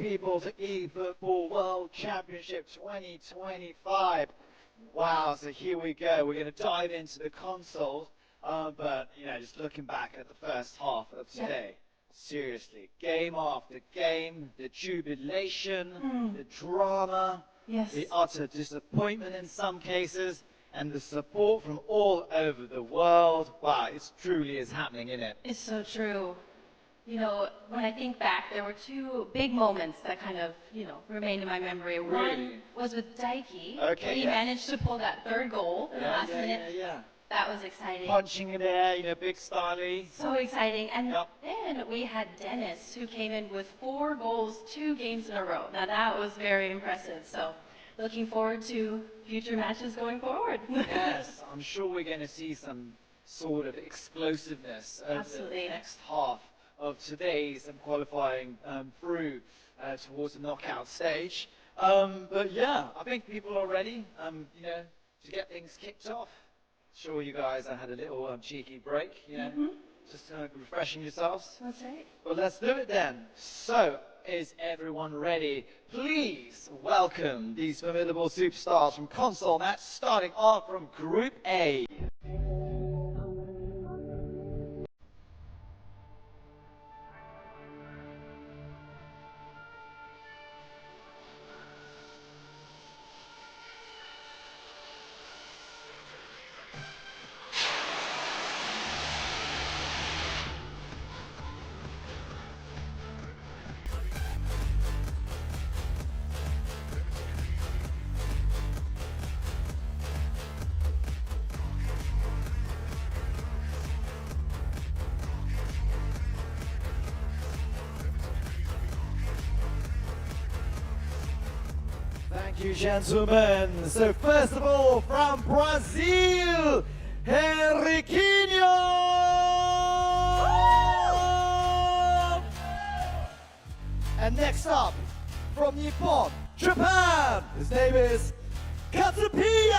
people to eFootball World Championship 2025. Wow, so here we go. We're going to dive into the consoles, but, you know, just looking back at the first half of today, seriously, game after game, the jubilation, the drama, the utter disappointment in some cases, and the support from all over the world. Wow, it truly is happening, isn't it? It's so true. You know, when I think back, there were two big moments that kind of, you know, remain in my memory. One was with Daiki. Okay, he managed to pull that third goal in the last minute. That was exciting. Punching in there, you know, big styly. So exciting. And then we had Dennis, who came in with 4 goals, 2 games in a row. Now that was very impressive. So looking forward to future matches going forward. Yes, I'm sure we're going to see some sort of explosiveness over the next half of today's qualifying through towards the knockout stage. But yeah, I think people are ready, you know, to get things kicked off. Sure, you guys had a little cheeky break, you know, just refreshing yourselves. That's right. Well, let's do it then. So, is everyone ready? Please welcome these formidable superstars from console match, starting off from Group A. Thank you, gentlemen. So first of all, from Brazil, Henriquinho! And next up, from Nippon, Japan, his name is Katsupiya!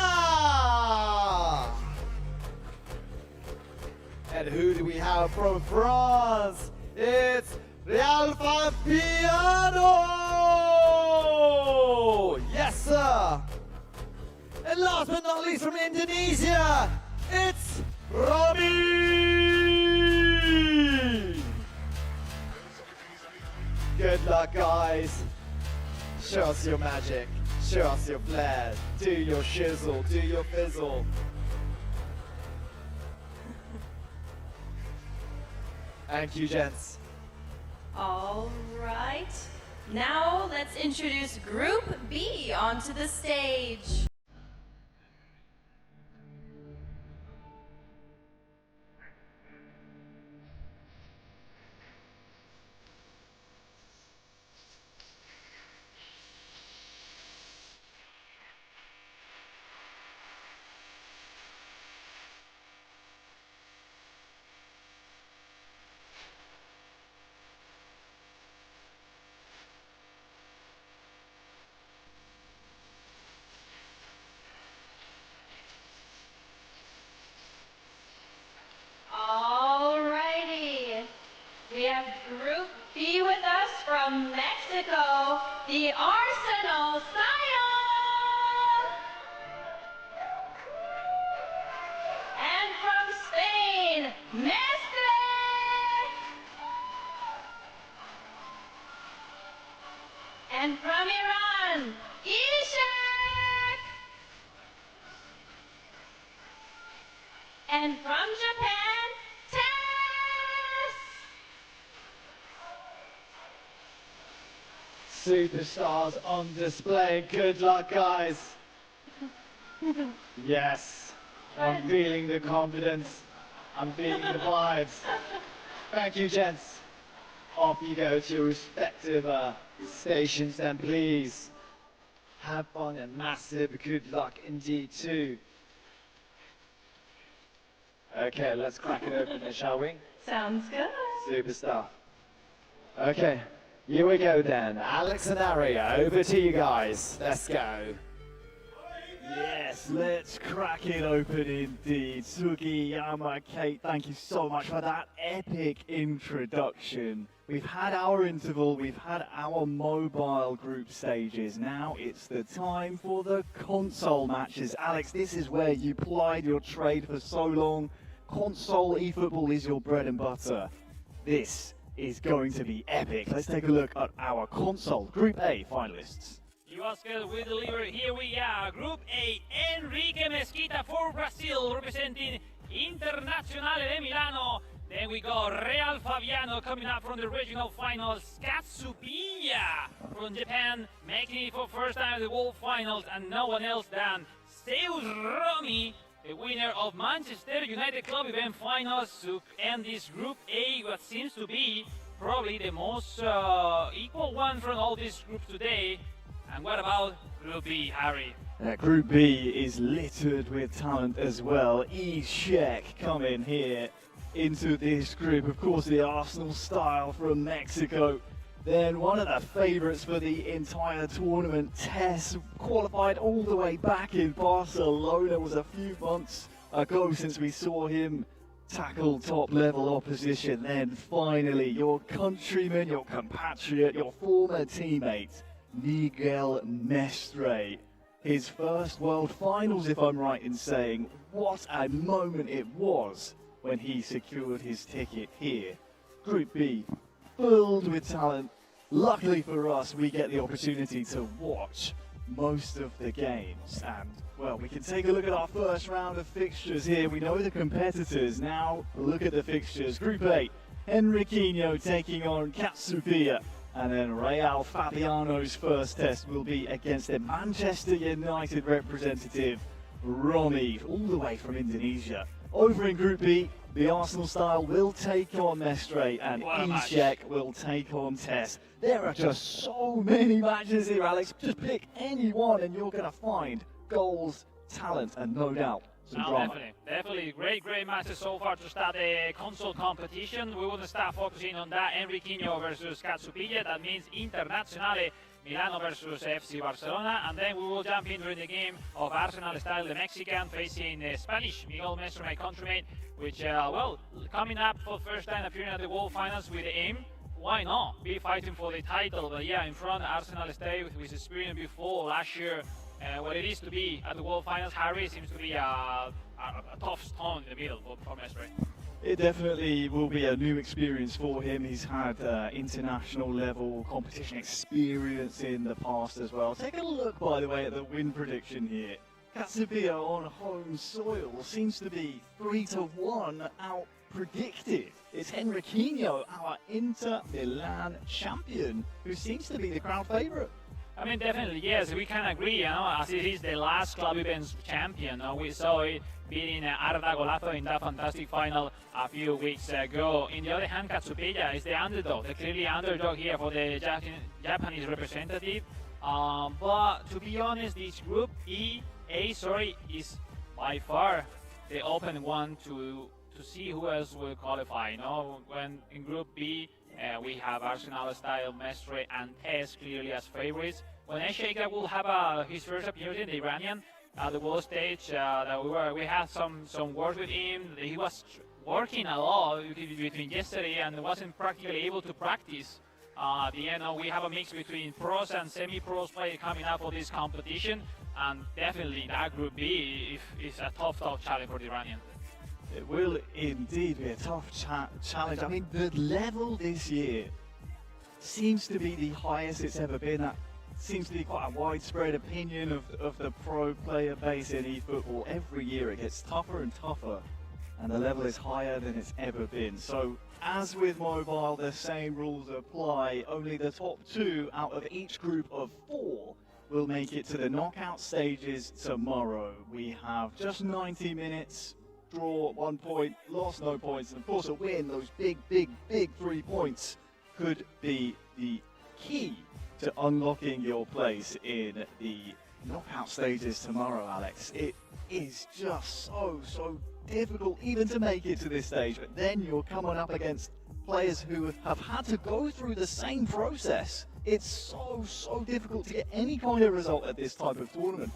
And who do we have from France? It's Real Fampiano! Yes, sir! And last but not least from Indonesia, it's Rami! Good luck, guys. Show us your magic. Show us your flair. Do your shizzle. Do your fizzle. Thank you, gents. All right. Now let's introduce Group B onto the stage. We have Group B with us from Mexico, the Arsenal Sion! And from Spain, Mestre! And from Iran, Ishak! And from Japan, Superstars on display. Good luck, guys. Yes, I'm feeling the confidence. I'm feeling the vibes. Thank you, gents. Off you go to your respective stations, and please have fun and massive good luck indeed too. Okay, let's crack it open then, shall we? Sounds good. Superstar. Okay. Here we go then. Alex and Aria, over to you guys. Let's go. Yes. Let's crack it open indeed. Sugiyama, Kate, thank you so much for that epic introduction. We've had our interval, we've had our mobile group stages. Now it's the time for the console matches. Alex, this is where you plied your trade for so long. Console eFootball is your bread and butter. This is going to be epic. Let's take a look at our console Group A finalists. Oscar, we deliver. Here we are. Group A, Enrique Mesquita for Brazil, representing Internazionale de Milano. Then we go Real Fabiano coming up from the regional finals. Katsubiya from Japan, making it for first time at the World Finals, and no one else than Zeus Romy, the winner of Manchester United Club event finals, to end this Group A, what seems to be probably the most equal one from all these groups today. And what about Group B, Harry? Group B is littered with talent as well. E-Czech coming here into this group. Of course, the Arsenal style from Mexico. Then one of the favourites for the entire tournament, Tess, qualified all the way back in Barcelona. It was a few months ago since we saw him tackle top-level opposition. Then finally, your countryman, your compatriot, your former teammate, Miguel Mestre. His first World Finals, if I'm right in saying. What a moment it was when he secured his ticket here. Group B, filled with talent. Luckily for us, we get the opportunity to watch most of the games. And, well, we can take a look at our first round of fixtures here. We know the competitors. Now, look at the fixtures. Group A, Henriquinho taking on Katsubiya. And then Real Fabiano's first test will be against the Manchester United representative, Romy, all the way from Indonesia. Over in Group B, the Arsenal style will take on Mestre, and E-Czech will take on Tess. There are just so many matches here, Alex. Just pick any one and you're going to find goals, talent, and no doubt some drama. Definitely. Great matches so far to start the console competition. We will start focusing on that. Enriquinho versus Katsubiya. That means Internazionale Milano versus FC Barcelona. And then we will jump in during the game of Arsenal style, the Mexican facing Spanish, Miguel Mestre, my countryman, which, well, coming up for the first time appearing at the World Finals with the aim. Why not be fighting for the title? But yeah, in front Arsenal style with experience before last year. What it is to be at the World Finals, Harry, seems to be a tough stone in the middle for Mestre. It definitely will be a new experience for him. He's had international level competition experience in the past as well. Take a look, by the way, at the win prediction here. Katsubiya on home soil seems to be 3-1 out predicted. It's Henriquinho, our Inter Milan champion, who seems to be the crowd favourite. I mean, definitely, yes, we can agree, as it is the last club events champion. We saw it beating Arda Golazo in that fantastic final a few weeks ago. In the other hand, Katsubiya is the underdog, the clearly underdog here for the Japanese representative. But to be honest, this Group is by far the open one to see who else will qualify. When in Group B, we have Arsenal style, Mestre and Tess clearly as favorites. When Sheikha will have his first appearance in the Iranian at the world stage, we had some work with him. He was working a lot between yesterday and wasn't practically able to practice. At the end, we have a mix between pros and semi-pros play coming up for this competition, and definitely that Group B is a tough challenge for the Iranian. It will indeed be a tough challenge. I mean, the level this year seems to be the highest it's ever been. That seems to be quite a widespread opinion of the pro player base in eFootball. Every year it gets tougher and tougher, and the level is higher than it's ever been. So, as with mobile, the same rules apply. Only the top 2 out of each group of 4 will make it to the knockout stages tomorrow. We have just 90 minutes. Draw 1 point, lost no points, and of course a win. Those big 3 points could be the key to unlocking your place in the knockout stages tomorrow, Alex. It is just so difficult even to make it to this stage, but then you're coming up against players who have had to go through the same process. It's so difficult to get any kind of result at this type of tournament.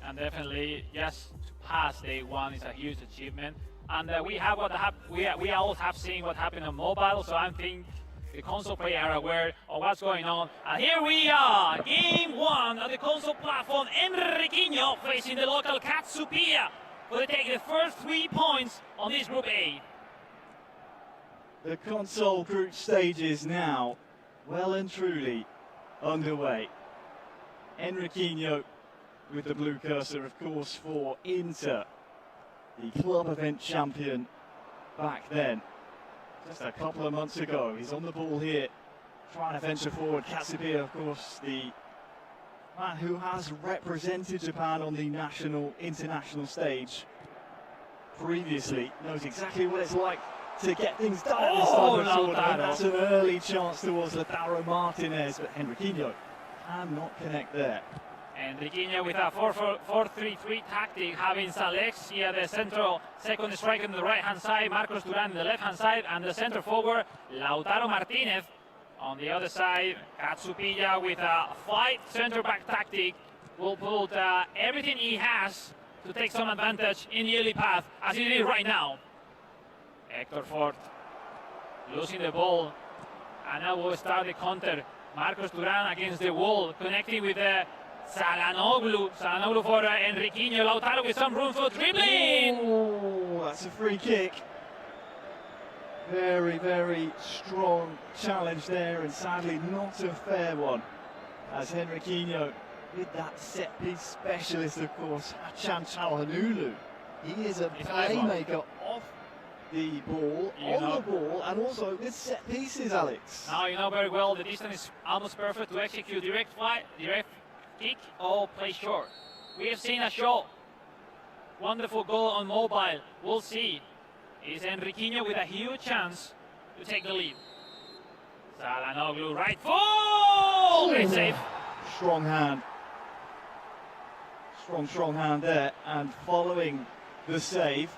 And definitely, just to pass day one is a huge achievement. And we have we all have seen what happened on mobile, so I think the console players are aware of what's going on. And here we are, game one on the console platform. Enriquinho facing the local Katsupia will take the first 3 points on this Group A. The console group stage is now well and truly underway. Enriquinho with the blue cursor, of course, for Inter, the club event champion back then. Just a couple of months ago, he's on the ball here, trying to venture forward. Katsupia, of course, the man who has represented Japan on the international stage previously, knows exactly what it's like to get things done at this type of tournament. That's an early chance towards Lautaro Martinez, but Enriquinho cannot connect there. Enriquinho with a 4-4-3-3 tactic, having Salexi at the central second striker on the right-hand side, Marcos Duran on the left-hand side, and the center forward, Lautaro Martinez. On the other side, Katsupia with a 5 center-back tactic will put everything he has to take some advantage in the early path, as he did right now. Hector Ford losing the ball, and now will start the counter. Marcos Duran against the wall, connecting with Çalhanoğlu for Enriquinho. Lautaro with some room for dribbling. Oh, that's a free kick. Very, very strong challenge there, and sadly not a fair one. As Enriquinho, with that set-piece specialist, of course, Çalhanoğlu. He is a playmaker off the ball, on the ball, and also with set pieces, Alex. Now you know very well the distance is almost perfect to execute direct kick or play short. We have seen a shot. Wonderful goal on mobile. We'll see. Is Enriquinho with a huge chance to take the lead. Çalhanoğlu right foot! Great save. Strong hand. Strong hand there. And following the save,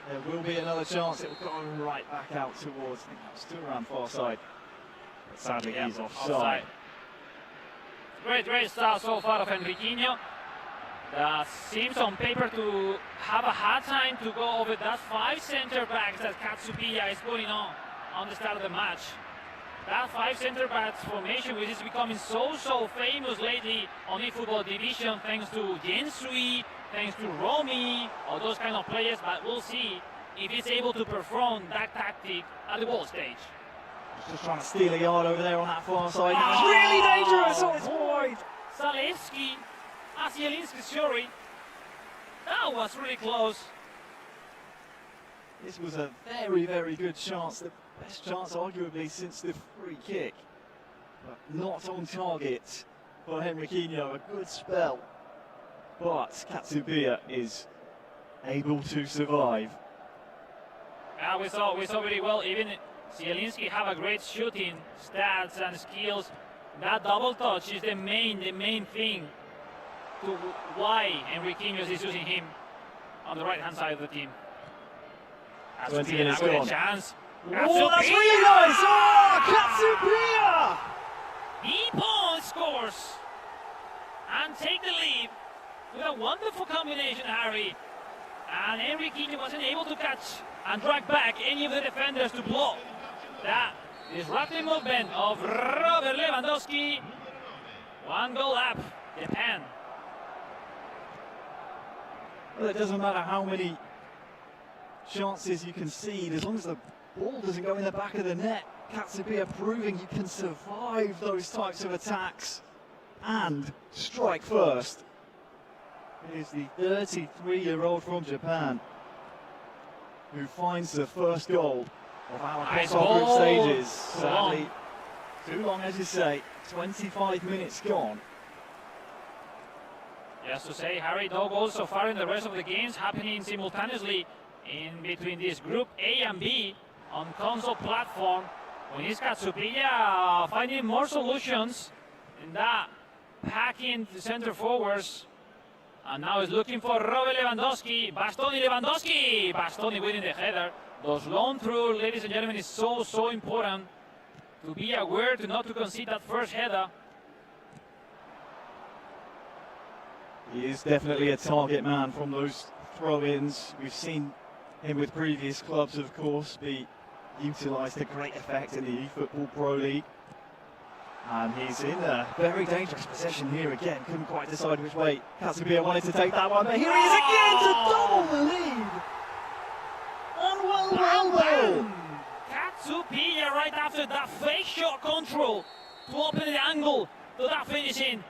there will be another chance. It will go right back out towards, I think that's Turan far side. But sadly, he's offside. Great start so far of Enriquinho. That seems on paper to have a hard time to go over that 5 center backs that Katsupia is putting on the start of the match. That 5 center backs formation, which is becoming so famous lately on eFootball division, thanks to Jensui, thanks to Romy, all those kind of players, but we'll see if he's able to perform that tactic at the world stage. Just trying to steal a yard over there on that far side. Now it's really dangerous. Oh, it's wide. Zielinski, sorry. That was really close. This was a very, very good chance. The best chance, arguably, since the free kick. But not on target for Enriquinho. A good spell. But Katsupia is able to survive. We saw very well. Even Zielinski have a great shooting stats and skills. That double touch is the main thing to why Enriquinho is using him on the right-hand side of the team. That's a chance. Oh, that's really nice! Oh, Katsupia! Ippon scores and take the lead with a wonderful combination, Harry. And Enriquinho wasn't able to catch and drag back any of the defenders to block that disruptive movement of Robert Lewandowski. 1 goal up, Japan. Well, it doesn't matter how many chances you concede, as long as the ball doesn't go in the back of the net. Katsupia proving you can survive those types of attacks and strike first. Here's the 33-year-old from Japan who finds the first goal of our console group stages. Sadly, too long, as you say. 25 minutes gone. Just to say, Harry, no goals so far in the rest of the games happening simultaneously in between this Group A and B on console platform. When is Katsupia finding more solutions in that packing the center forwards. And now is looking for Robert Lewandowski. Bastoni. Bastoni winning the header. Those long through, ladies and gentlemen, is so important to be aware to not to concede that first header. He is definitely a target man from those throw-ins. We've seen him with previous clubs, of course, be utilised to great effect in the eFootball Pro League. And he's in a very dangerous position here again. Couldn't quite decide which way Katsubiya wanted to take that one, but here he is again to double the lead. And well. Katsubiya right after that fake shot control to open the angle to that finishing.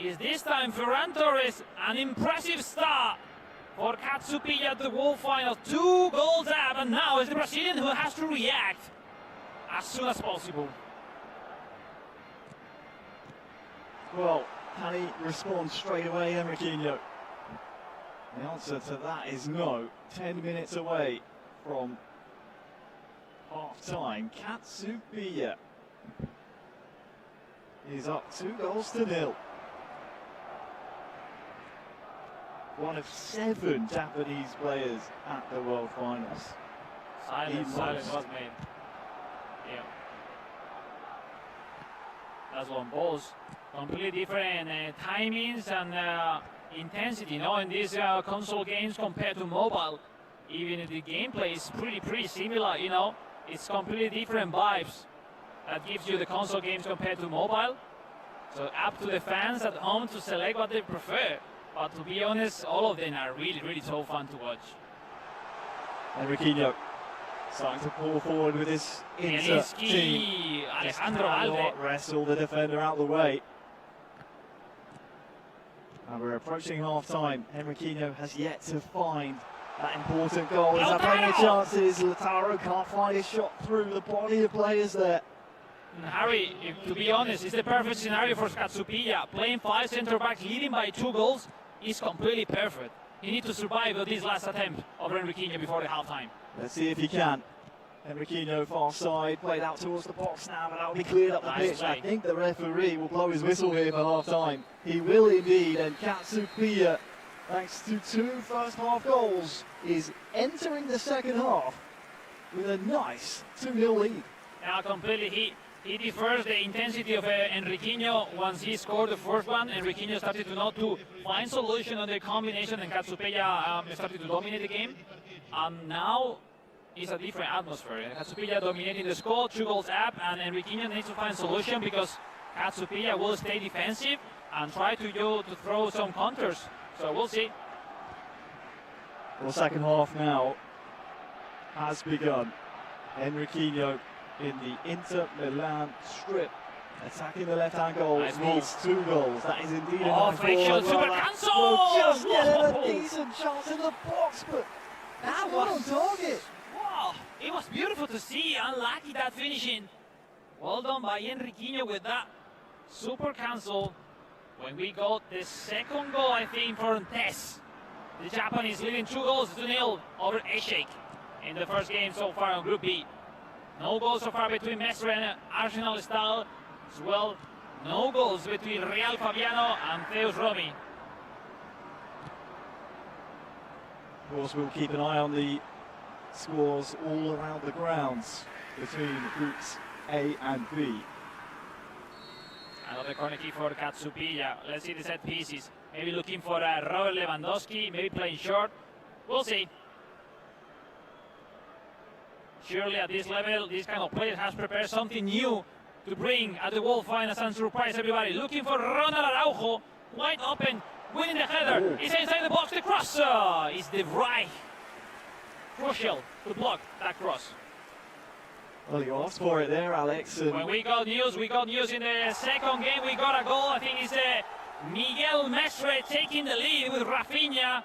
Is this time Ferran Torres an impressive start for Katsubiya at the World Final. 2 goals up, and now it's the Brazilian who has to react as soon as possible. Well, can he respond straight away, Henriquinho? The answer to that is no. 10 minutes away from half-time. Katsubiya is up 2-0. One of 7 Japanese players at the World Finals. Silence was made. Yeah. That's one balls. Completely different timings and intensity, in these console games compared to mobile. Even the gameplay is pretty similar, It's completely different vibes that gives you the console games compared to mobile. So up to the fans at home to select what they prefer. But to be honest, all of them are really so fun to watch. Henriquinho starting to pull forward with his team. Alejandro Alde. Wrestle the defender out the way. And we're approaching half-time. Henriquinho has yet to find that important goal. There's plenty of chances. Lautaro can't find his shot through the body of players there. Harry, to be honest, it's the perfect scenario for Katsubiya. Playing 5 centre-backs, leading by 2 goals is completely perfect. He needs to survive this last attempt of Henriquinho before the half-time. Let's see if he can. Henriquinho far side, played out towards the box now, but that'll be cleared up the pitch. I think the referee will blow his whistle here for half-time. He will indeed, and Katsubiya, thanks to 2 first-half goals, is entering the second half with a nice 2-0 lead. Now completely he defers the intensity of Henriquinho. Once he scored the first one, Henriquinho started to not to find solution on the combination, and Katsubiya started to dominate the game. And now it's a different atmosphere. Katsubiya dominating the score, 2 goals up, and Henriquinho needs to find solution because Katsubiya will stay defensive and try to throw some counters. So we'll see. Well, second half now has begun. Henriquinho in the Inter Milan strip, attacking the left-hand goal. Nice needs 2 goals. That is indeed a nice fake ball. shot, super cancel! Well, just getting a decent chance in the box, but that not was on target. Wow, it was beautiful to see. Unlucky that finishing. Well done by Henriquinho with that super cancel. When we got the second goal, I think, for Tess, the Japanese leading 2 goals to 0 over Eshek in the first game so far on Group B. No goals so far between Mestre and Arsenal Style as well. No goals between Real Fabiano and Theus Romi. Of course, we'll keep an eye on the scores all around the grounds between groups A and B. Another corner kick for Katsubiya. Let's see the set pieces. Maybe looking for Robert Lewandowski, maybe playing short. We'll see. Surely at this level, this kind of player has prepared something new to bring at the World Finals and surprise everybody. Looking for Ronald Araujo, wide open, winning the header. He's inside the box, the cross is the right. Crucial to block that cross. Well, you asked for it there, Alex. When we got news in the second game. We got a goal. I think it's Miguel Mestre taking the lead with Rafinha.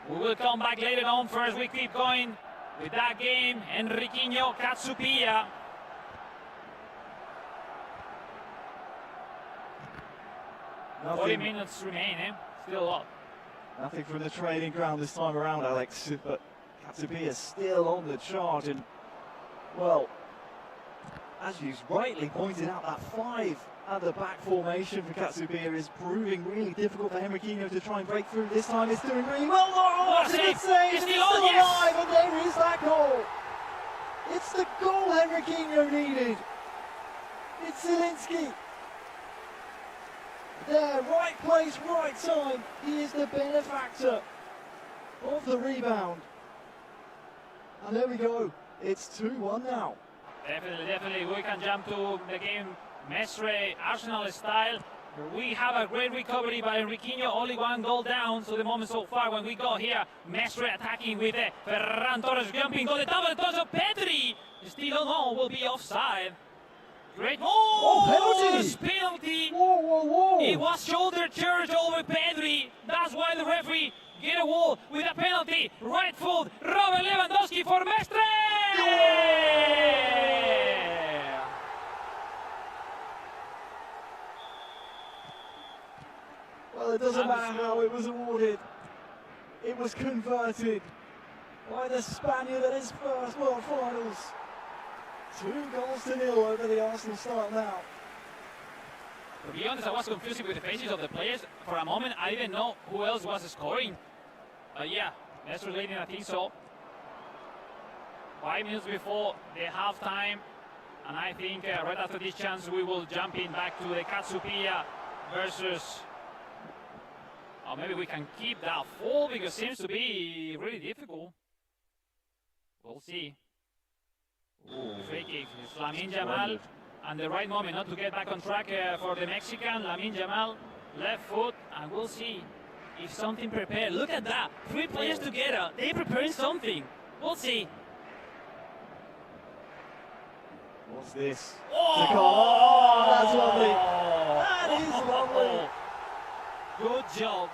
We will come back later on. First, we keep going with that game. Henriquinho, Katsubiya. Nothing, 40 minutes remain, Still up. Nothing from the training ground this time around, Alex. But Katsubiya is still on the charge, and well, as you rightly pointed out, that 5 at the back formation for Katsubiya is proving really difficult for Henriquinho to try and break through. This time it's doing really well. Oh, it's a good save. It's still alive, and there is that goal. It's the goal Henriquinho needed. It's Zielinski. there, right place, right time. He is the benefactor of the rebound. And there we go. It's 2-1 now. Definitely. We can jump to the game Mestre Arsenal style. We have a great recovery by Enriquinho, only 1 goal down. So the moment so far when we go here, Mestre attacking with Ferran Torres jumping on the double toss of Petri. Still no, will be offside. Great. Penalty! Penalty! Whoa. It was shoulder charge over Pedri. That's why the referee get a wall with a penalty. Right foot, Robert Lewandowski for Mestre! Well, it doesn't matter how it was awarded. It was converted by the Spaniard at his first World Finals. 2-0 over the Arsenal start now. To be honest, I was confused with the faces of the players. For a moment, I didn't know who else was scoring. But yeah, Mestre leading, I think so. 5 minutes before the halftime. And I think right after this chance, we will jump in back to the Katsupia versus... Or maybe we can keep that full because it seems to be really difficult. We'll see. Free kick. It's Lamine Yamal. And the right moment not to get back on track for the Mexican. Lamine Yamal, left foot. And we'll see if something prepared. Look at that. 3 players together. They're preparing something. We'll see. What's this? Oh, that's lovely. That is lovely. Good job.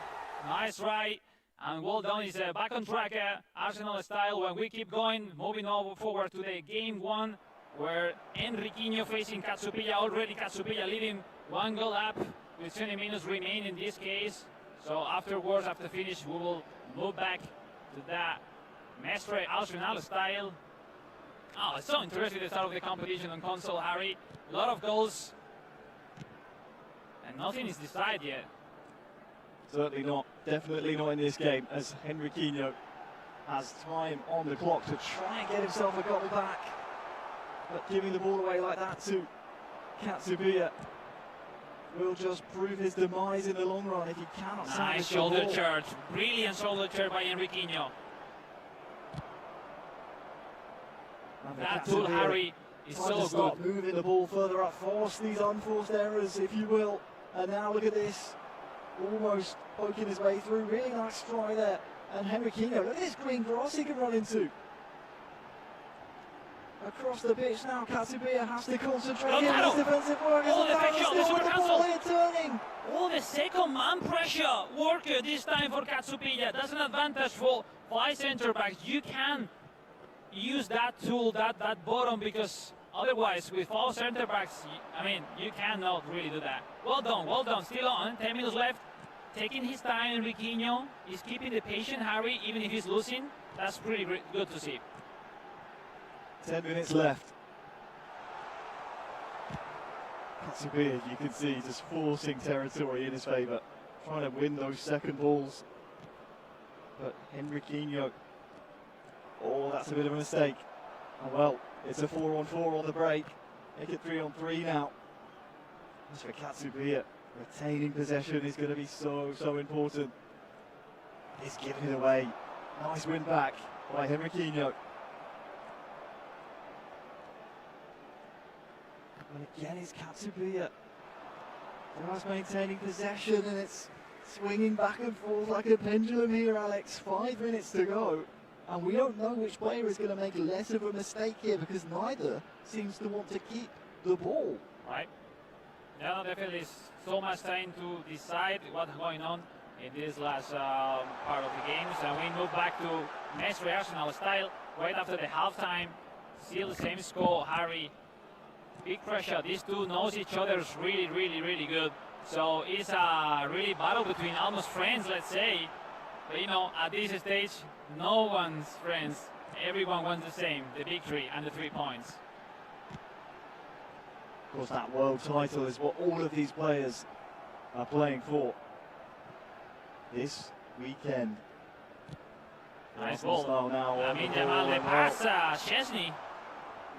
Nice right. And well done. It's back on track, Arsenal style. When we keep going, moving over forward to the game 1, where Enriquinho facing Katsupilla. Already Katsupilla leading 1 goal up with 20 minutes remaining in this case. So afterwards, after finish, we will move back to that Mestre Arsenal style. Oh, it's so interesting the start of the competition on console, Harry. A lot of goals. And nothing is decided yet. Certainly not. Definitely not in this game, as Enriquinho has time on the clock to try and get himself a goal back. But giving the ball away like that to Katsupilla will just prove his demise in the long run if he cannot salvage the ball. Nice shoulder charge. Brilliant shoulder charge by Enriquinho. That tool, Harry, is so good. good. Moving the ball further up, force these unforced errors, if you will. And now look at this. Almost poking his way through. Really nice try there. And Enriquinho, look at this green grass he can run into. Across the pitch now, Katsupilla has to concentrate on his defensive work. Oh, the pressure, still with the ball here turning. Oh, the second man pressure work this time for Katsupilla. That's an advantage for 5 center backs. You can use that tool, that bottom, because otherwise with 4 center backs, I mean, you cannot really do that. Well done. Still on. 10 minutes left. Taking his time, Enriquinho is keeping the patient, Harry, even if he's losing. That's pretty good to see. 10 minutes left. Katsupilla, you can see, just forcing territory in his favour, trying to win those second balls. But Enriquinho, oh, that's a bit of a mistake. Oh well, it's a 4-on-4 on the break. Make it 3-on-3 now. As for Katsupilla, retaining possession is going to be so important. He's giving it away. Nice win back by Enriquinho. And again, it's Katsupilla. Just maintaining possession, and it's swinging back and forth like a pendulum here, Alex. 5 minutes to go. And we don't know which player is going to make less of a mistake here, because neither seems to want to keep the ball. Right. Yeah, definitely so much time to decide what's going on in this last part of the games. And we move back to Mestre Arsenal style right after the halftime. Still the same score, Harry. Big pressure. These two knows each other really good. So it's a really battle between almost friends, let's say. But you know, at this stage, no one's friends. Everyone wants the same, the victory and the 3 points. Of course, that world title is what all of these players are playing for this weekend. Nice ball. Now Lamine Yamal, the pass, Chesney.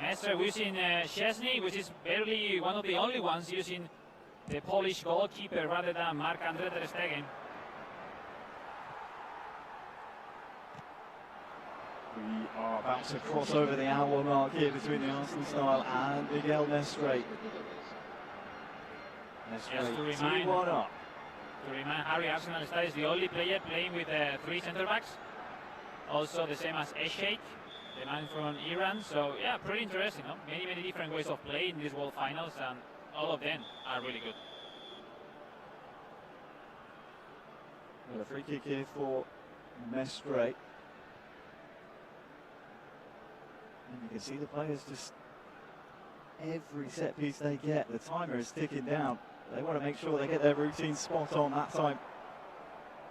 Mestre using Chesney, which is barely one of the only ones using the Polish goalkeeper rather than Marc-Andre ter Stegen. We are about to cross over the hour mark here between the Arsenal style and Miguel Mestre. Just to remind, 2-1 up. To remind Harry, Arsenal style is the only player playing with 3 centre backs. Also the same as Eshek, the man from Iran. So yeah, pretty interesting. No? Many different ways of playing these World Finals, and all of them are really good. Well, a free kick here for Mestre. And you can see the players just, every set piece they get, the timer is ticking down. They want to make sure they get their routine spot on that time.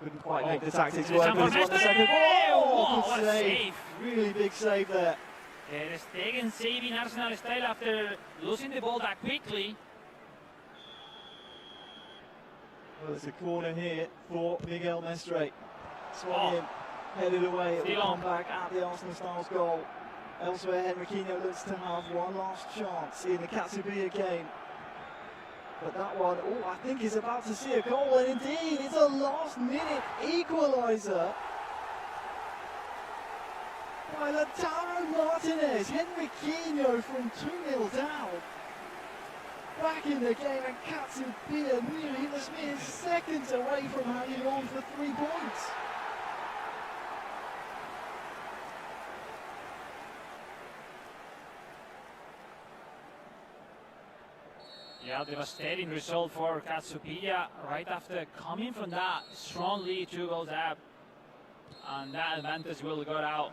Couldn't quite make the tactics work, but it's won the second. Oh, what good a save. save. Really big save there. Ter Stegen saving Arsenal style after losing the ball that quickly. Well, it's a corner here for Miguel Mestre. Swung in, headed away, it will come back at the Arsenal styles goal. Elsewhere, Henriquinho looks to have one last chance in the Katsubiya game. But that one, I think is about to see a goal, and indeed, it's a last-minute equaliser by Lautaro Martinez. Henriquinho from 2-0 down. Back in the game, and Katsubiya knew he was mere seconds away from hanging on for 3 points. Yeah, devastating result for Katsubiya right after coming from that strong lead, 2 goals up, and that advantage will go out.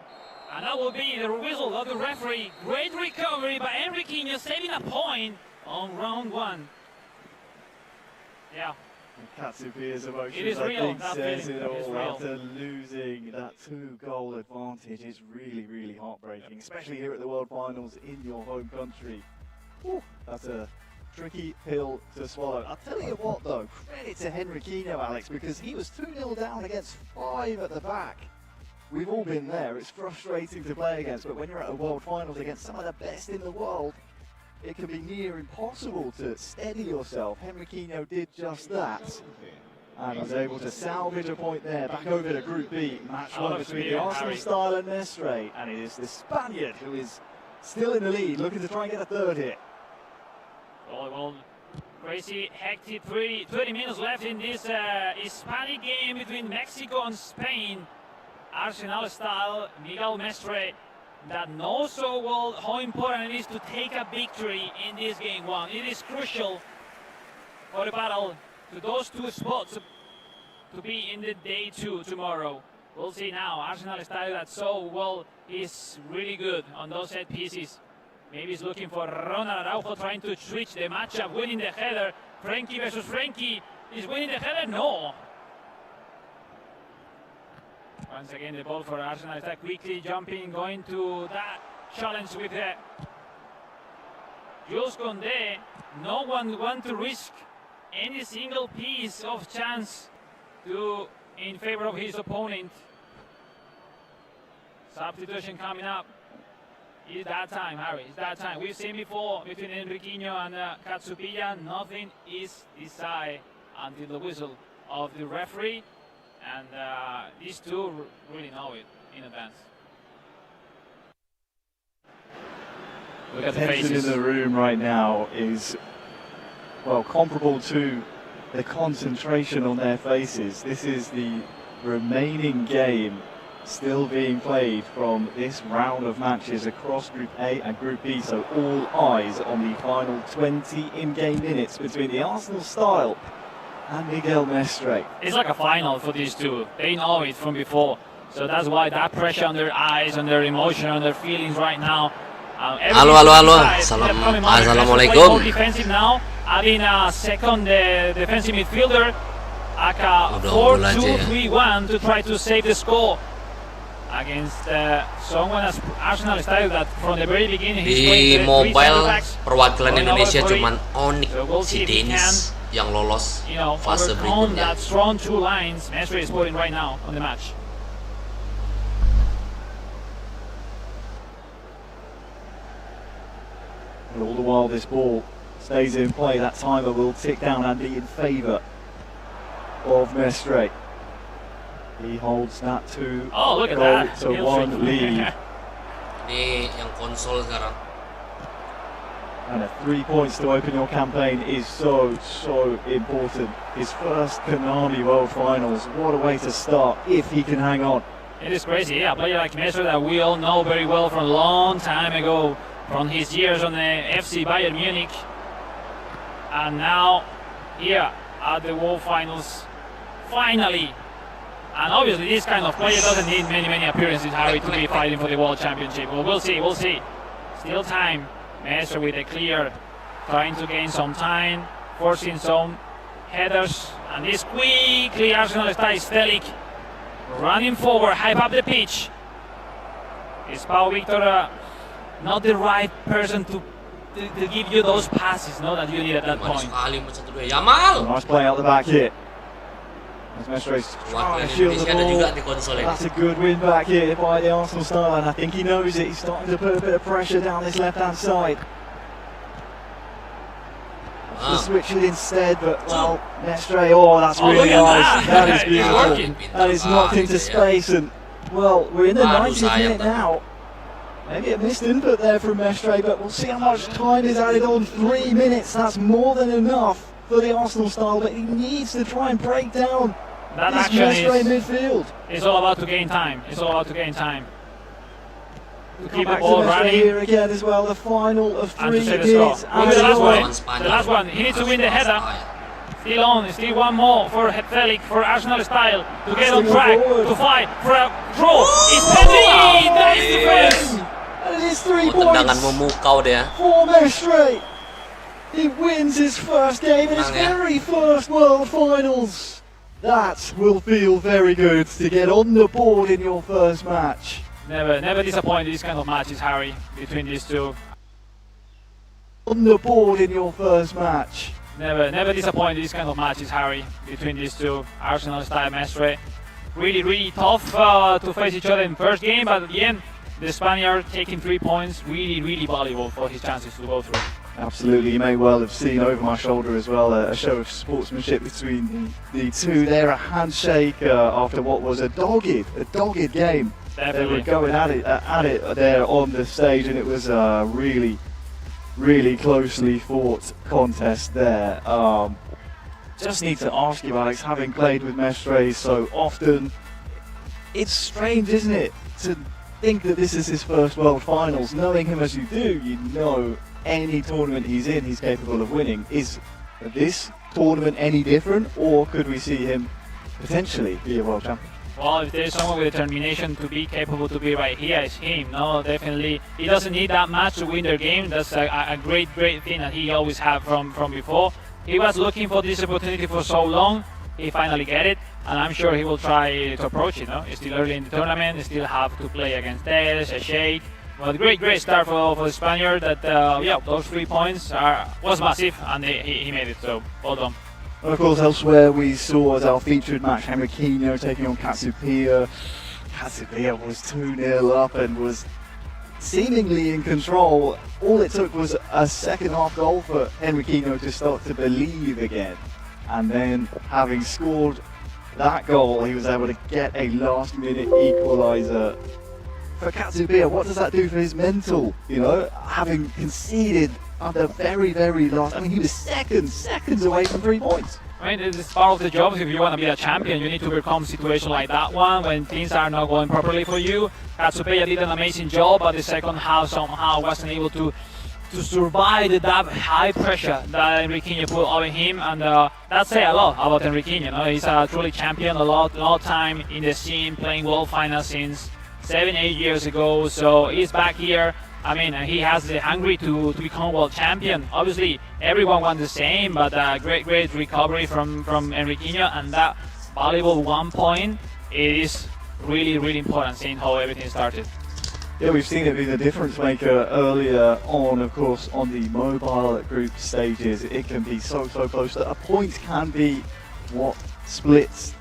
And that will be the whistle of the referee. Great recovery by Henriquinho, saving a point on round 1. Yeah. Katsubiya's emotions, It is real. I think, That says feeling it is all. real. After losing that 2-goal advantage, it's really heartbreaking, especially here at the World Finals in your home country. Whew, that's a tricky pill to swallow. I'll tell you what though, credit to Henriquinho, Alex, because he was 2-0 down against 5 at the back. We've all been there, it's frustrating to play against, but when you're at a World Finals against some of the best in the world, it can be near impossible to steady yourself. Henriquinho did just that, and was able to salvage a point there. Back over to Group B, match 1 between the Arsenal style and Mestre, and it is the Spaniard who is still in the lead, looking to try and get a 3rd hit. Well, crazy, hectic 30 minutes left in this Hispanic game between Mexico and Spain. Arsenal style, Miguel Mestre, that knows so well how important it is to take a victory in this game 1. It is crucial for the battle to those 2 spots to be in the day 2 tomorrow. We'll see now. Arsenal style that so well is really good on those set pieces. Maybe he's looking for Ronald Araujo, trying to switch the matchup, winning the header. Frankie versus Frankie. Is winning the header? No. Once again, the ball for Arsenal. Está quickly jumping, going to that challenge with Jules Condé. No one wants to risk any single piece of chance in favor of his opponent. Substitution coming up. It's that time, Harry. It's that time. We've seen before between Henriquinho and Katsubiya, nothing is decided until the whistle of the referee. And these 2 really know it in advance. Look at the tension faces in the room right now is, well, comparable to the concentration on their faces. This is the remaining game still being played from this round of matches across Group A and Group B, so all eyes on the final 20 in-game minutes between the Arsenal style and Miguel Mestre. It's like a final for these 2. They know it from before. So that's why that pressure on their eyes, on their emotion, on their feelings right now. Halo. Assalamualaikum. Defensive now, adding a second defensive midfielder, aka 4-2-3-1 to try to save the score against someone as Arsenal style that from the very beginning he's Di playing mobile perwakilan Indonesia cuman Onik si Dennis yang lolos fase berikutnya. That strong 2 lines Mestre is putting right now on the match. And all the while this ball stays in play, that timer will tick down and be in favour of Mestre. He holds that to look at that. to one lead. Ini yang konsol sekarang. And 3 points to open your campaign is so important. His first Konami World Finals, what a way to start if he can hang on. It is crazy, yeah. A player like Mestre that we all know very well from a long time ago, from his years on the FC Bayern Munich. And now, here at the World Finals, finally. And obviously this kind of player doesn't need many appearances, Harry, to be fighting for the World Championship. Well, we'll see. Still time. Mestre with a clear, trying to gain some time, forcing some headers. And this quickly Arsenal style Stelik running forward, hype up the pitch. Is Pau Victor not the right person to give you those passes, no, that you need at that point? Nice play out the back here. As Mestre's trying to shield the ball. That's a good win back here by the Arsenal star, and I think he knows it. He's starting to put a bit of pressure down this left-hand side. To switch it instead, but well, Mestre, that's really nice. That is beautiful. That is knocked into space, and well, we're in the 90th minute now. Maybe a missed input there from Mestre, but we'll see how much time is added on. 3 minutes, that's more than enough for the Arsenal style, but he needs to try and break down that this Mestre midfield. It's all about to gain time. It's all about to gain time. To keep the Back ball to Mestre running. here again as well, the final of 3 And to save the minutes. score. Look at the last one. He needs to win the header. Still on, still one more for Felix, for Arsenal style, to get on track, to fight for a draw. It's Dari! That is the first! And it is 3 Tendangan points memukau dia. for Mestre. He wins his first game in his very first World Finals. That will feel very good to get on the board in your first match. Never disappoint these kind of matches, Harry, between these two. On the board in your first match. Never disappoint these kind of matches, Harry, between these two. Arsenal style Mestre. Really tough to face each other in first game, but at the end, the Spaniard taking 3 points, really valuable for his chances to go through. Absolutely, you may well have seen over my shoulder as well a show of sportsmanship between the two there, a handshake after what was a dogged game. Definitely. They were going at it there on the stage, and it was a really closely fought contest there. Just need to ask you, Alex, having played with Mestre so often, it's strange, isn't it, to think that this is his first World Finals. Knowing him as you do, you know any tournament he's in, he's capable of winning. Is this tournament any different, or could we see him potentially be a world champion? Well, if there's someone with determination to be capable to be right here, it's him. No, definitely. He doesn't need that much to win their game. That's a great thing that he always had from before. He was looking for this opportunity for so long. He finally get it, and I'm sure he will try to approach it. No, it's still early in the tournament. He still have to play against Des, a Sheikh. Well, great start for the Spaniard. That those 3 points was massive, and he made it. So well done. And of course, elsewhere we saw as our featured match, Henriquinho taking on Katsupia. Katsupia was 2-0 up and was seemingly in control. All it took was a second half goal for Henriquinho to start to believe again. And then, having scored that goal, he was able to get a last-minute equaliser. For Katsupia, what does that do for his mental? You know, having conceded at the very last. I mean, he was seconds away from 3 points. I mean, it's part of the job. If you want to be a champion, you need to overcome a situation like that one when things are not going properly for you. Katsupia did an amazing job, but the second half somehow wasn't able to survive that high pressure that Henriquinho put over him, and that says a lot about Henriquinho. You know, he's a truly champion, a lot time in the scene, playing World Finals since 7-8 years ago. So he's back here. I mean, he has the hungry to become world champion. Obviously, everyone wants the same, but great recovery from Henriquinho, and that valuable 1 point is really important, seeing how everything started. Yeah, we've seen it be the difference maker earlier on, of course, on the mobile group stages. It can be so close that a point can be what splits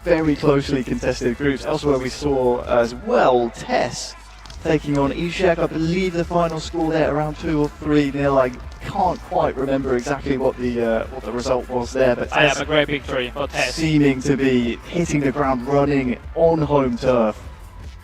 very closely contested groups. Elsewhere we saw as well Tess taking on Ishak. I believe the final score there around 2 or 3-0. I can't quite remember exactly what the result was there, but I have a great victory for Tess. Seeming to be hitting the ground running on home turf.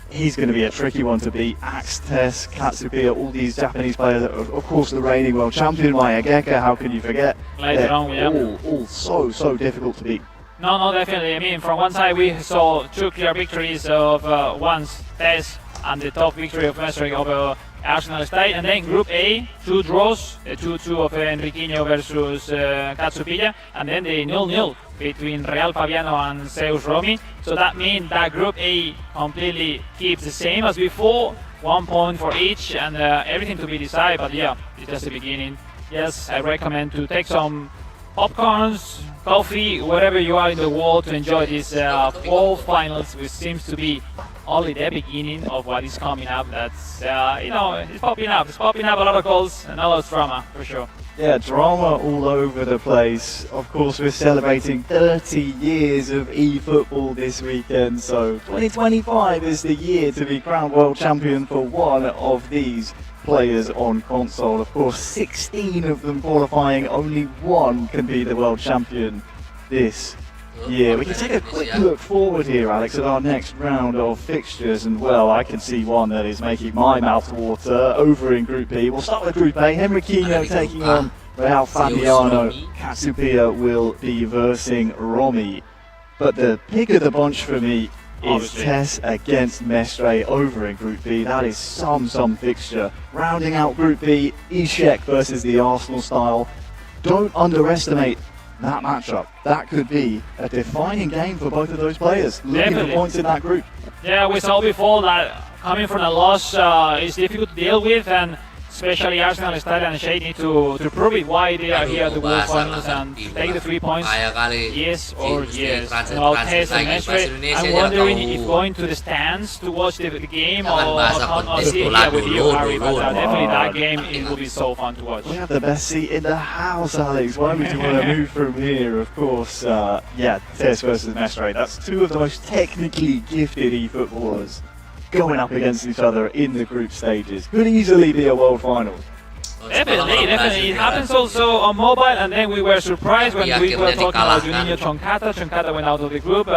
He's going to be a tricky one to beat. Axe, Tess, Katsupiya, all these Japanese players. Of course, the reigning world champion, Mayageka, how can you forget? Later on, yeah. All so difficult to beat. No, definitely. I mean, from one side we saw 2 clear victories of once Tess and the top victory of Mestre over Arsenal State, and then Group A, 2 draws, the 2-2 of Enriquinho versus Katsupiya, and then the 0-0 between Real Fabiano and Zeus Romy. So that means that Group A completely keeps the same as before, 1 point for each, and everything to be decided. But yeah, it's just the beginning. Yes, I recommend to take some popcorns, coffee, wherever you are in the world to enjoy these fall finals, which seems to be only the beginning of what is coming up. That's it's popping up. It's popping up, a lot of goals and a lot of drama for sure. Yeah, drama all over the place. Of course, we're celebrating 30 years of eFootball this weekend, so 2025 is the year to be crowned world champion for one of these players on console. Of course, 16 of them qualifying, only one can be the world champion this year. We can take a quick look forward here, Alex, at our next round of fixtures, and well, I can see one that is making my mouth water over in Group B. We'll start with Group A. Enriquinho taking on Real Fabiano. Katsupiya will be versing Romy. But the pick of the bunch for me is Tess against Mestre over in Group B. That is some fixture. Rounding out Group B, Ishak versus the Arsenal style. Don't underestimate that matchup. That could be a defining game for both of those players. Looking for points in that group. Yeah, we saw before that coming from a loss is difficult to deal with, and especially Arsenal Style and Shade need to prove it why they are here at the World Finals and take the 3 points. Yes or yes. About Tess and Mestre, I'm wondering if going to the stands to watch the game or sit here with you, Harry, but definitely that game, it will be so fun to watch. We have the best seat in the house, Alex. Why would you want to move from here? Of course, yeah, Tess versus Mestre. That's 2 of the most technically gifted eFootballers going up against each other in the group stages. Could easily be a world final. Definitely. It happens also on mobile, and then we were surprised when we were talking about Juninho Choncata. Choncata went out of the group.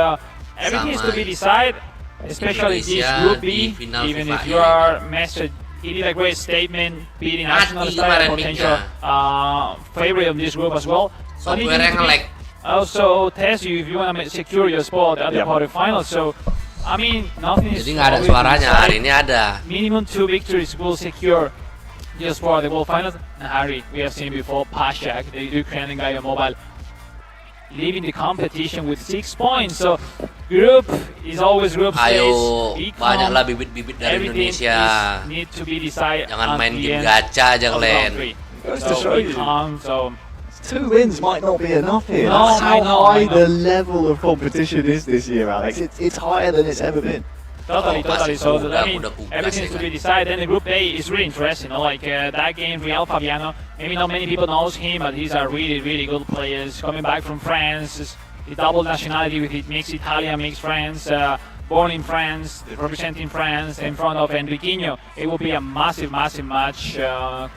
Everything is to be decided, especially this Group B. Even if you are Mestre, he did a great statement, beating Arsenal Style, potential favorite of this group as well. But it also test you if you want to secure your spot at the quarterfinals. So I mean, nothing is. Jadi nggak ada suaranya, hari ini ada. Minimum 2 victories will secure just for the World Finals. And Harry, we have seen before, Pashak, the Ukrainian guy on mobile, leaving the competition with 6 points. So group is always group stage. Ayo, banyaklah bibit-bibit dari Indonesia. Need to be decided. Jangan main game gacha aja kalian. Goes to show you. So 2 wins might not be enough here. That's how high the level of competition is this year, Alex. It's higher than it's ever been. Totally. So I mean, everything is to be decided. Then the Group A is really interesting. Like that game, Real Fabiano. Maybe not many people knows him, but he's a really good player. Coming back from France, he double nationality with it, mixed Italian, mixed France. Born in France, representing France in front of Enriquinho. It will be a massive match,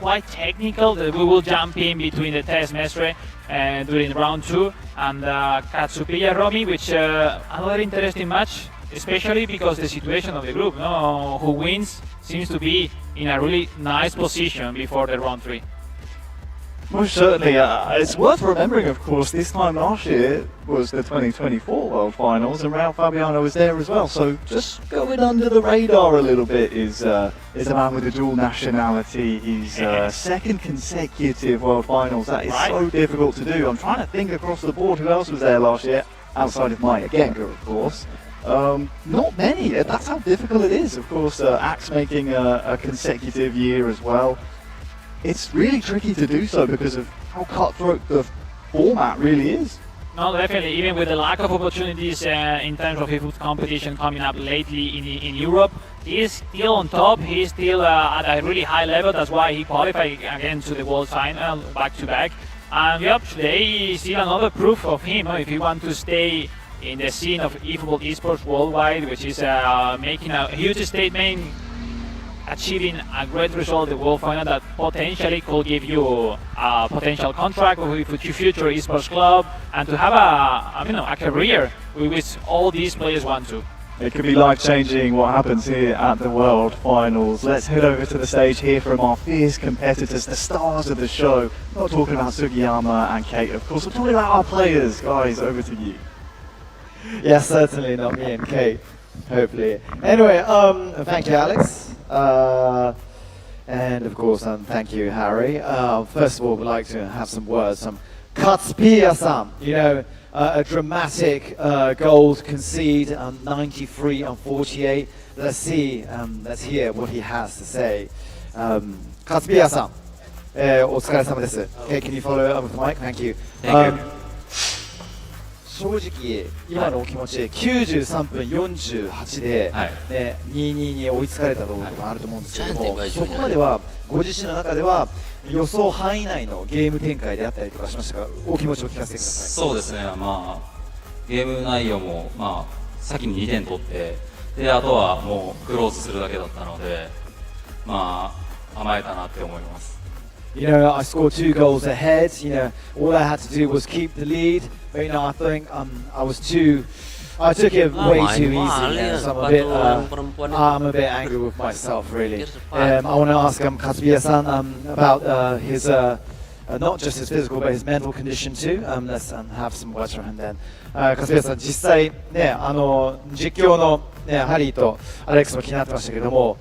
quite technical. We will jump in between the Tess Mestre during round 2 and Katsupiya Romy, which another interesting match, especially because the situation of the group, who wins seems to be in a really nice position before the round 3. Most certainly. It's worth remembering, of course, this time last year was the 2024 World Finals, and Real Fabiano was there as well. So just going under the radar a little bit is a man with a dual nationality. He's second consecutive World Finals. That is so difficult to do. I'm trying to think across the board who else was there last year, outside of Mayageka, of course. Not many. That's how difficult it is. Of course, Axe making a consecutive year as well. It's really tricky to do so because of how cutthroat the format really is. No, definitely. Even with the lack of opportunities in terms of eFootball competition coming up lately in Europe, he is still on top. He is still at a really high level. That's why he qualified again to the World Final back-to-back. And yep, today is still another proof of him. If you want to stay in the scene of eFootball esports worldwide, which is making a huge statement, achieving a great result in the World Final that potentially could give you a potential contract with your future esports club and to have a career which all these players want to. It could be life-changing what happens here at the World Finals. Let's head over to the stage here from our fierce competitors, the stars of the show. We're not talking about Sugiyama and Kate, of course. We're talking about our players. Guys, over to you. Yes, certainly not me and Kate, hopefully. Anyway, thank you, Alex. And of course, thank you, Harry. First of all, we'd like to have some words from Katsupiya-san. You know, a dramatic gold concede, 93 on 48. Let's see, let's hear what he has to say. Katsupiya-san, お疲れ様です。Okay, can you follow up with the mic? Thank you. Thank you. 正直、今のお気持ち、93分48で、ね、2-2に追いつかれたところがあると思うんですけども、そこまではご自身の中では予想範囲内のゲーム展開であったりとかしましたが、お気持ちを聞かせてください。そうですね、ゲーム内容も、先に2点取って、であとはもうクローズするだけだったので、甘えたなって思います。You know, I scored 2 goals ahead. You know, all I had to do was keep the lead. But you know, I think I took it way too easy. So I'm a bit angry with myself, really. I want to ask Katsubiya-san about his not just his physical but his mental condition too. Let's have some words from him then. Katsubiya-san, 実際ね、実況のね、ハリーとアレックスも気になってましたけども、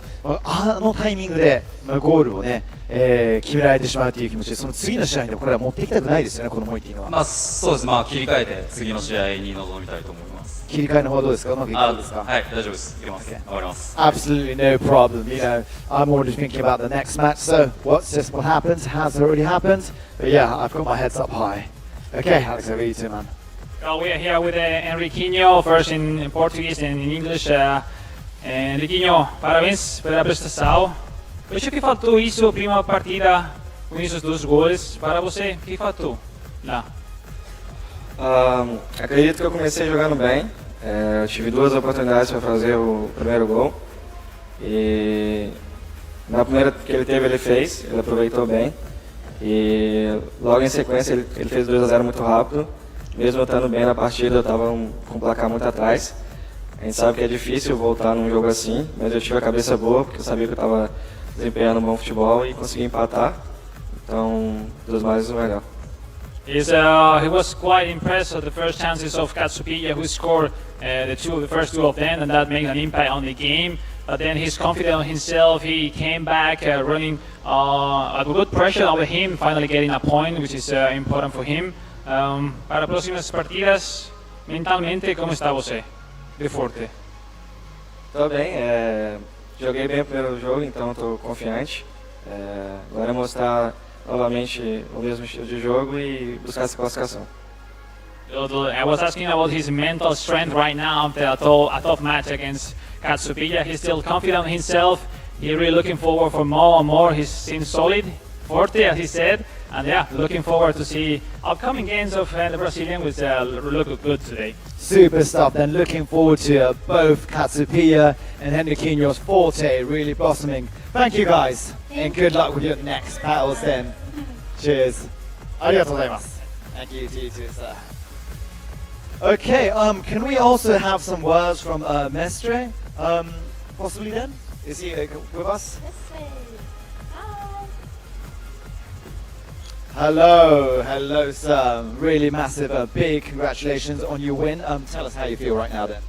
タイミングでゴールをね、決められてしまうという気持ちで、その次の試合にこれは持っていきたくないですよね、この思いっていうのは。そうです、切り替えて次の試合に臨みたいと思います。切り替えの方はどうですか、うまくいくんですか。はい、大丈夫です。いけます。頑張ります。Absolutely no problem. You know, I'm already thinking about the next match. So what's just what happens has already happened. But yeah, I've got my heads up high. Okay, Alex, over you too, man. We are here with Enriquinho, first in Portuguese and in English. Enriquinho, parabéns pela prestação. Eu acho que faltou isso a primeira partida com esses 2 gols. Para você, o que faltou lá? Acredito que eu comecei jogando bem. Eu tive 2 oportunidades para fazer o primeiro gol. E na primeira que ele teve, ele fez. Ele aproveitou bem. E logo em sequência ele fez 2-0 muito rápido. Mesmo eu estando bem na partida, eu estava com o placar muito atrás. A gente sabe que é difícil voltar num jogo assim, mas eu tive a cabeça boa, porque eu sabia que eu estava desempenhando um bom futebol e consegui empatar. Então, dos mais, o melhor. He was quite impressed with the first chances of Katsupiya, who scored the first two of them, and that made an impact on the game. But then he's confident in himself. He came back running a good pressure over him, finally getting a point, which is important for him. Para próximas partidas, mentalmente, como está você? De forte. Tô bem, joguei bem o primeiro jogo, então estou confiante. Agora é mostrar novamente o mesmo estilo de jogo e buscar essa classificação. I was asking about his mental strength right now after a tough match against Katsupiya. He's still confident in himself. He's really looking forward for more and more. He seems solid, forte, as he said. And yeah, looking forward to see upcoming games of the Brazilian, which look good today. Super stuff. Then looking forward to both Katsupiya and Henriquinho's forte really blossoming. Thank you guys, and good luck with your next battles then. Cheers. Arigatou gozaimasu. Thank you to you too, sir. Okay, can we also have some words from Mestre? Possibly then? Is he with us? Hello, sir. Really massive, big congratulations on your win. Tell us how you feel right now, then.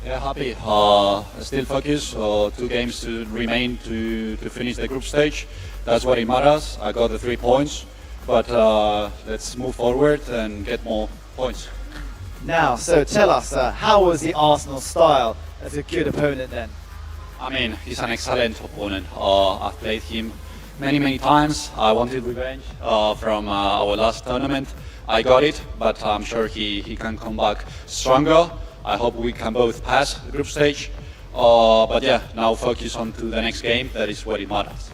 Yeah, happy. Still focused. 2 games to remain to finish the group stage. That's what it matters. I got the 3 points, but let's move forward and get more points. Now, so tell us, how was the Arsenal style as a good opponent then? I mean, he's an excellent opponent. I've played him many times. I wanted revenge from our last tournament. I got it, but I'm sure he can come back stronger. I hope we can both pass the group stage. But yeah, now focus on to the next game. That is what it matters.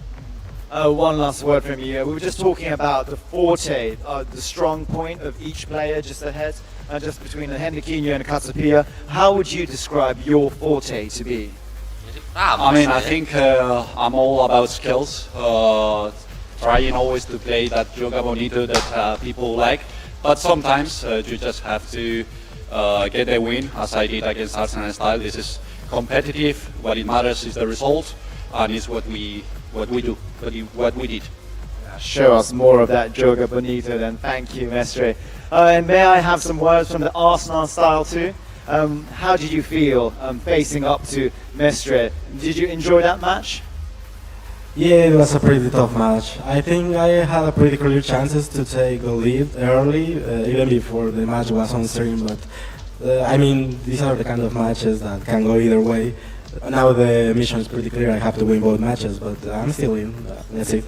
One last word from you. We were just talking about the forte, the strong point of each player just ahead, just between the Henriquinho and Katsupiya. How would you describe your forte to be? I mean, I think I'm all about skills. Trying always to play that joga bonito that people like, but sometimes you just have to get a win, as I did against Arsenal style. This is competitive. What it matters is the result, and it's what we do, what we did. Show us more of that joga bonito then. Thank you, Mestre. And may I have some words from the Arsenal style too? How did you feel facing up to Mestre? Did you enjoy that match? Yeah, it was a pretty tough match. I think I had a pretty clear chances to take the lead early, even before the match was on stream. But I mean, these are the kind of matches that can go either way. Now the mission is pretty clear. I have to win both matches, but I'm still in. Let's see.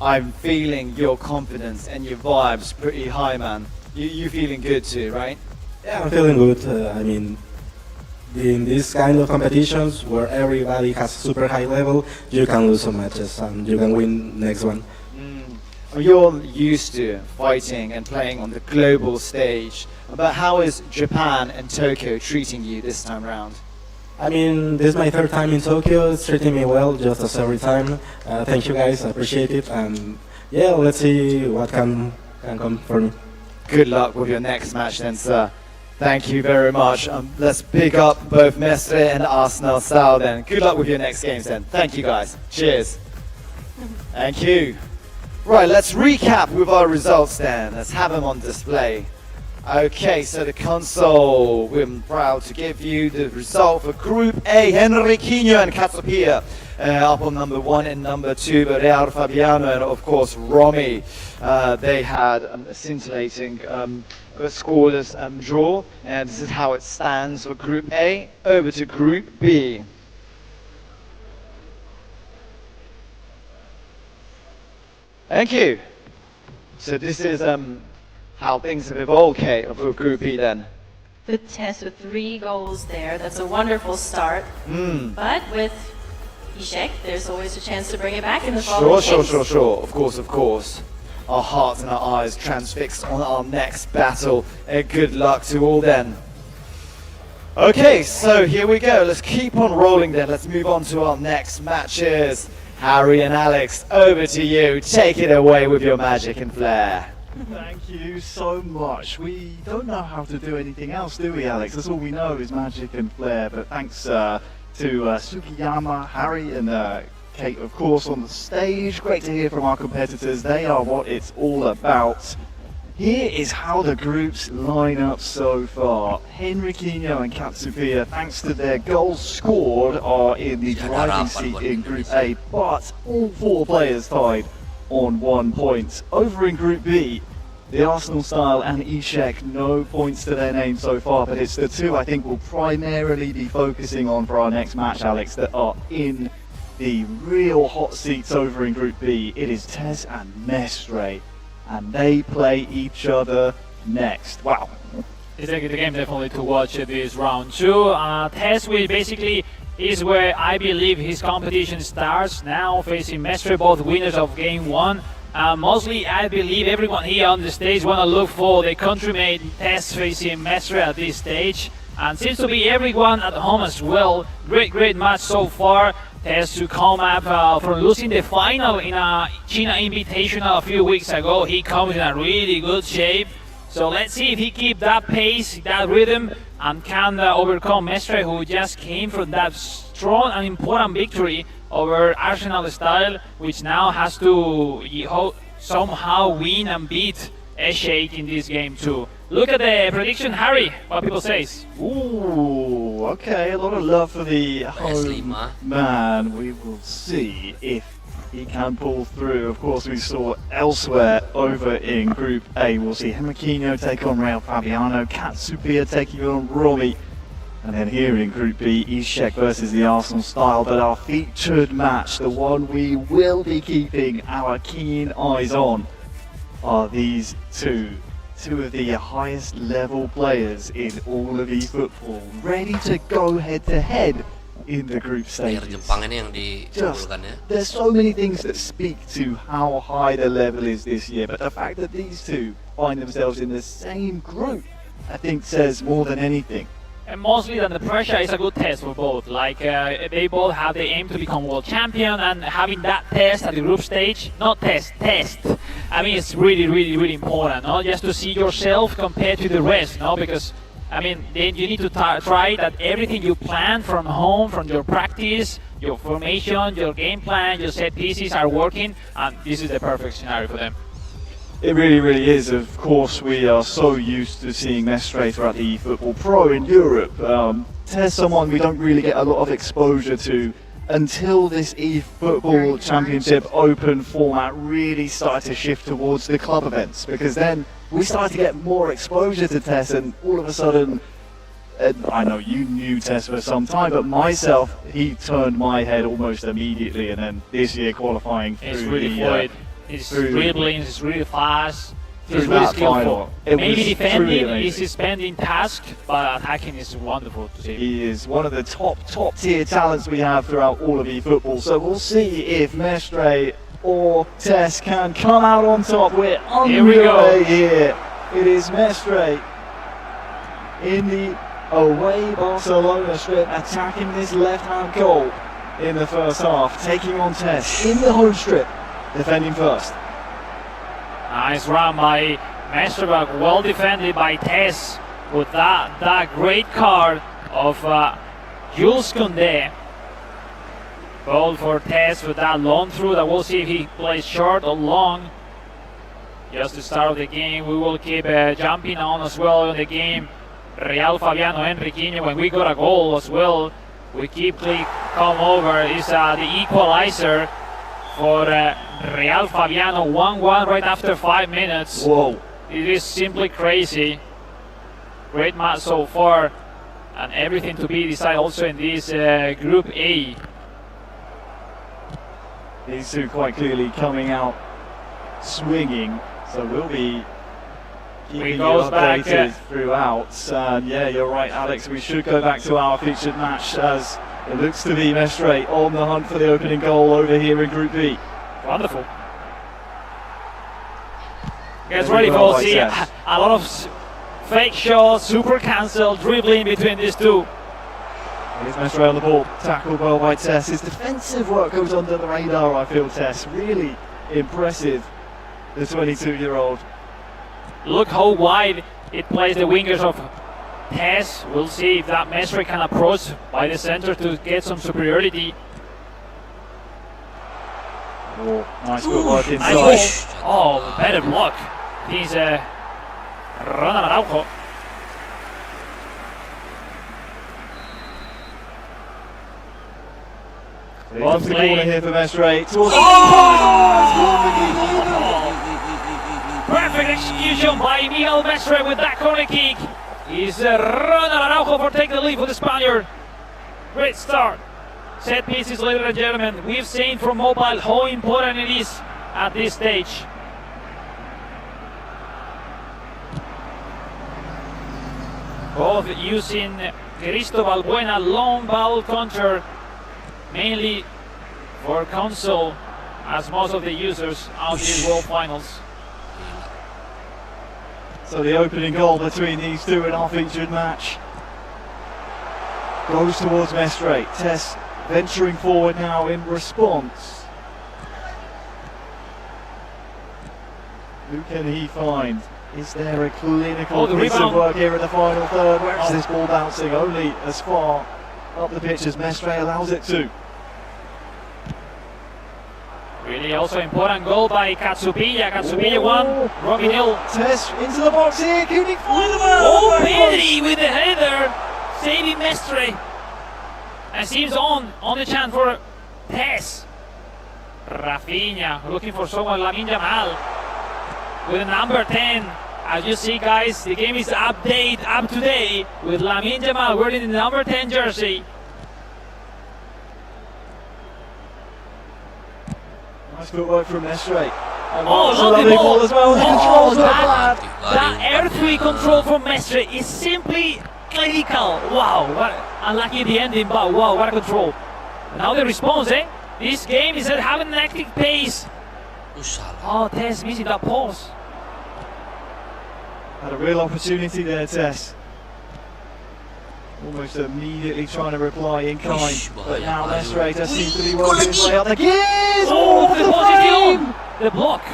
I'm feeling your confidence and your vibes pretty high, man. You feeling good too, right? Yeah, I'm feeling good. I mean, in these kind of competitions where everybody has super high level, you can lose some matches and you can win next one. You're used to fighting and playing on the global stage, but how is Japan and Tokyo treating you this time around? I mean, this is my third time in Tokyo. It's treating me well, just as every time. Thank you guys, I appreciate it. And yeah, let's see what can come for me. Good luck with your next match then, sir. Thank you very much. Let's pick up both Mestre and Arsenal style then. Good luck with your next games then. Thank you guys. Cheers. Thank you. Right, let's recap with our results then. Let's have them on display. Okay, so the console, we're proud to give you the result for Group A. Henriquinho and Katsupiya up on number 1 and number 2, but Real Fabiano and of course Romy. They had a scintillating scoreless draw, and this is how it stands for Group A. Over to Group B. Thank you. So this is how things have evolved, Kate, for Group B then. The test with 3 goals there. That's a wonderful start. But with Ishek, there's always a chance to bring it back in the following games. Sure. Of course. Our hearts and our eyes transfixed on our next battle. And good luck to all then. Okay, so here we go. Let's keep on rolling then. Let's move on to our next matches. Harry and Alex, over to you. Take it away with your magic and flair. Thank you so much. We don't know how to do anything else, do we, Alex? That's all we know is magic and flair. But thanks to Sugiyama, Harry, and Kate, of course, on the stage. Great to hear from our competitors. They are what it's all about. Here is how the groups line up so far. Henriquinho and Katsupiya, thanks to their goals scored, are in the driving seat in Group A, but all 4 players tied on 1 point. Over in Group B, the Arsenal style and Ishek, no points to their name so far, but it's the 2 I think we'll primarily be focusing on for our next match, Alex, that are in the real hot seats over in Group B. It is Tess and Mestre, and they play each other next. Wow. It's a good game definitely to watch this round 2. Tess will basically is where I believe his competition starts now, facing Mestre, both winners of game 1. Mostly I believe everyone here on the stage want to look for the countryman Tess facing Mestre at this stage, and seems to be everyone at home as well. Great match so far. Tess to come up from losing the final in a China Invitational a few weeks ago. He comes in a really good shape. So let's see if he keeps that pace, that rhythm, and can overcome Mestre, who just came from that strong and important victory over Arsenal style, which now has to somehow win and beat Ishek in this game too. Look at the prediction, Harry, what people says. Ooh, okay, a lot of love for the home man. We will see if he can pull through. Of course, we saw elsewhere over in Group A, we'll see Henriquinho take on Real Fabiano, Katsupiya taking on Romy, and then here in Group B, Ishek versus the Arsenal style. But our featured match, the one we will be keeping our keen eyes on, are these two of the highest level players in all of eFootball, ready to go head to head in the group stages. There's so many things that speak to how high the level is this year, but the fact that these two find themselves in the same group, I think says more than anything. And mostly than the pressure is a good test for both. Like they both have the aim to become world champion, and having that test at the group stage, not test. I mean, it's really important, no? Just to see yourself compared to the rest, no? Because I mean, then you need to try that everything you plan from home, from your practice, your formation, your game plan, your set pieces are working, and this is the perfect scenario for them. It really is. Of course, we are so used to seeing Mestre throughout the eFootball Pro in Europe. There's someone we don't really get a lot of exposure to until this eFootball Championship Open format really started to shift towards the club events, because then we started to get more exposure to Tess, and all of a sudden, I know you knew Tess for some time, but myself, he turned my head almost immediately, and then this year qualifying through it's really fluid. He's dribbling, he's really fast, he's through really that skillful. final. Maybe defending is his pending task, but attacking is wonderful to see. He is one of the top tier talents we have throughout all of eFootball. So we'll see if Mestre or Tess can come out on top. We're underway here. It is Mestre in the away Barcelona strip, attacking this left-hand goal in the first half, taking on Tess in the home strip, defending first. Nice run by Mestre, well defended by Tess with that great card of Jules Koundé. Goal for Tess with that long through that we'll see if he plays short or long. Just the start of the game, we will keep jumping on as well in the game. Real Fabiano Enriquinho, when we got a goal as well, we keep come over. Is the equalizer for Real Fabiano, 1-1 right after 5 minutes. Whoa. It is simply crazy. Great match so far, and everything to be decided also in this Group A. These two quite clearly coming out swinging, so we'll be keeping you updated throughout. And yeah, you're right, Alex, we should go back to our featured match, as it looks to be Mestre on the hunt for the opening goal over here in Group B. Wonderful. Gets ready for see a lot of fake shots, super cancel, dribbling between these two. Here's Mestre on the ball, tackled well by Tess. His defensive work goes under the radar, I feel, Tess. Really impressive, the 22-year-old. Look how wide it plays the wingers of Tess. We'll see if that Mestre can approach by the center to get some superiority. Oh, nice footwork inside. Nice. Oh, better block. He's Ronald Araujo. Well, the corner here for Mestre. Perfect execution by Miguel Mestre with that corner kick. Is Ronald Araujo for taking the lead for the Spaniard. Great start. Set pieces, ladies and gentlemen. We've seen from mobile how important it is at this stage. Both using Cristobal Buena long ball counter, mainly for console, as most of the users out in World Finals. So the opening goal between these two in our featured match goes towards Mestre. Tess venturing forward now in response. Who can he find? Is there a clinical piece of work here in the final third? Where is this ball bouncing? Only as far up the pitch as Mestre allows it to. Really also important goal by Katsupilla. Katsupilla 1, Robbie 0. Tess into the box here. Koenig finds the ball. Oh, Pedri with the header, saving Mestre. And seems on the chance for Tess. Rafinha looking for someone, Lamine Yamal with the number 10. As you see, guys, the game is up to date with Lamine Yamal wearing the number 10 jersey. Nice footwork from Mestre. Oh, lovely ball as well. That earthly control from Mestre is simply clinical. Wow, what unlucky the ending, but wow, what a control. Now the response, This game is having an active pace. Oh, Tess missing that pause. Had a real opportunity there, Tess. Almost immediately trying to reply in kind. But bahaya now kali. Mestre does seem to be working his way up the gears. Oh, the the frame! position! The block!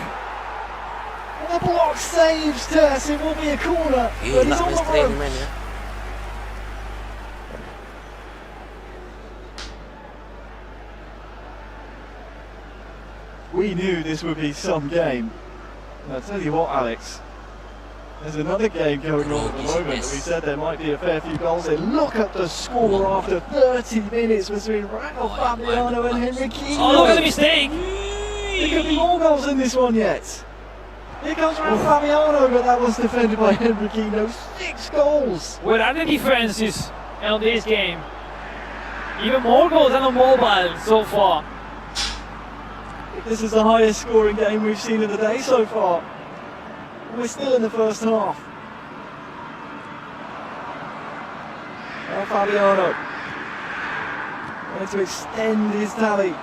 The block saves Tess. It will be a corner, but Gila he's on the Mestre ini rope. men ya. We knew this would be some game. And I'll tell you what, Alex, there's another game going on at the moment. We said there might be a fair few goals there. Look at the score after 30 minutes between Rangel Fabiano and Henriquinho. Oh, look at the mistake! There could be more goals in this one yet. Here comes Rangel Fabiano, but that was defended by Henriquinho. 6 goals! Where are the defenses on this game? Even more goals than on mobile so far. This is the highest scoring game we've seen of the day so far. We're still in the first half. Now Fabiano wanted to extend his tally.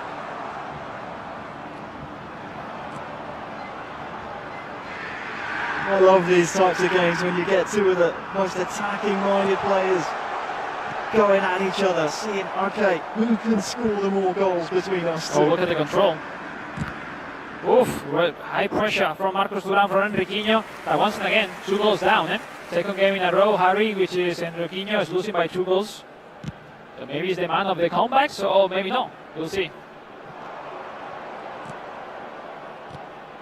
I love these types of games when you get two of the most attacking-minded players going at each other, seeing, okay, who can score the more goals between us two? Oh, look at the control. Oof, high pressure from Marcos Duran for Henriquinho. But once again, 2 goals down. Second game in a row, Harry, which is Henriquinho, is losing by 2 goals. So maybe he's the man of the comebacks, or maybe no. We'll see.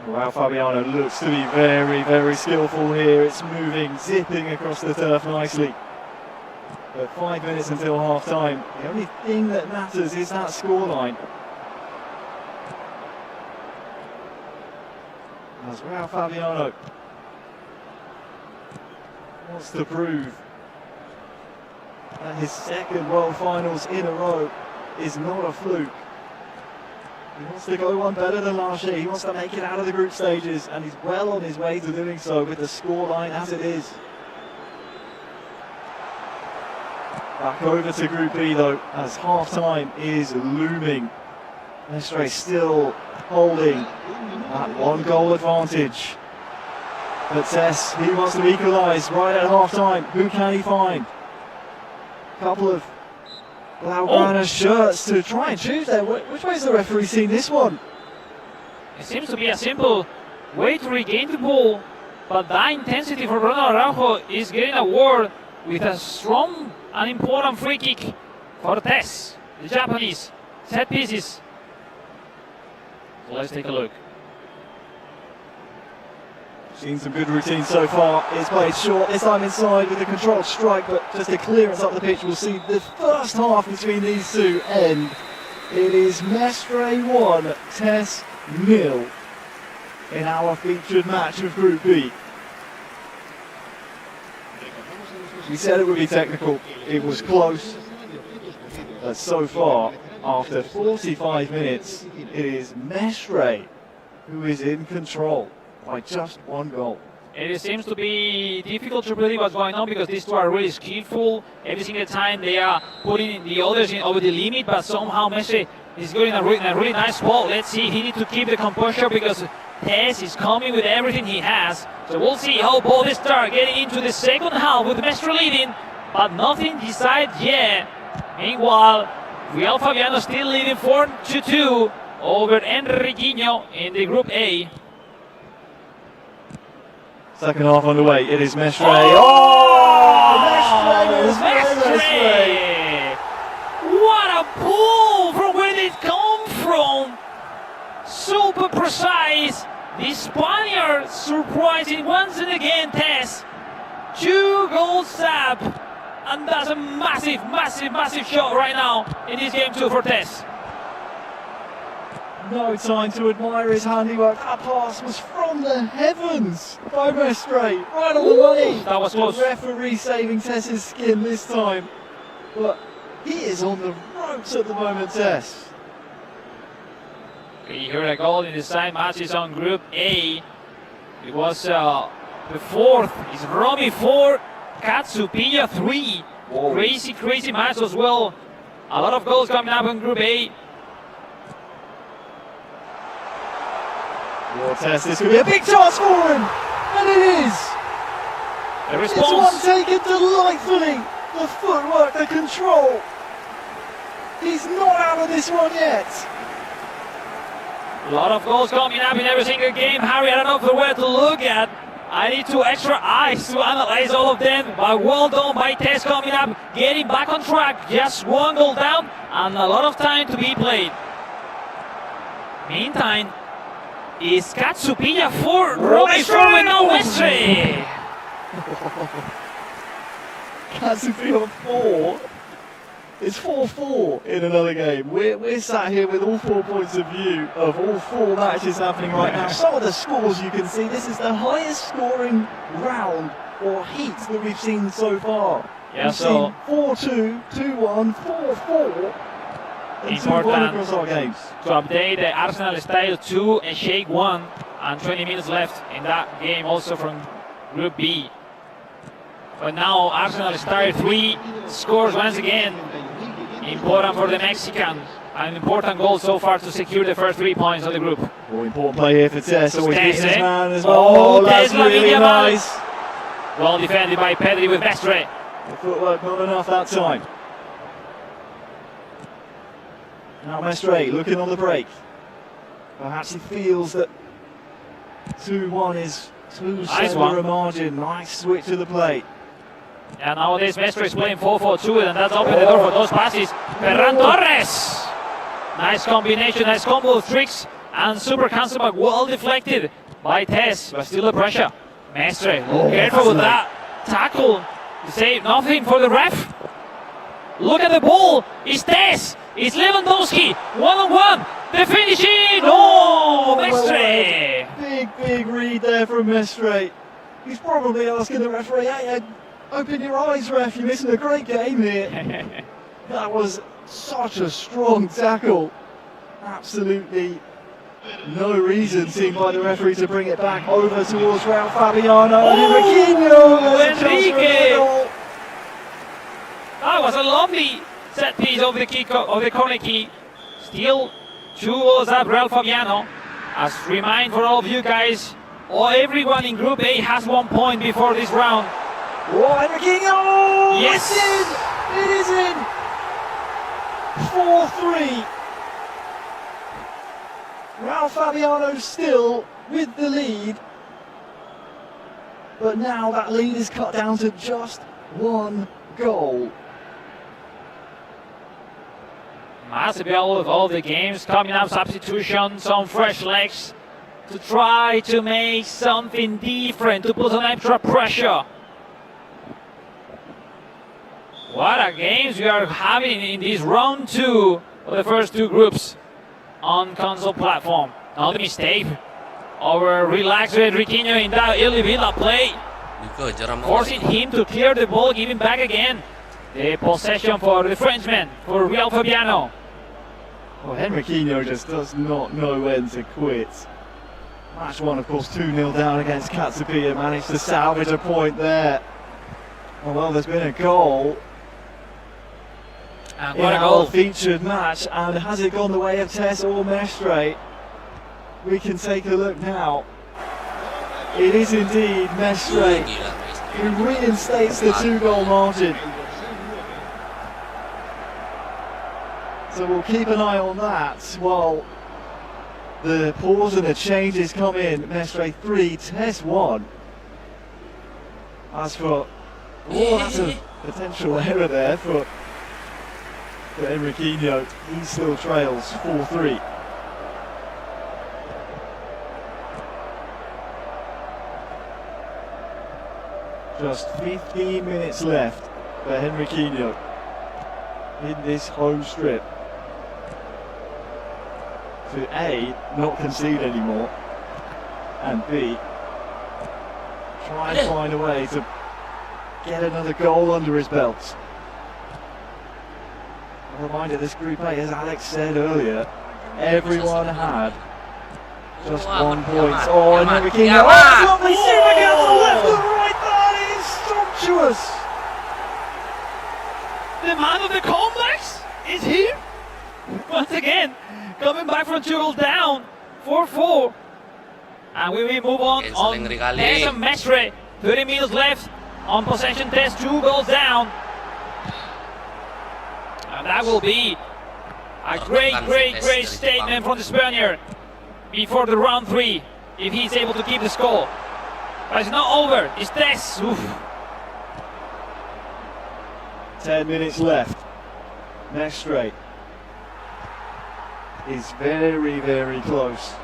Wow, Fabiano looks to be very, very skillful here. It's moving, zipping across the turf nicely. But 5 minutes until half time. The only thing that matters is that scoreline. As Raul Fabiano wants to prove that his second World Finals in a row is not a fluke. He wants to go one better than last year. He wants to make it out of the group stages, and he's well on his way to doing so with the scoreline as it is. Back over to Group B though, as half-time is looming. Mestre still holding that 1-goal advantage. But Tess, he wants to equalise right at half-time. Who can he find? A couple of Blaugrana shirts to try and choose there. Which way has the referee seen this one? It seems to be a simple way to regain the ball, but that intensity for Ronald Araujo is getting a award with a strong and important free kick for Tess, the Japanese set pieces. So let's take a look. Seen some good routine so far. It's played short, this time inside with a controlled strike, but just a clearance up the pitch. We'll see the first half between these two end. It is Mestre 1, Tess 0 in our featured match of Group B. We said it would be technical, it was close, but so far, after 45 minutes, it is Mestre who is in control by just 1 goal. It seems to be difficult to predict what's going on because these two are really skillful. Every single time they are putting the others in over the limit, but somehow Mestre is going in a really nice spot. Let's see, he needs to keep the composure because Tess is coming with everything he has. So we'll see how both start getting into the second half with Mestre leading, but nothing decided yet. Meanwhile, Real Fabiano still leading 4-2 over Henriquinho in the Group A. Second half on the way, it is Mestre. Mestre! What a pull from where did it come from! Super precise. The Spaniard surprising once and again Tess. 2 goals up. And that's a massive shot right now in this game too for Tess. No time to admire his handiwork. That pass was from the heavens by Mestre. Right on the money. That was close. The referee saving Tess's skin this time. But he is on the ropes at the moment, Tess. We heard a goal in the side matches on Group A. It was the 4th. It's Romy 4, Katsupilla 3. Whoa. Crazy match as well. A lot of goals coming up in Group A. Well, Tess, this could be a big chance for him. And it is. The It's response. one taken delightfully The footwork, the control. He's not out of this one yet. A lot of goals coming up in every single game. Harry, I don't know where to look at. I need 2 extra eyes to analyze all of them. But well done by Tess coming up, getting back on track. Just 1 goal down and a lot of time to be played. Meantime, is Katsupilla 4, Romy Strowman, no Mestre. Katsupilla 4. It's 4-4 in another game. We're sat here with all 4 points of view of all 4 matches happening right now. Some of the scores you can see, this is the highest scoring round or heat that we've seen so far. Yeah, we've so seen 4-2, 2-1, 4-4, and 2-1 across our games. To update the Arsenal style 2 and shake 1 and 20 minutes left in that game also from Group B. But now Arsenal started 3 scores once again. Important for the Mexican. An important goal so far to secure the first 3 points of the group. Oh, important play here for Tess. Always Tess, business eh? man as well. Oh, That's Tess really Lavinia nice. Well defended by Pedri with Mestre. The footwork not enough that time. Now Mestre looking on the break. Perhaps he feels that 2-1 is too slender a margin. Nice switch to the plate. And nowadays Mestre is playing 4-4-2 and that's opened the door for those passes. Ferran Torres! Nice combination, nice combo of tricks and super cancel back, well deflected by Tess, but still the pressure. Mestre, careful with that tackle. To say nothing for the ref. Look at the ball, it's Tess, it's Lewandowski, 1-on-1, the finishing, no, Mestre! Big read there from Mestre. He's probably asking the referee, hey, open your eyes, ref, you're missing a great game here. That was such a strong tackle. Absolutely no reason seen by the referee to bring it back over towards Raul Fabiano. Oh, Enrique! That was a lovely set piece of the kick of the corner kick. Still 2 goals up, Raul Fabiano. As remind for all of you guys, everyone in Group A has 1 point before this round. Oh, Enriquinho! Yes! It is in! 4-3. Raul Fabiano still with the lead. But now that lead is cut down to just 1 goal. Massive battle with all the games coming up, substitution, some fresh legs to try to make something different, to put some extra pressure. What a games we are having in this round 2 of the first 2 groups on console platform. Not a mistake. Our relaxed Enriquinho in that early build-up play, forcing him to clear the ball, giving back again. The possession for the Frenchman, for Raul Fabiano. Well, Enriquinho just does not know when to quit. Match 1, of course, 2-0 down against Katsupilla, managed to salvage a point there. Oh, well, there's been a goal. And in what a our goal. featured match, and has it gone the way of Tess or Mestre? We can take a look now. It is indeed Mestre who reinstates the 2-goal margin. So we'll keep an eye on that while the pause and the changes come in. Mestre 3, Tess 1. As for, that's a potential error there for Enriquinho. He still trails 4-3. Just 15 minutes left for Enriquinho in this home strip. To A, not concede anymore, and B, try and find a way to get another goal under his belt. A reminder, this Group A, as Alex said earlier, everyone had just 1 point. Oh, and Enriquinho, lovely super against the left and right, that is sumptuous! The man of the complex is here once again, coming back from 2 goals down, 4-4, and we will move on Tess and Mestre. 30 minutes left on possession. Tess 2 goals down. that will be a great statement from the Spaniard before the round 3, if he's able to keep the score. But it's not over, it's this. Oof. 10 minutes left. Mestre is very close.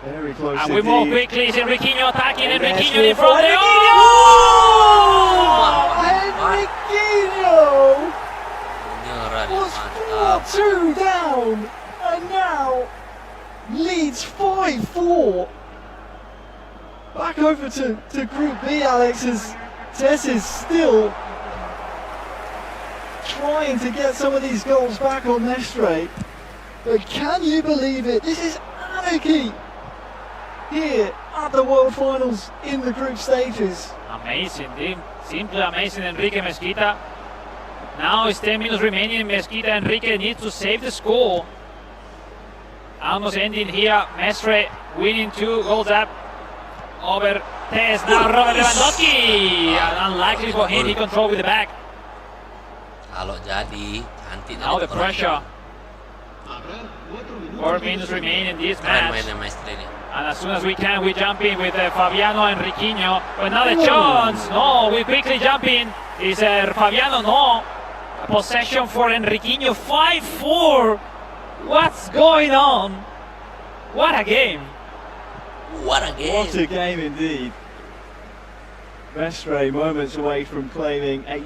Very close And indeed. we move quickly, it's Enriquinho attacking, And Enriquinho in Mestre front. Enriquinho Beneran was mantap. 4-2 down and now leads 5-4. Back over to Group B, Alex, as Tess is still trying to get some of these goals back on Mestre. But can you believe it? This is anarchy here at the World Finals in the group stages. Amazing, simply amazing, Enrique Mesquita. Now it's 10 minutes remaining. Mesquita Enrique needs to save the score. Almost ending here. Mestre winning 2 goals up over Tess. Now Robert Lewandowski. Unlikely for him, he controlled with the back. Kalau jadi nanti Now the pressure. 4 minutes remain in this keren match. mainnya Mestre ini. And as soon as we can, we jump in with Fabiano and Enriquinho. Another chance. No, we quickly jump in. Is Fabiano? No. A possession for Enriquinho. 5-4. What's going on? What a game. What a game. What a game indeed. Mestre moments away from claiming a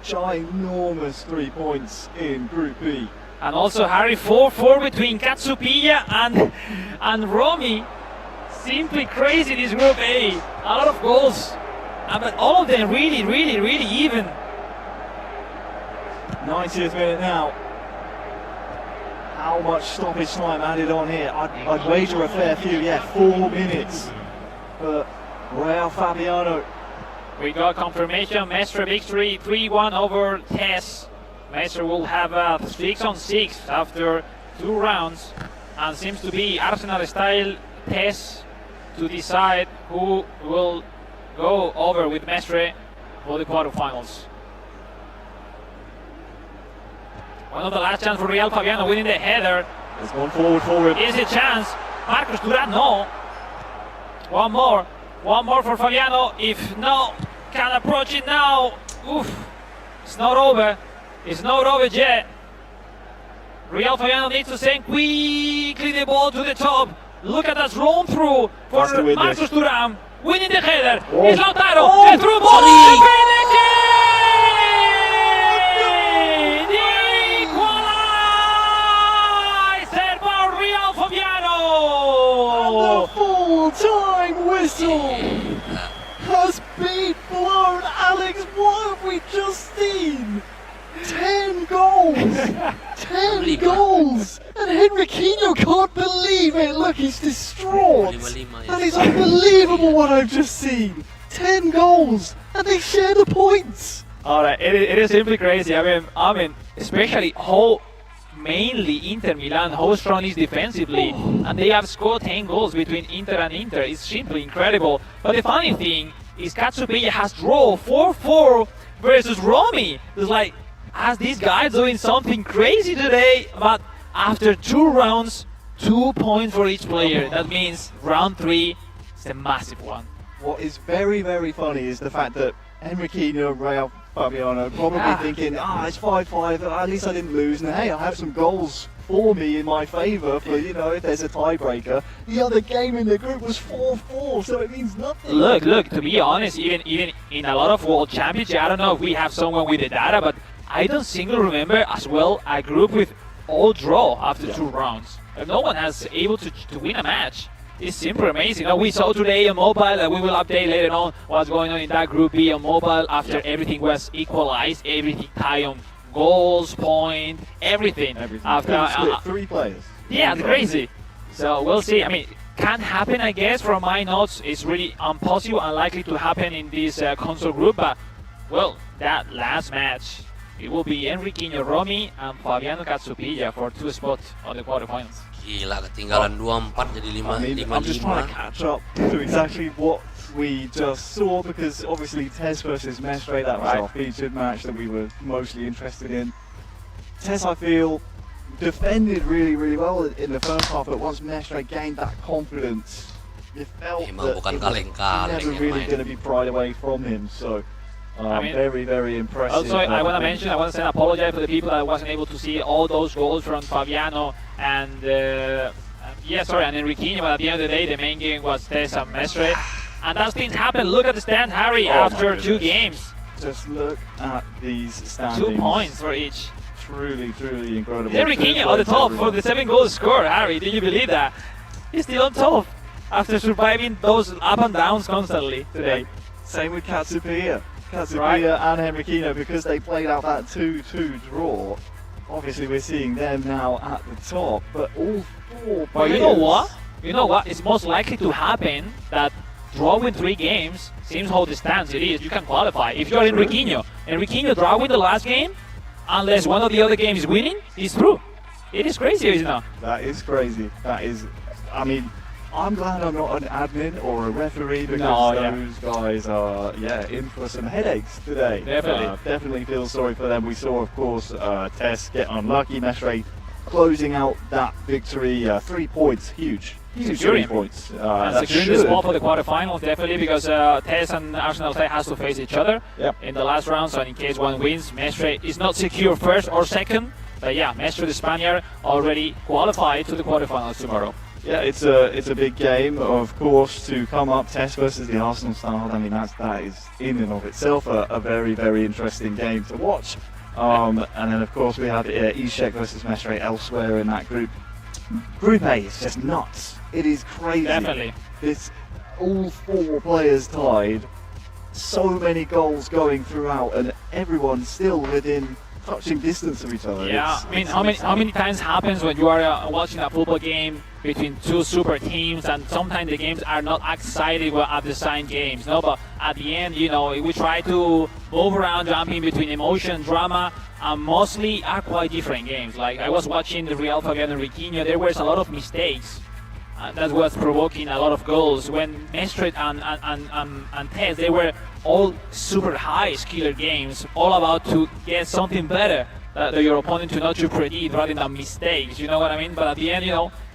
ginormous 3 points in Group B. And also Harry 4-4 between Katsupilla and Romy. Simply crazy, this Group A. A lot of goals. But all of them really even. 90th minute now. How much stoppage time added on here? I'd wager a fair few, 4 minutes. But Real Fabiano. We got confirmation, Mestre victory 3-1 over Tess. Mestre will have 6-on-6 after 2 rounds, and seems to be Arsenal-style Tess to decide who will go over with Mestre for the quarterfinals. One of the last chance for Real Fabiano winning the header. Has gone forward. Is a chance. Marcos Duran, no. One more for Fabiano. If no, can approach it now. Oof. It's not over. It's not over yet. Real Fabiano needs to send quickly the ball to the top. Look at that roam through for Marcos Duran. Winning the header. It's Lautaro. The through ball. Full-time whistle has been blown. Alex, what have we just seen? 10 goals! 10 goals! And Enriquinho can't believe it. Look, he's distraught. That is unbelievable what I've just seen. 10 goals, and they share the points. Alright, it is simply crazy. I mean, especially how mainly Inter Milan, how strong is defensively, and they have scored 10 goals between Inter and Inter. It's simply incredible. But the funny thing is Katsupilla has drawn 4-4 versus Romy. It's like, as these guys doing something crazy today, but after 2 rounds, 2 points for each player. That means round 3 is a massive one. What is very funny is the fact that Enriquinho and Real Fabiano probably thinking, it's 5-5, at least I didn't lose, and hey, I have some goals for me in my favour for, if there's a tiebreaker. The other game in the group was 4-4, so it means nothing. Look, to be honest, even in a lot of World Championships, I don't know if we have someone with the data, but I don't singly remember as well a group with all draw after 2 rounds. No one has able to win a match. It's simply amazing. We saw today on mobile, and we will update later on what's going on in that Group B on mobile after everything was equalized, everything tied on goals, point, everything. After 3 players. Yeah, it's crazy. So we'll see. I mean, can happen, I guess. From my notes, it's really impossible, unlikely to happen in this console group. But well, that last match it will be Enriquinho Romy and Fabiano Katsupilla for 2 spots on the quarterfinals. Gila, ketinggalan 24 jadi 5-5. I'm just trying to catch up to exactly what we just saw, because obviously Tez versus Mestre, that was our featured match that we were mostly interested in. Tez, I feel, defended really, really well in the first half, but once Mestre gained that confidence, you felt that it was never really going to be pried away from him. So, very, very impressive. Also, I want to say apologize for the people that wasn't able to see all those goals from Fabiano and and Enriquinho, but at the end of the day, the main game was Tez and Mestre. And those things happen. Look at the stand, Harry, after 2 games. Just look at these standings. 2 points for each. Truly, truly incredible. Enriquinho on the top for the 7 goals scored, Harry. Did you believe that? He's still on top after surviving those up and downs constantly today. Same with Katsupilla and Enriquinho, because they played out that 2-2 draw. Obviously, we're seeing them now at the top, but all 4 players... But you know what? It's most likely to happen that drawing 3 games, seems how the stance it is, you can qualify. If you're Enriquinho drawing the last game, unless one of the other games is winning, it's through. It is crazy, isn't it? That is crazy. That is, I mean, I'm glad I'm not an admin or a referee, because those guys are, in for some headaches today. Definitely feel sorry for them. We saw, of course, Tess get unlucky. Mestre closing out that victory, 3 points, huge. Securing 3 points. Securing the spot for the quarterfinals, definitely, because Tess and Arsenal has to face each other in the last round. So in case one wins, Mestre is not secure first or second. But Mestre, the Spaniard, already qualified to the quarterfinals tomorrow. Yeah, it's a big game, of course, to come up. Tess versus the Arsenal side. I mean, that is in and of itself a very, very interesting game to watch. And then, of course, we have Ishek versus Mestre elsewhere in that group. Group A is just nuts. It is crazy. Definitely. It's all 4 players tied. So many goals going throughout, and everyone still within touching distance of each other. Yeah, I mean, how many times happens when you are watching a football game between 2 super teams, and sometimes the games are not exciting at the same games, no? But at the end, we try to move around, jumping between emotion, drama, and mostly are quite different games. Like I was watching the Real Fabiano Enriquinho, there was a lot of mistakes. That was provoking a lot of goals. When Mestre and Tess, they were all super high skiller games, all about to get something better that your opponent to not to predict rather than mistakes, you know what I mean? But at the end,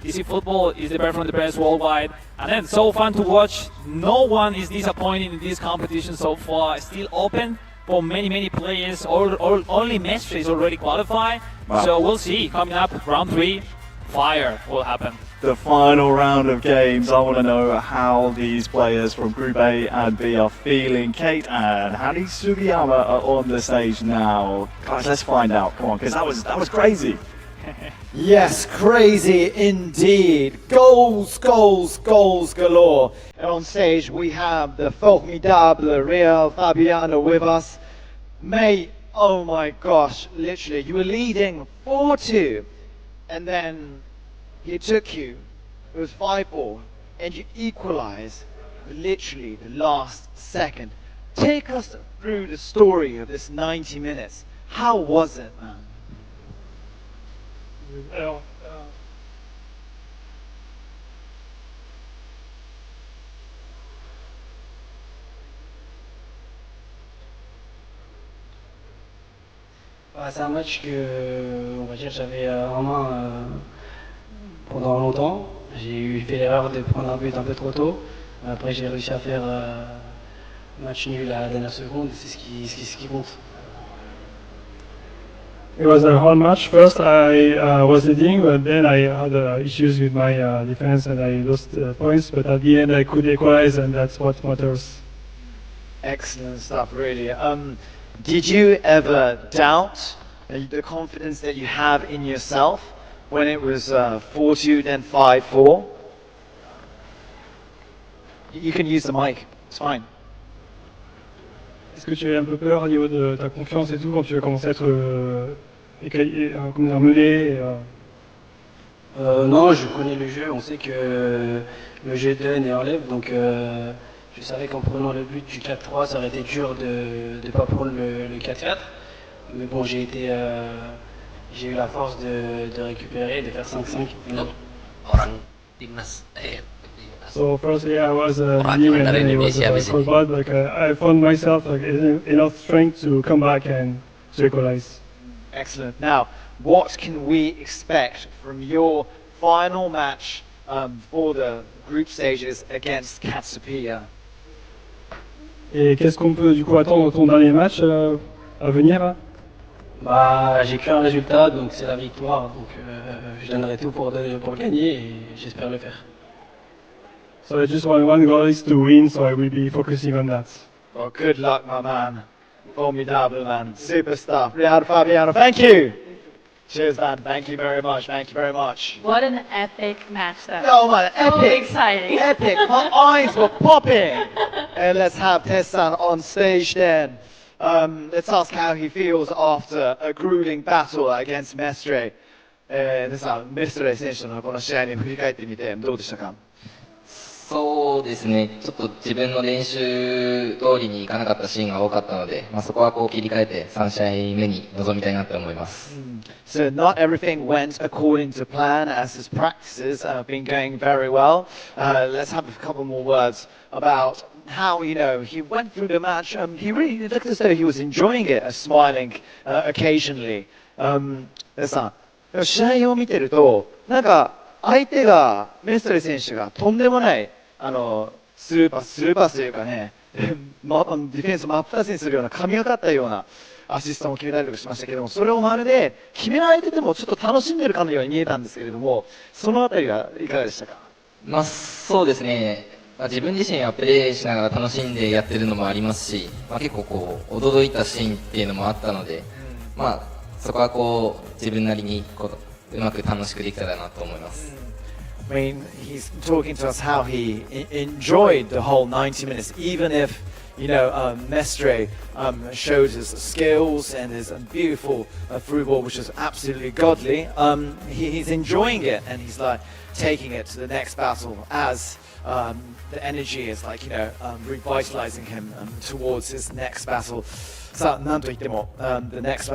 eFootball is the best from the best worldwide, and then so fun to watch. No one is disappointing in this competition so far. Still open for many players. Only Mestre is already qualified. Wow. So we'll see. Coming up, round 3, fire will happen. The final round of games. I want to know how these players from Group A and B are feeling. Kate and Harry Sugiyama are on the stage now. Guys, let's find out. Come on, because that was crazy. Yes, crazy indeed. Goals galore. And on stage we have the formidable Real Fabiano with us. Mate, oh my gosh, literally, you were leading 4-2, and then he took you, it was 5-4, and you equalized literally the last second. Take us through the story of this 90 minutes. How was it, man? Alors, c'est un match que, on va dire, j'avais en main pendant longtemps. J'ai fait l'erreur de prendre un but un peu trop tôt. Après, j'ai réussi à faire match nul à la dernière seconde. C'est ce qui compte. It was a hard match. First, I was leading, but then I had issues with my defense and I lost points. But at the end, I could equalize, and that's what matters. Excellent stuff, really. Did you ever doubt the confidence that you have in yourself when it was 4-2, then 5-4? You can use the mic, it's fine. Est-ce que tu as eu un peu peur au niveau de ta confiance et tout quand tu as commencé à être mené Non, je connais le jeu, on sait que le jeu donne et enlève, donc je savais qu'en prenant le but du 4-3, ça aurait été dur de ne pas prendre le 4-4. Mais bon, j'ai eu la force de récupérer, de faire 5-5. Orang timnas So firstly, I was new and then it was cold bad, but I found myself enough strength to come back and to equalize. Excellent. Now, what can we expect from your final match for the group stages against Katsupia? Et qu'est-ce qu'on peut du coup attendre de ton dernier match à venir là? Bah, j'ai qu'un résultat, donc c'est la victoire. Donc je donnerai tout pour gagner et j'espère le faire. So I just want one goal is to win, so I will be focusing on that. Well, good luck, my man. Formidable, man. Superstar. Riyad Fabiano, thank you. Cheers, man. Thank you very much. Thank you very much. What an epic match though. Oh, man. So Epic. exciting. Epic. My eyes were popping. And let's have Tessan on stage then. Let's ask how he feels after a grueling battle against Mestre. Tessan, Mestre 選手のこの試合に振り返ってみてどうでしたか？そうですね、ちょっと自分の練習通りにいかなかったシーンが多かったので、そこはこう切り替えて3試合目に臨みたいなと思います。So not everything went according to plan as his practices have been going very well. Let's have a couple more words about how, you know, he went through the match. He really looked as though he was enjoying it, smiling occasionally. さあ、試合を見てると、なんか相手がメストレ選手がとんでもないスルーパスというかね、ディフェンスを真っ二つにするような神がかったようなアシストも決めたりとかしましたけども、それをまるで決められててもちょっと楽しんでるかのように見えたんですけれども、そのあたりはいかがでしたか？そうですね、自分自身はプレーしながら楽しんでやってるのもありますし、結構こう驚いたシーンっていうのもあったので、そこはこう自分なりにうまく楽しくできたらなと思います。I mean, he's talking to us how he enjoyed the whole 90 minutes, even if, you know, Mestre showed his skills and his beautiful through ball, which is absolutely godly. He's enjoying it, and he's like taking it to the next battle as the energy is like, you know, revitalizing him towards his next battle. さあ、なんといっても、the next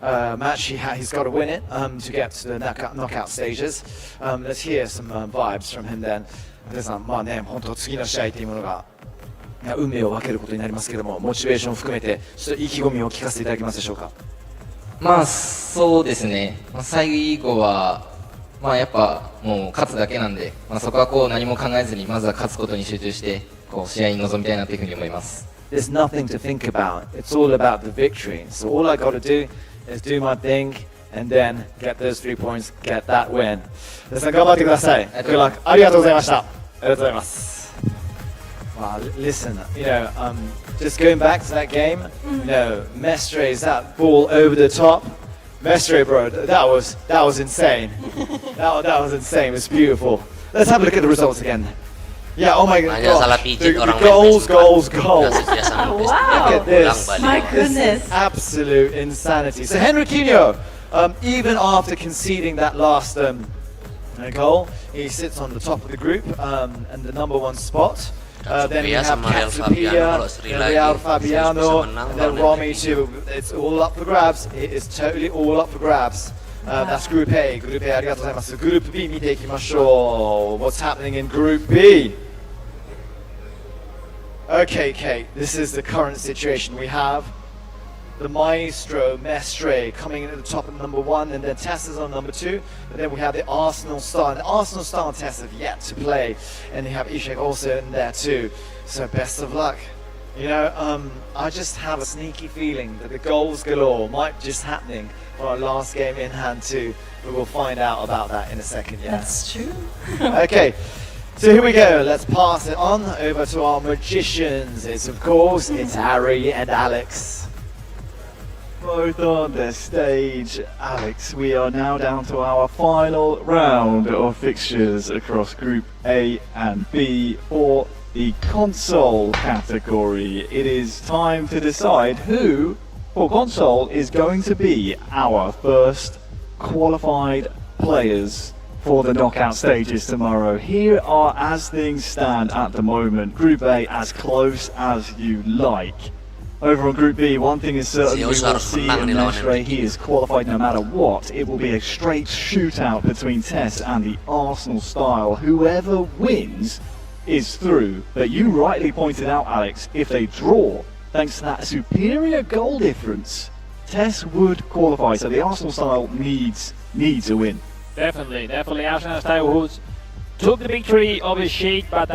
match he's got to win it to get to the knockout stages. Let's hear some vibes from him then. 皆さん、まあね、本当次の試合というものが運命を分けることになりますけども、モチベーションを含めてちょっと意気込みを聞かせていただけますでしょうか？そうですね、最後はやっぱもう勝つだけなんで、そこはこう何も考えずにまずは勝つことに集中してこう試合に臨みたいなというふうに思います。There's nothing to think about. It's all about the victory. So all I got to do is do my thing and then get those 3 points, get that win. 皆さん頑張ってください。Good luck. ありがとうございました。ありがとうございます。Listen, you know, just going back to that game, you know, Mestre's that ball over the top. Mestre, bro, that was insane. that was insane. It was beautiful. Let's have a look at the results again. Yeah, oh my god. Goals. Oh, wow. Look at this. My goodness. This is absolute insanity. So Henriquinho, even after conceding that last goal, he sits on the top of the group and the #1 spot. Then we have Katsupia, Riyad Fabiano, and then Romy too. It's all up for grabs. It is totally all up for grabs. That's Group A. Group A ありがとうございます。Group B 見ていきましょう。What's happening in Group B? Okay, Kate, this is the current situation. We have the Maestro Mestre coming in at the top of #1, and then Tess is on #2. And then we have the Arsenal Star. And the Arsenal Star and Tess have yet to play. And you have Ishak also in there too. So best of luck. You know, I just have a sneaky feeling that the goals galore might be just happening for our last game in hand too. But we'll find out about that in a second, yeah. That's true. Okay. So here we go, let's pass it on over to our magicians. It's Dari and Alex. Both on the stage, Alex. We are now down to our final round of fixtures across Group A and B for the console category. It is time to decide who, for console, is going to be our first qualified players for the knockout stages tomorrow. Here are, as things stand at the moment, Group A as close as you like. Over on Group B, one thing is certain, we will see Mestre, he is qualified no matter what. It will be a straight shootout between Tess and the Arsenal style. Whoever wins is through. But you rightly pointed out, Alex, if they draw, thanks to that superior goal difference, Tess would qualify. So the Arsenal style needs a win. Definitely Arsenal style who took the victory over Sheikh, but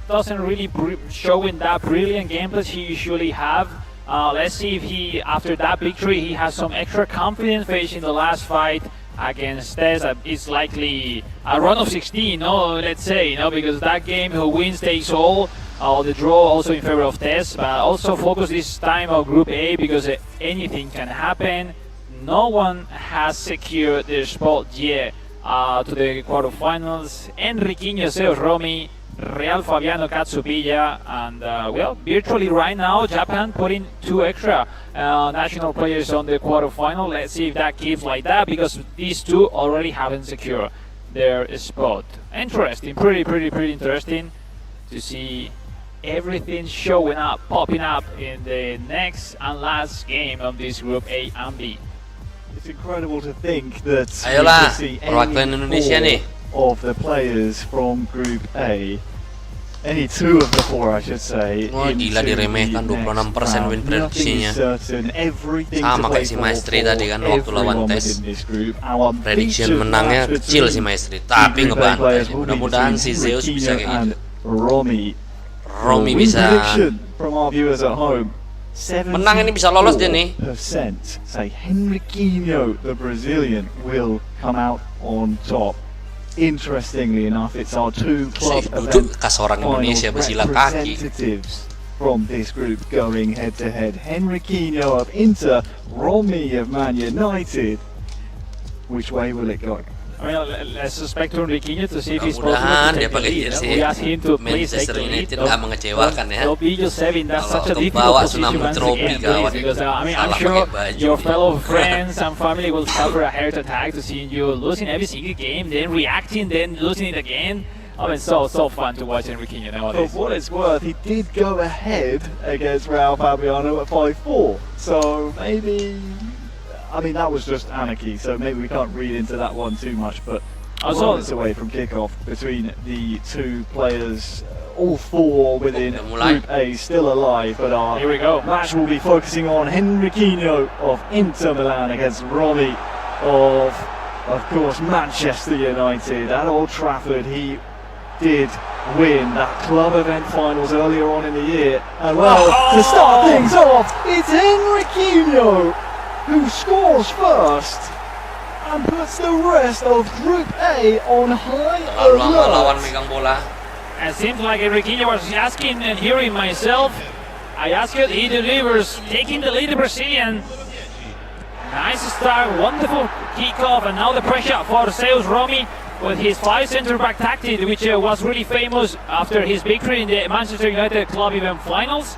doesn't really showing that brilliant gameplay he usually have. Let's see if he, after that victory, he has some extra confidence facing the last fight against Tess. It's likely a run of 16, let's say, because that game who wins takes all. The draw also in favor of Tess, but also focus this time on Group A because anything can happen. No one has secured their spot yet to the quarterfinals. Enriquinho, Zeus Romy, Real Fabiano, Katsupilla, and well, virtually right now Japan putting 2 extra national players on the quarterfinal. Let's see if that keeps like that, because these 2 already haven't secured their spot. Interesting, pretty interesting to see everything showing up, popping up in the next and last game of this Group A and B. It's incredible to think that Ayolah, we see perwakilan Indonesia nih. Of the players from Group A, any 2 of the 4 I should say. Wah, gila diremehkan 26% win prediksinya. Sama kayak si Maestri tadi kan waktu lawan Tes. Prediction menangnya kecil si Maestri, tapi ngebantai. Mudah-mudahan si Zeus bisa kayak gitu. Romy bisa menang, ini bisa lolos dia nih. Say Henriquinho, the Brazilian, will come out on top. Interestingly enough, it's our 2 club event final representatives from this group going head to head. Henriquinho of Inter, Romy of Man United. Which way will it go? I mean, let's suspect Enriquinho to see if he's possible to take the lead. We ask him to please take the lead. Nggak mengecewakan ya. That's such a difficult position once again, because I mean, I'm sure your fellow friends and family will suffer a heart attack to seeing you losing every single game, then reacting, then losing it again. I mean, so fun to watch Enriquinho nowadays. For what it's worth, he did go ahead against Real Fabiano at 5-4. So maybe, I mean, that was just anarchy, so maybe we can't read into that one too much, but moments away from kickoff between the 2 players, all 4 within Group A still alive, but our here we go. Match will be focusing on Henriquinho of Inter Milan against Romy of course, Manchester United. At Old Trafford, he did win that club event finals earlier on in the year, and well, to start things off, it's Henriquinho who scores first and puts the rest of Group A on high alert. It seems like Enriquinho was asking and hearing myself. I asked it, he delivers, taking the lead, the Brazilian. Nice start, wonderful kickoff, and now the pressure for Zeus Romy with his 5 centre-back tactic, which was really famous after his victory in the Manchester United club event finals.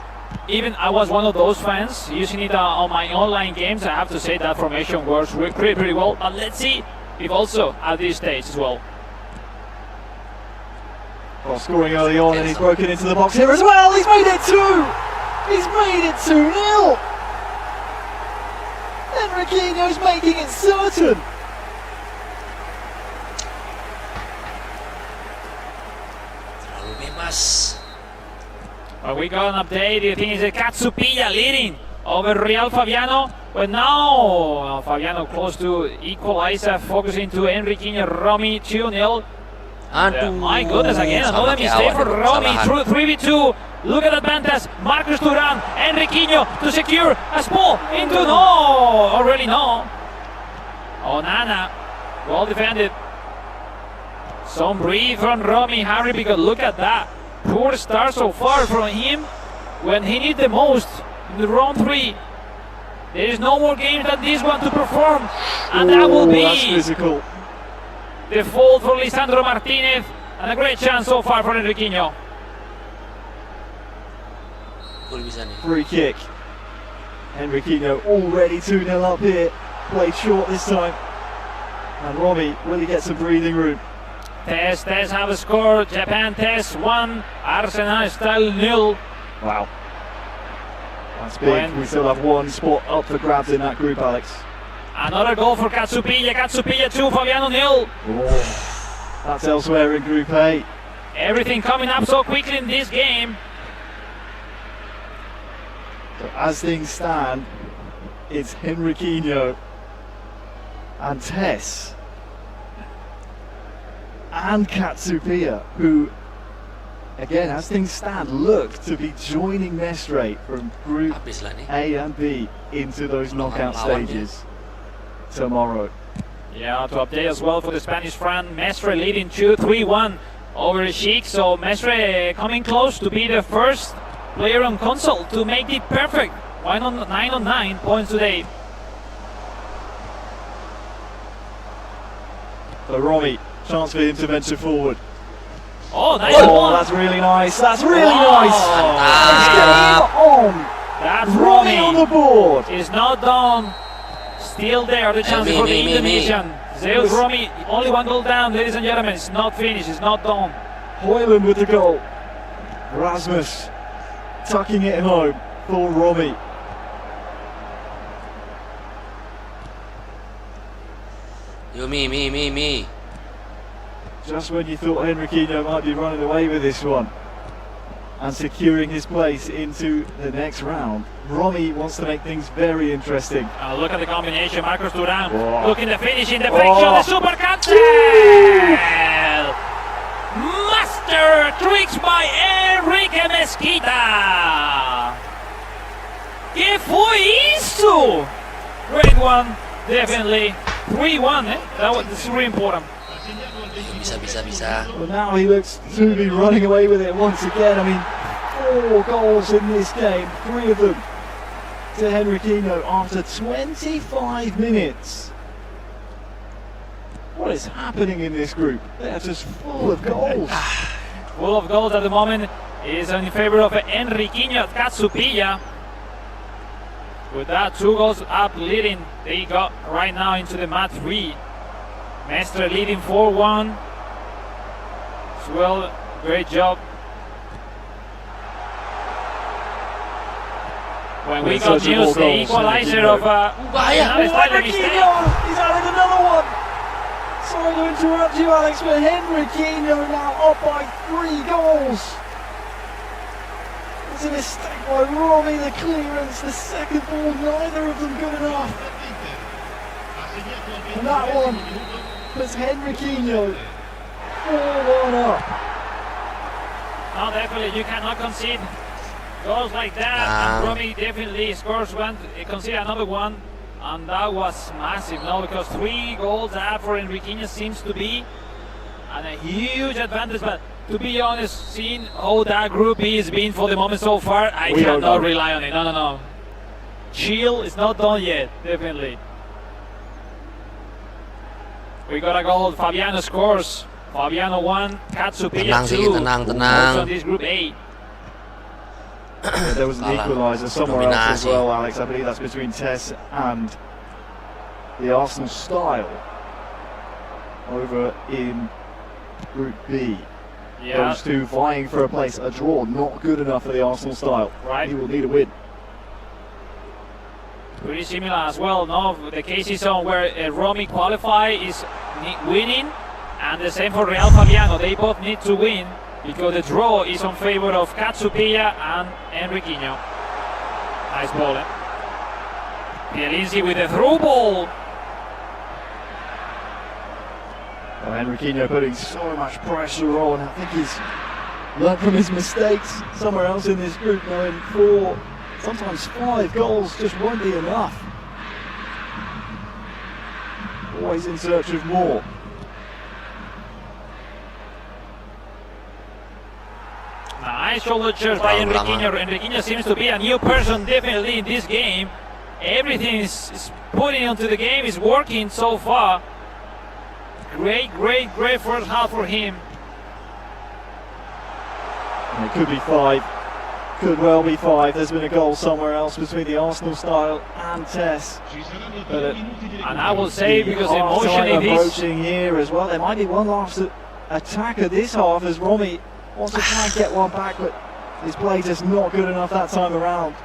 Even I was one of those fans using it on my online games. I have to say that formation works pretty well. But let's see if also at this stage as well. Well, scoring early on, and he's broken into the box here as well. He's made it 2. He's made it 2-0. Enriquinho's making it certain. Terlalu bebas. We got an update. I think it's Katsupilla leading over Real Fabiano. But now Fabiano close to equalizer, focusing to Enriquinho Romy 2-0. My goodness, again another mistake for Romy. 3v2. Look at that advantage. Marcus Thuram, Enriquinho to secure a ball into already no. Onana, well defended. Some breathe from Romy Harry, because look at that. Poor start so far from him when he needs the most in the round 3. There is no more game than this one to perform, and that will be the fault for Lisandro Martinez, and a great chance so far for Enriquinho. Free kick. Enriquinho already 2-0 up here. Played short this time, and Romy really gets some breathing room. Tess have a score. Japan Tess 1, Arsenal style 0. Wow. That's big. We still have one spot up for grabs in that group, Alex. Another goal for Katsupilla. Katsupilla 2, Fabiano 0. Oh, that's elsewhere in Group A. Everything coming up so quickly in this game. So as things stand, it's Henriquinho and Tess and Katsupilla, who, again, as things stand, look to be joining Mestre from Group A and B into those knockout stages tomorrow. Yeah, to update as well for the Spanish front, Mestre leading 2-3-1 over Sheik. So Mestre coming close to be the first player on console to make it perfect. 9 on 9 points today. So Romy, chance for him to venture forward. Oh, nice one. That's really nice. That's really nice. Let's get him on. That's Romy on the board. It's not done. Still there, the chance for the Indonesian. Zeus Romy, only one goal down, ladies and gentlemen. It's not finished, it's not done. Hoyland with the goal. Rasmus tucking it home for Romy. Me. Just when you thought Henriquinho might be running away with this one and securing his place into the next round, Romy wants to make things very interesting. Look at the combination, Marcos Duran. Oh. Looking the finishing, the perfection, the super cancel! Master tricks by Enrique Mesquita. ¿Qué fue eso? Great one, definitely. 3-1, this is really important. Bisa. Well, now he looks to be running away with it once again. I mean, 4 goals in this game, 3 of them to Henriquinho after 25 minutes. What is happening in this group? They're just full of goals. Full of goals at the moment is in favor of Henriquinho at Katsupilla. With that, 2 goals up leading, they got right now into the mat 3. Mestre leading 4-1. As well, great job. When we got news, the equalizer of Henriquinho! He's added another one! Sorry to interrupt you, Alex, but Henriquinho now up by 3 goals. It's a mistake by Romy, the clearance, the second ball, neither of them good enough. And that one was Henriquinho 4-1 up. No, definitely you cannot concede goals like that. And Romy definitely scores one, concede another one, and that was massive. No, because 3 goals up for Henriquinho seems to be and a huge advantage. But to be honest, seeing how that group is being for the moment so far, I cannot rely on it. No. Chill, it's not done yet, definitely. We got a goal, Fabiano scores. Fabiano 1, Katsupilla 2. Tenang. Also this group A. There was an equaliser somewhere else as well, Alex. I believe that's between Tess and the Arsenal style over in Group B. Yeah. Those 2 vying for a place. A draw, not good enough for the Arsenal style. Right. He will need a win. Pretty similar as well. No, the case is on where Romy qualify is winning, and the same for Real Fabiano. They both need to win because the draw is on favor of Katsupilla and Henriquinho. Nice ball, Pielinski with the through ball. Well, Henriquinho putting so much pressure on. I think he's learned from his mistakes somewhere else in this group, knowing 4, sometimes 5 goals just won't be enough. Always in search of more. Nice shoulder charge by Henriquinho. Henriquinho seems to be a new person definitely in this game. Everything is putting onto the game, is working so far. Great first half for him. And it could be 5. Could well be 5. There's been a goal somewhere else between the Arsenal style and Tess. And I will say, because emotionally approaching here as well. There might be one last attack of this half as Romy wants to try and get one back, but his play just not good enough that time around.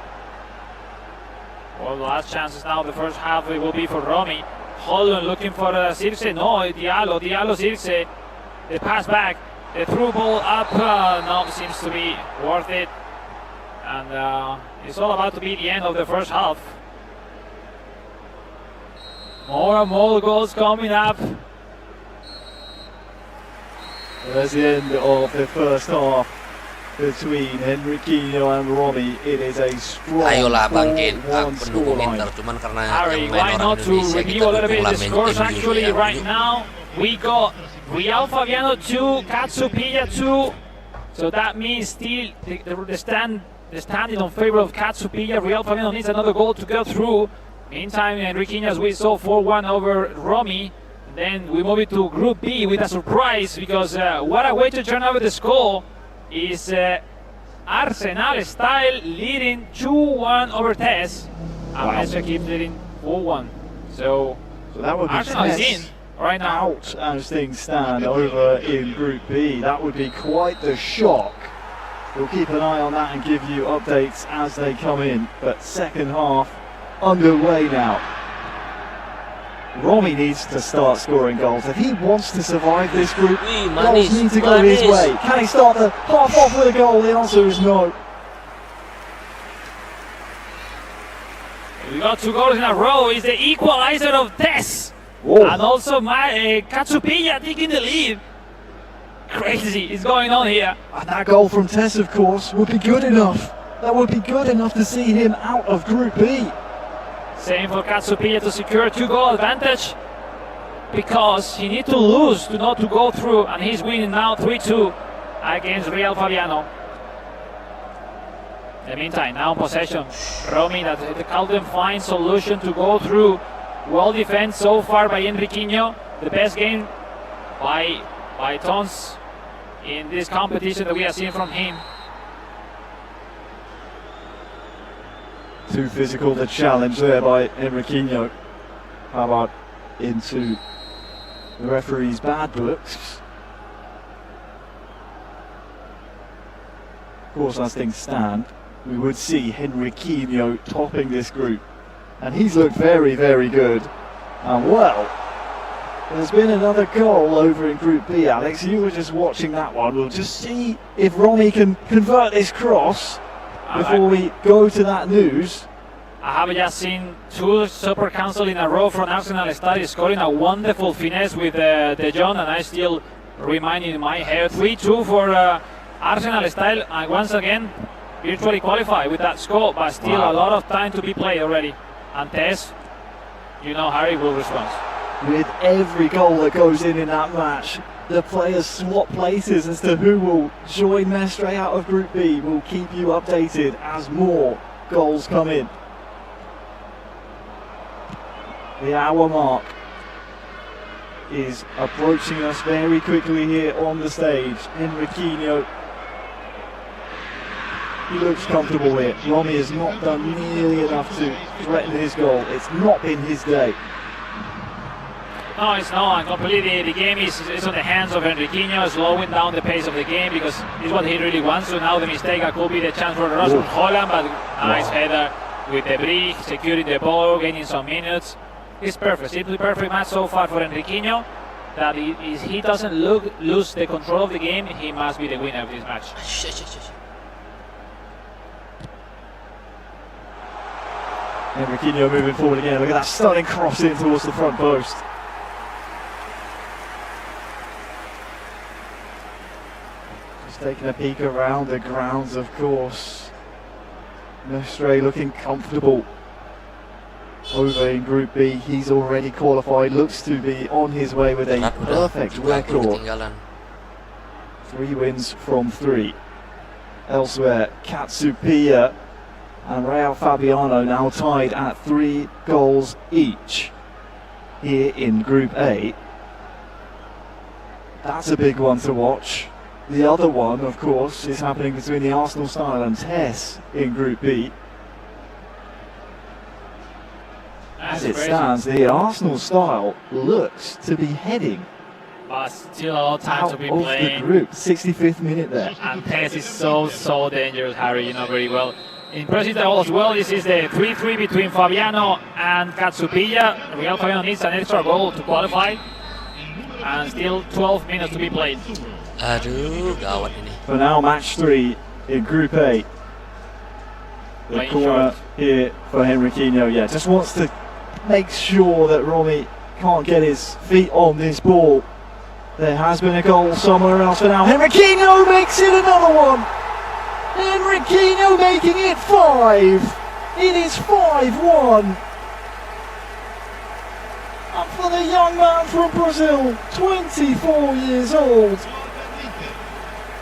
Well, the last chances now, the first half, it will be for Romy. Holland looking for Circe. No, Diallo, Circe. The pass back. The through ball up. No, seems to be worth it. And it's all about to be the end of the first half. More and more goals coming up. That's the end of the first half between Henriquinho and Romy. It is a strong Ayolah bangkit, 4-1 pendukung scoreline. Inter. Cuman karena Harry, yang why main not orang to Indonesia, review a little bit dukung the Lamen scores? MU Actually, ya. right now we got Real Fabiano 2, Katsupilla 2. So that means still the standing on favor of Katsupilla. Real Fabiano needs another goal to go through. Meantime, Henriquinho, as we saw, 4-1 over Romy. Then we move it to Group B with a surprise, because what a way to turn over the score is Arsenal style leading 2-1 over TES. And Mestre keeps leading 4-1. So that would be Arsenal is in right now. Out as things stand over in Group B. That would be quite the shock. We'll keep an eye on that and give you updates as they come in. But second half underway now. Romy needs to start scoring goals. If he wants to survive this group, goals need to go his way. Can he start the half off with a goal? The answer is no. We got 2 goals in a row. Is the equalizer of TES. And also Katsupilla taking the lead. Crazy is going on here. And that goal from TES, of course, would be good enough. That would be good enough to see him out of Group B. Same for Katsupilla to secure 2-goal advantage, because he needs to lose to not to go through, and he's winning now 3-2 against Real Fabiano. In the meantime, now in possession, Romy, that the Calden finds solution to go through. Well defended so far by Henriquinho. The best game by Tons in this competition that we have seen from him. Too physical the challenge there by Henriquinho. How about into the referee's bad books? Of course, as things stand, we would see Henriquinho topping this group. And he's looked very, very good. And well, there's been another goal over in Group B, Alex. You were just watching that one. We'll just see if Romy can convert this cross before we go to that news. I have just seen 2 super cancel in a row from Arsenal Style, scoring a wonderful finesse with De Jong, and I still remind in my head 3-2 for Arsenal Style, and once again virtually qualify with that score, but still a lot of time to be played already. And TES, you know, Harry will respond. With every goal that goes in that match, the players swap places as to who will join Mestre out of Group B. We'll keep you updated as more goals come in. The hour mark is approaching us very quickly here on the stage. Henriquinho, he looks comfortable here. Romy has not done nearly enough to threaten his goal. It's not been his day. No, it's not. Completely, the game is on the hands of Henriquinho, slowing down the pace of the game, because it's what he really wants. So now the mistake could be the chance for Rasmus Holland, but nice header with the break, securing the ball, gaining some minutes. It's perfect, simply perfect match so far for Henriquinho. That he doesn't lose the control of the game, he must be the winner of this match. Henriquinho moving forward again. Look at that stunning cross in towards the front post. Just taking a peek around the grounds, of course. Mestre looking comfortable over in Group B. He's already qualified, looks to be on his way with a perfect record. 3 wins from 3. Elsewhere, Katsupilla and Real Fabiano now tied at 3 goals each here in Group A. That's a big one to watch. The other one, of course, is happening between the Arsenal Style and TES in Group B. As it stands, the Arsenal Style looks to be heading But still a lot of time to be out of playing. the group. 65th minute there. And TES is so dangerous, Harry, you know very well. Impressive as well, this is the 3-3 between Fabiano and Katsupilla. Real Fabiano needs an extra goal to qualify. And still 12 minutes to be played. Aduh, gawat ini. For now, match 3 in Group A. The corner here for Henriquinho. Yeah, just wants to make sure that Romy can't get his feet on this ball. There has been a goal somewhere else for now. Henriquinho makes it another one. Henriquinho making it 5. It is 5-1. Up for the young man from Brazil, 24 years old.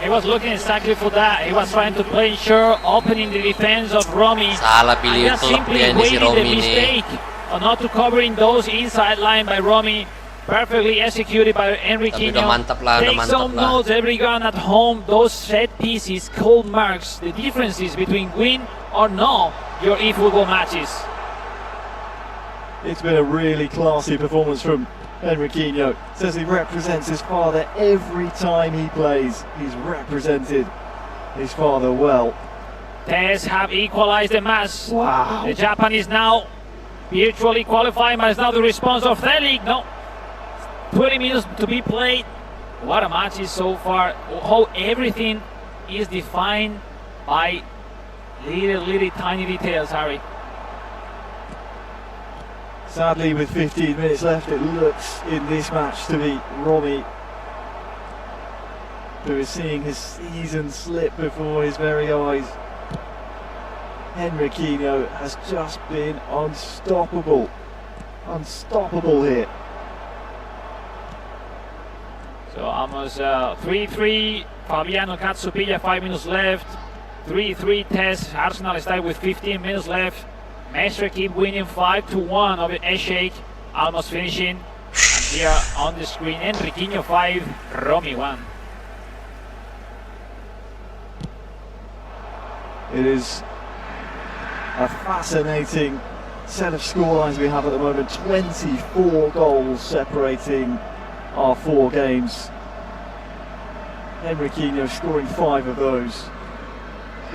He was looking exactly for that. He was trying to play sure, opening the defense of Romy. Salah pilih just klub simply dia ini si waiting the Romy ini. mistake of not to covering those inside line by Romy. Perfectly executed by Henriquinho. Tapi udah mantap lah, udah Take mantap some lah. notes, everyone at home. Those set pieces, cold marks, the differences between win or no your eFootball matches. It's been a really classy performance from Henriquinho. Says he represents his father every time he plays. He's represented his father well. Test have equalized the match. Wow. The Japanese now virtually qualifying, but it's now the response of Thelig. No, 20 minutes to be played. What a match is so far. How everything is defined by little tiny details, Harry. Sadly, with 15 minutes left, it looks in this match to be Romy who is seeing his season slip before his very eyes. Henriquinho has just been unstoppable. Unstoppable here. So almost 3-3, Fabiano Katsupilla, 5 minutes left. 3-3 test, Arsenal is tied with 15 minutes left. Mestre keep winning 5-1 over Eshake, almost finishing. And here on the screen, Henriquinho 5, Romy 1. It is a fascinating set of scorelines we have at the moment. 24 goals separating our 4 games. Henriquinho scoring 5 of those.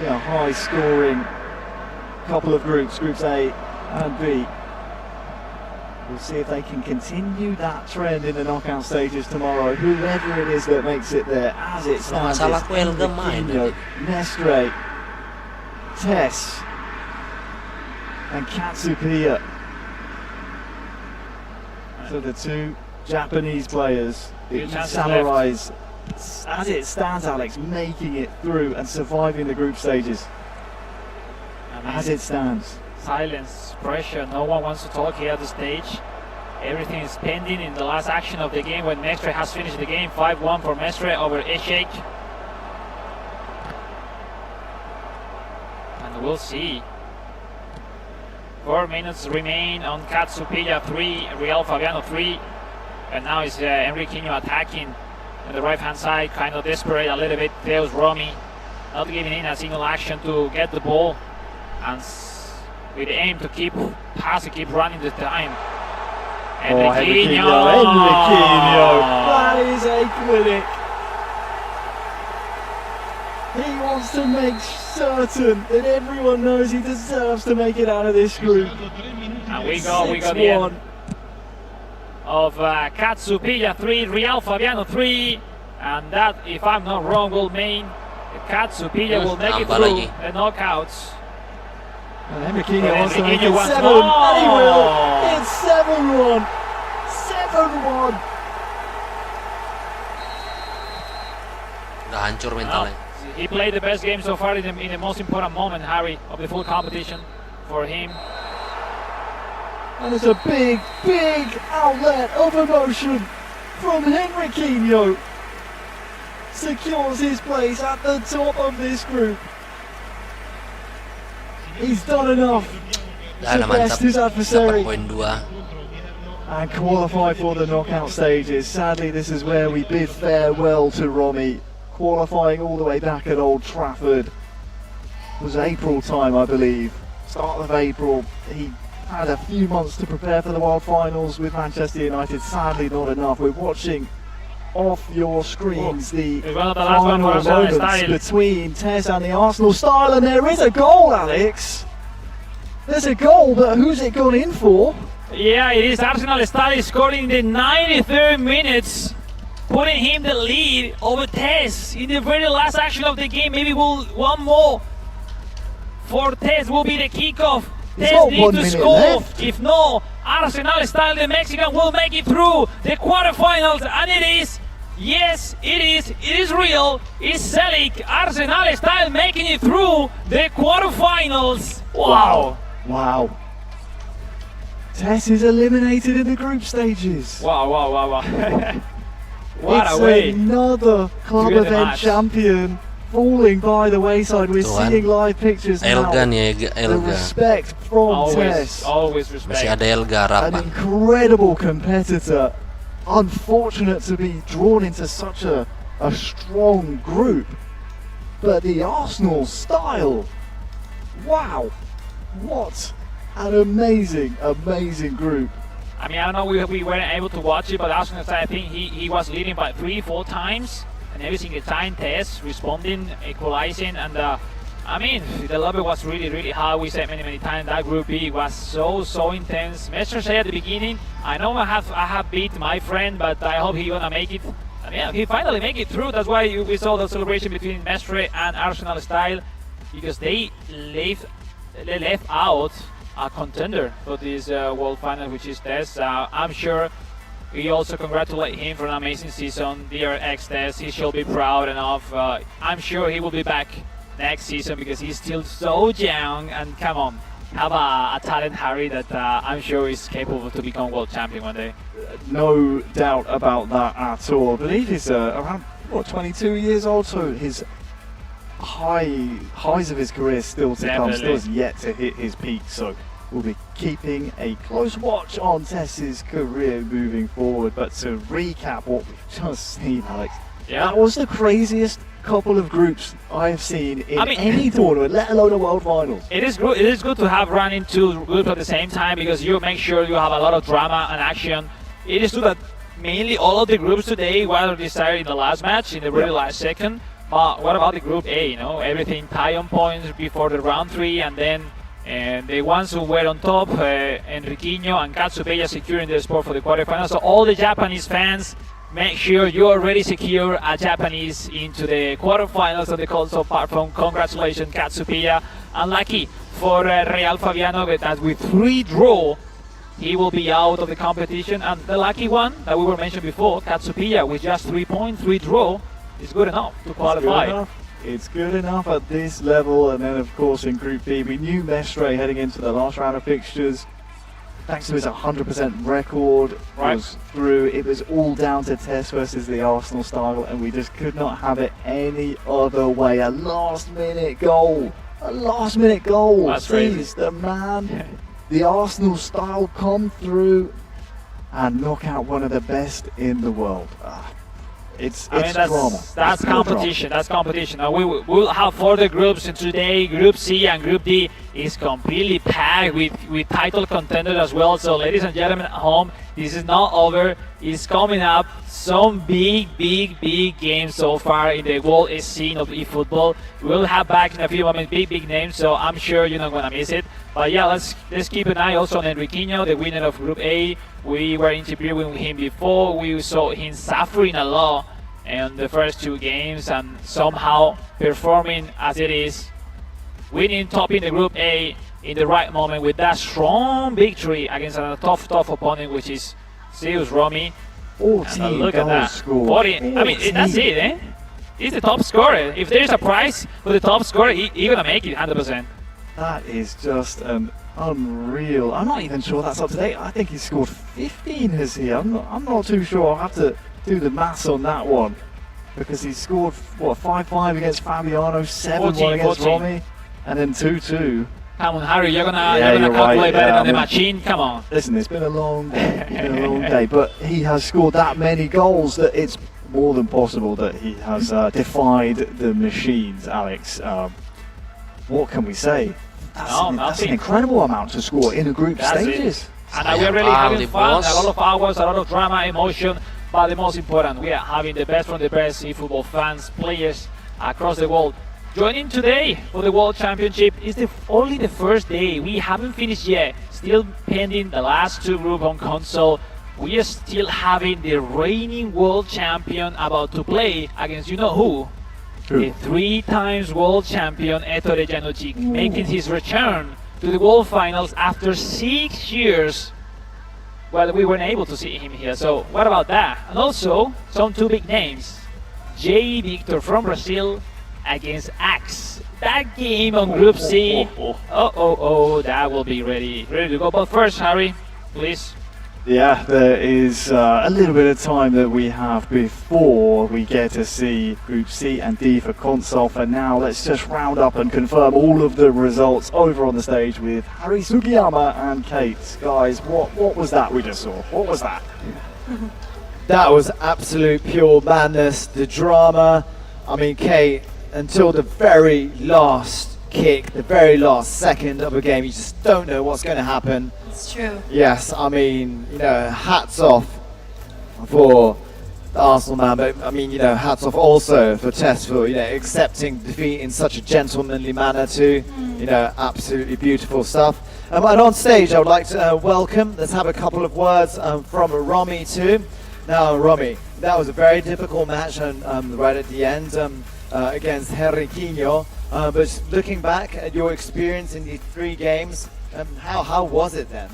Yeah, high scoring couple of groups, groups A and B. We'll see if they can continue that trend in the knockout stages tomorrow. Whoever it is that makes it there, as it stands, it's Henriquinho, Mestre, Tess and Katsupilla. So the 2 Japanese players, the Samurais, as it stands, Alex, making it through and surviving the group stages. As it stands. Silence, pressure, no one wants to talk here at the stage. Everything is pending in the last action of the game when Mestre has finished the game. 5-1 for Mestre over Eshake. And we'll see. 4 minutes remain on Katsupilla 3, Real Fabiano 3. And now is Henriquinho attacking on the right hand side, kind of desperate a little bit. There's Romy, not giving in a single action to get the ball. And with the aim to keep passing, keep running the time. Henriquinho. That is a clinic. He wants to make certain that everyone knows he deserves to make it out of this group. And we got the end of Katsupilla 3, Real Fabiano 3. And that, if I'm not wrong, will mean Katsupilla will make it through the knockouts. And Henriquinho wants to make it 7, and he will. It's 7-1. 7-1. Udah hancur mentalnya. He played the best game so far in the most important moment, Harry, of the full competition for him. And it's a big, big outlet of emotion from Henriquinho. Secures his place at the top of this group. He's done enough to best his adversary and qualify for the knockout stages. Sadly, this is where we bid farewell to Romy, qualifying all the way back at Old Trafford. It was April time, I believe, start of April. He had a few months to prepare for the World Finals with Manchester United. Sadly, not enough. We're watching off your screens the one of the last final ones moments between Tess and the Arsenal style, and there is a goal, Alex. There's a goal, but who's it gone in for? Yeah, it is Arsenal style scoring in the 93rd minutes, putting him the lead over Tess in the very last action of the game. Maybe one more for Tess will be the kickoff. Tess needs to score. Left. If no, Arsenal style, the Mexican will make it through the quarterfinals, and it is. Yes, it is real. It's Selic, Arsenal style making it through the quarterfinals. Wow. Wow. Tess is eliminated in the group stages. Wow. What it's a way. Another club Good event match. champion falling by the wayside. We're seeing live pictures now. The respect from Tess. Always respect. Masih ada Elga An harapan. incredible competitor. Unfortunate to be drawn into such a strong group. But the Arsenal style, wow, what an amazing group. I mean, I don't know, we weren't able to watch it, but Arsenal style, I think he was leading by 3-4 times, and every single time Tess responding, equalizing, and I mean, the level was really high. We said many times that Group B was so intense. Mestre said at the beginning, I know I have beat my friend, but I hope he gonna make it. And yeah, he finally make it through. That's why we saw the celebration between Mestre and Arsenal style, because they left out a contender for this World Final, which is Tess. I'm sure we also congratulate him for an amazing season. Dear ex-Tess, he should be proud enough. I'm sure he will be back next season because he's still so young, and come on, have a talent Harry that I'm sure is capable to become world champion one day. No doubt about that at all. I believe he's around 22 years old, so his highs of his career still to come, still has yet to hit his peak, so we'll be keeping a close watch on Tess's career moving forward. But to recap what we've just seen, Alex, that was the craziest couple of groups I have seen in any tournament, let alone a World Finals. It is good to have run into groups at the same time, because you make sure you have a lot of drama and action. It is true that mainly all of the groups today were decided in the last match, in the very last second. But what about the Group A? You know, everything tie on points before the round 3, and then the ones who were on top, Enriquinho and Katsupeya securing the spot for the quarterfinals. So all the Japanese fans, make sure you already secure a Japanese into the quarterfinals of the console platform. Congratulations, Katsupeya. Unlucky for Real Fabiano that with 3 draw, he will be out of the competition. And the lucky one that we were mentioned before, Katsupeya, with just 3 points, 3 draw, is good enough to qualify. It's good enough at this level. And then, of course, in Group B, we knew Mestre heading into the last round of fixtures. Thanks to his 100% record, was through. It was all down to Tess versus the Arsenal style, and we just could not have it any other way. A last-minute goal. Sees the man, the Arsenal style, come through and knock out one of the best in the world. It's drama. That's competition. That's competition. Now we'll have further groups, and today Group C and Group D is completely packed with title contenders as well. So ladies and gentlemen at home, this is not over. It's coming up some big games so far in the world scene of eFootball. We'll have back in a few moments big names, so I'm sure you're not gonna miss it. But yeah, let's keep an eye also on Enriquinho, the winner of Group A. We were interviewing him before. We saw him suffering a lot in the first 2 games, and somehow performing as it is, winning, topping the Group A in the right moment with that strong victory against a tough opponent, which is Zeus Romy. 14 look at that. 40. I mean, that's it, eh? He's the top scorer. If there's a prize for the top scorer, he's gonna make it 100%. That is just an unreal. I'm not even sure that's up to date. I think he scored 15, has he? I'm not too sure. I'll have to do the maths on that one, because he scored 5-5 against Fabiano, 7-1 against Romy, and then 2-2. Come on, Harry, you're gonna calculate better than the machine. Come on. Listen, it's been a long day. But he has scored that many goals that it's more than possible that he has defied the machines, Alex. What can we say? That's an incredible amount to score in a group stages. And we're really having fun, a lot of hours, a lot of drama, emotion. but the most important, we are having the best from the best eFootball fans, players across the world. Joining today for the World Championship is only the first day. We haven't finished yet. Still pending the last two groups on console. We are still having the reigning world champion about to play against you know who? The 3 times world champion Ettore Janucci, making his return to the world finals after 6 years. Well, we weren't able to see him here, so what about that? And also, some 2 big names. J. Victor from Brazil against Axe. That game on Group C. That will be ready to go. But first, Harry, please. Yeah, there is a little bit of time that we have before we get to see Group C and D for console. For now, let's just round up and confirm all of the results over on the stage with Harry Sugiyama and Kate. Guys, what was that we just saw? What was that? That was absolute pure madness, the drama. I mean, Kate, until the very last kick, the very last second of a game, you just don't know what's going to happen. It's true. Yes, I mean, hats off for the Arsenal man, but I mean, hats off also for Tess for, accepting defeat in such a gentlemanly manner too. Absolutely beautiful stuff. And on stage, I would like to welcome, let's have a couple of words from Romy too. Now, Romy, that was a very difficult match right at the end against Henriquinho. But looking back at your experience in these 3 games, how was it then?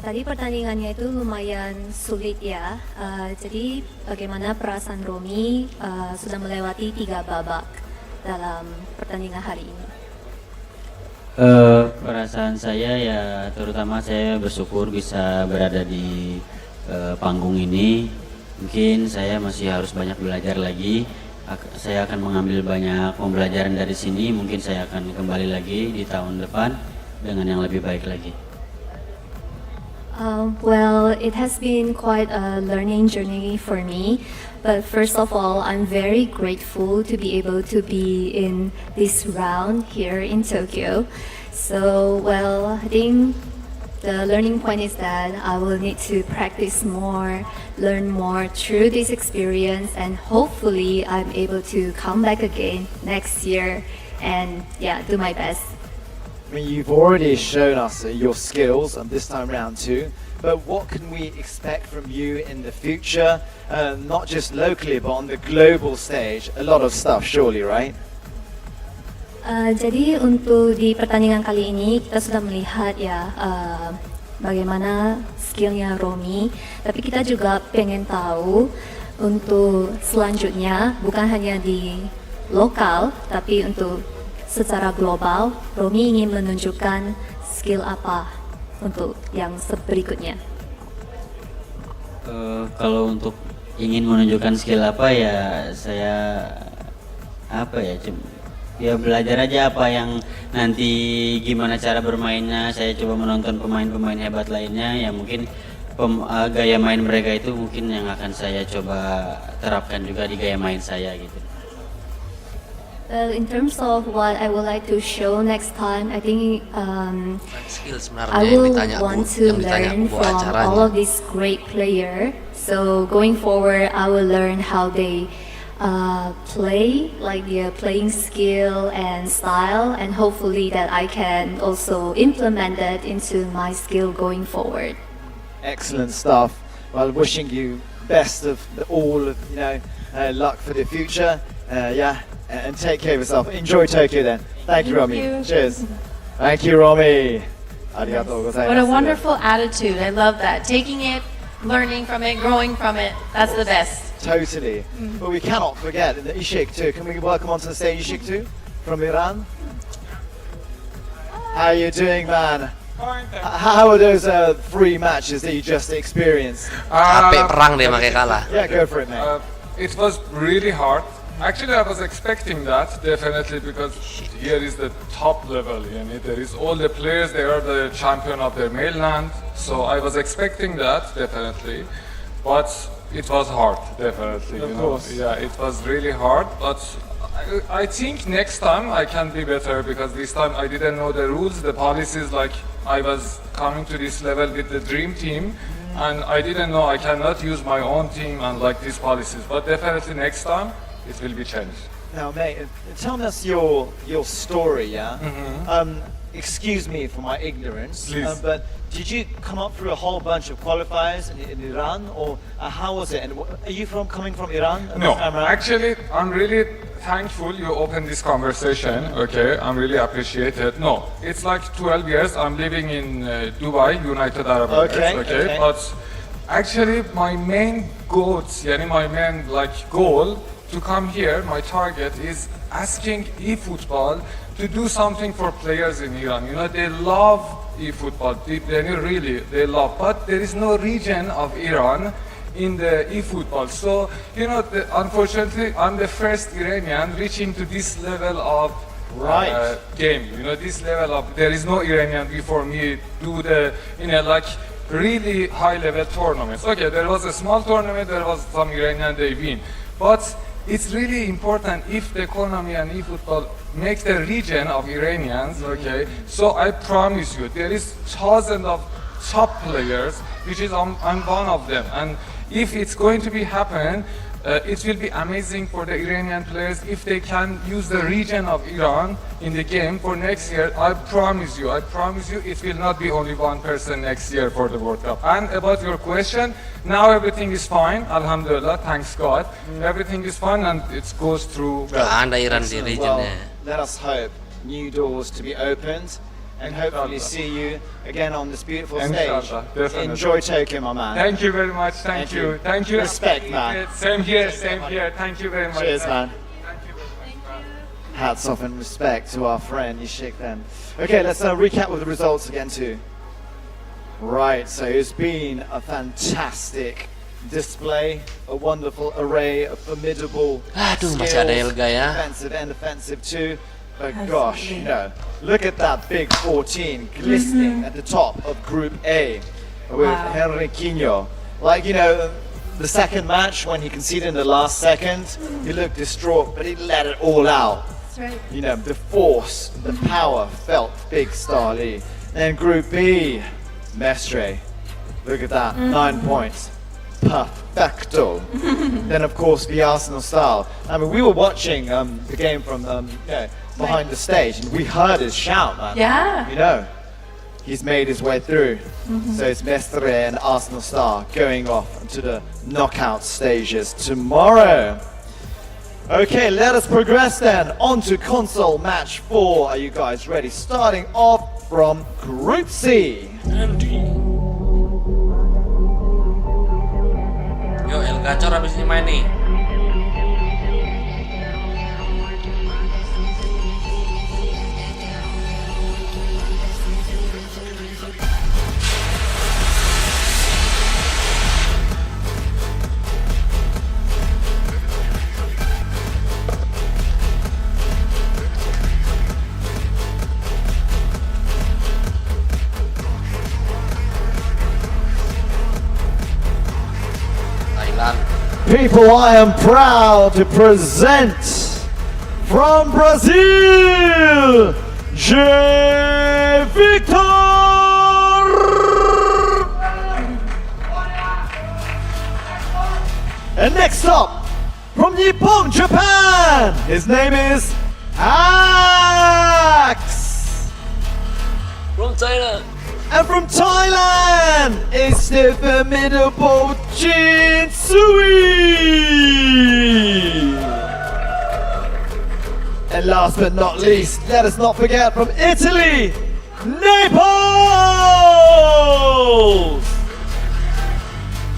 Tadi pertandingannya itu lumayan sulit ya. Jadi bagaimana perasaan Romy sudah melewati 3 babak dalam pertandingan hari ini? Perasaan saya ya terutama saya bersyukur bisa berada di panggung ini. Mungkin saya masih harus banyak belajar lagi. Saya akan mengambil banyak pembelajaran dari sini. Mungkin saya akan kembali lagi di tahun depan dengan yang lebih baik lagi. Well, it has been quite a learning journey for me. But first of all, I'm very grateful to be able to be in this round here in Tokyo. So, well, I think the learning point is that I will need to practice more, learn more through this experience, and hopefully I'm able to come back again next year and do my best. I mean, you've already shown us your skills this time round too, but what can we expect from you in the future, not just locally but on the global stage? A lot of stuff surely, right? Jadi untuk di pertandingan kali ini kita sudah melihat ya bagaimana skillnya Romy, tapi kita juga pengen tahu untuk selanjutnya bukan hanya di lokal tapi untuk secara global, Romy ingin menunjukkan skill apa untuk yang berikutnya? Kalau untuk ingin menunjukkan skill apa ya saya ya belajar aja apa yang nanti gimana cara bermainnya. Saya coba menonton pemain-pemain hebat lainnya ya mungkin gaya main mereka itu mungkin yang akan saya coba terapkan juga di gaya main saya gitu. Well, in terms of what I would like to show next time, I think I will want to learn from all of these great players. So going forward, I will learn how they play, like their playing skill and style, and hopefully that I can also implement that into my skill going forward. Excellent stuff. Well, wishing you best of all of luck for the future. And take care of yourself. Enjoy Tokyo then. Thank you, Romy. Cheers. Thank you, Romy. Arigatou gozaimasu. What a wonderful attitude. I love that. Taking it, learning from it, growing from it. That's the best. Totally. But we cannot forget the Ishik too. Can we welcome onto the stage Ishik too from Iran? How are you doing, man? How are those 3 matches that you just experienced? Capek perang dia pakai kalah. Yeah, go for it, mate. It was really hard. Actually, I was expecting that, definitely, because here is the top level, there is all the players, they are the champion of their mainland, so I was expecting that, definitely, but it was hard, definitely, Of course. Yeah, it was really hard, but I think next time I can be better, because this time I didn't know the rules, the policies, like I was coming to this level with the dream team, and I didn't know I cannot use my own team and like these policies, but definitely next time it will be changed. Now, mate, tell us your story, yeah? Excuse me for my ignorance, Please. but did you come up through a whole bunch of qualifiers in Iran, or how was it? And are you coming from Iran? No, actually, I'm really thankful you opened this conversation. Okay, I'm really appreciated. No, it's like 12 years. I'm living in Dubai, United Arab Emirates. Okay, but actually, my main goals, my main goal to come here, my target is asking eFootball to do something for players in Iran. They love eFootball, they love, but there is no region of Iran in the eFootball. So, unfortunately, I'm the first Iranian reaching to this level of game. This level of, there is no Iranian before me do the, really high level tournaments. Okay, there was a small tournament, there was some Iranian, they win. But it's really important if the Konami and eFootball make the region of Iranians, okay? So I promise you, there is thousands of top players, which is I'm one of them. And if it's going to be happen, it will be amazing for the Iranian players if they can use the region of Iran in the game for next year. I promise you, it will not be only one person next year for the World Cup. And about your question, now everything is fine, Alhamdulillah, thanks God. Everything is fine and it goes through well. Let us hope new doors to be opened and hopefully see you again on this beautiful stage. Enjoy Tokyo, my man. Thank you very much. Thank you. Thank you. Respect, man. Same here. Thank you very much. Cheers, man. Hats off and respect to our friend. You shake them. Okay, let's recap with the results again too. Right, so it's been a fantastic display, a wonderful array of formidable skills, defensive and offensive too. But gosh, look at that big 14 glistening at the top of Group A with Henriquinho. The second match when he conceded in the last second, he looked distraught, but he let it all out. That's right. The force, the power felt Big Star Lee. Then Group B, Mestre. Look at that, 9 points. Perfecto. Then of course the Arsenal style. I mean, we were watching the game from behind the stage, and we heard his shout, man. Yeah. He's made his way through. So it's Mestre and Arsenal Star going off to the knockout stages tomorrow. Okay, let us progress then on to console match 4. Are you guys ready? Starting off from Group C. Yo, El Gacor habis ini main nih. People, I am proud to present from Brazil, J. Victor! And next up, from Nippon, Japan, his name is Axe! From China. And from Thailand, it's the formidable Jin Sui! And last but not least, let us not forget from Italy, Naples!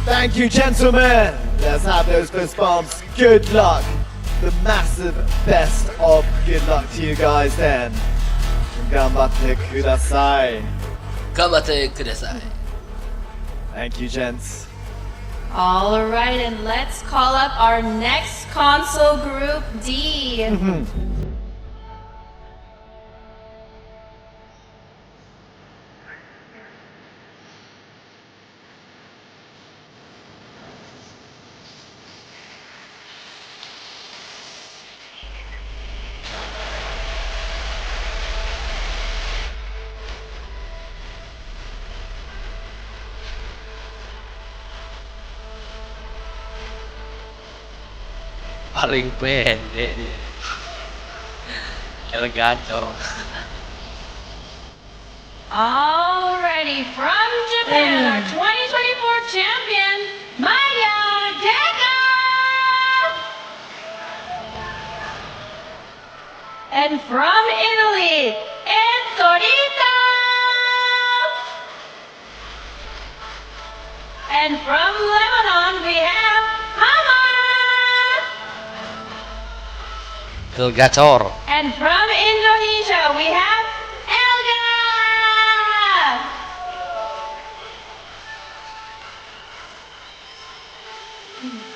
Thank you, gentlemen. Let's have those fist bumps. Good luck. The massive best of good luck to you guys then. Ganbatte kudasai. Thank you, gents. All right, and let's call up our next console group, D. Paling pendek dia. El Gacor. Alrighty, from Japan, our 2024 champion, merayakan. And from Italy, Torito. And from Lebanon, we have El Gacor. And from Indonesia, we have Elga!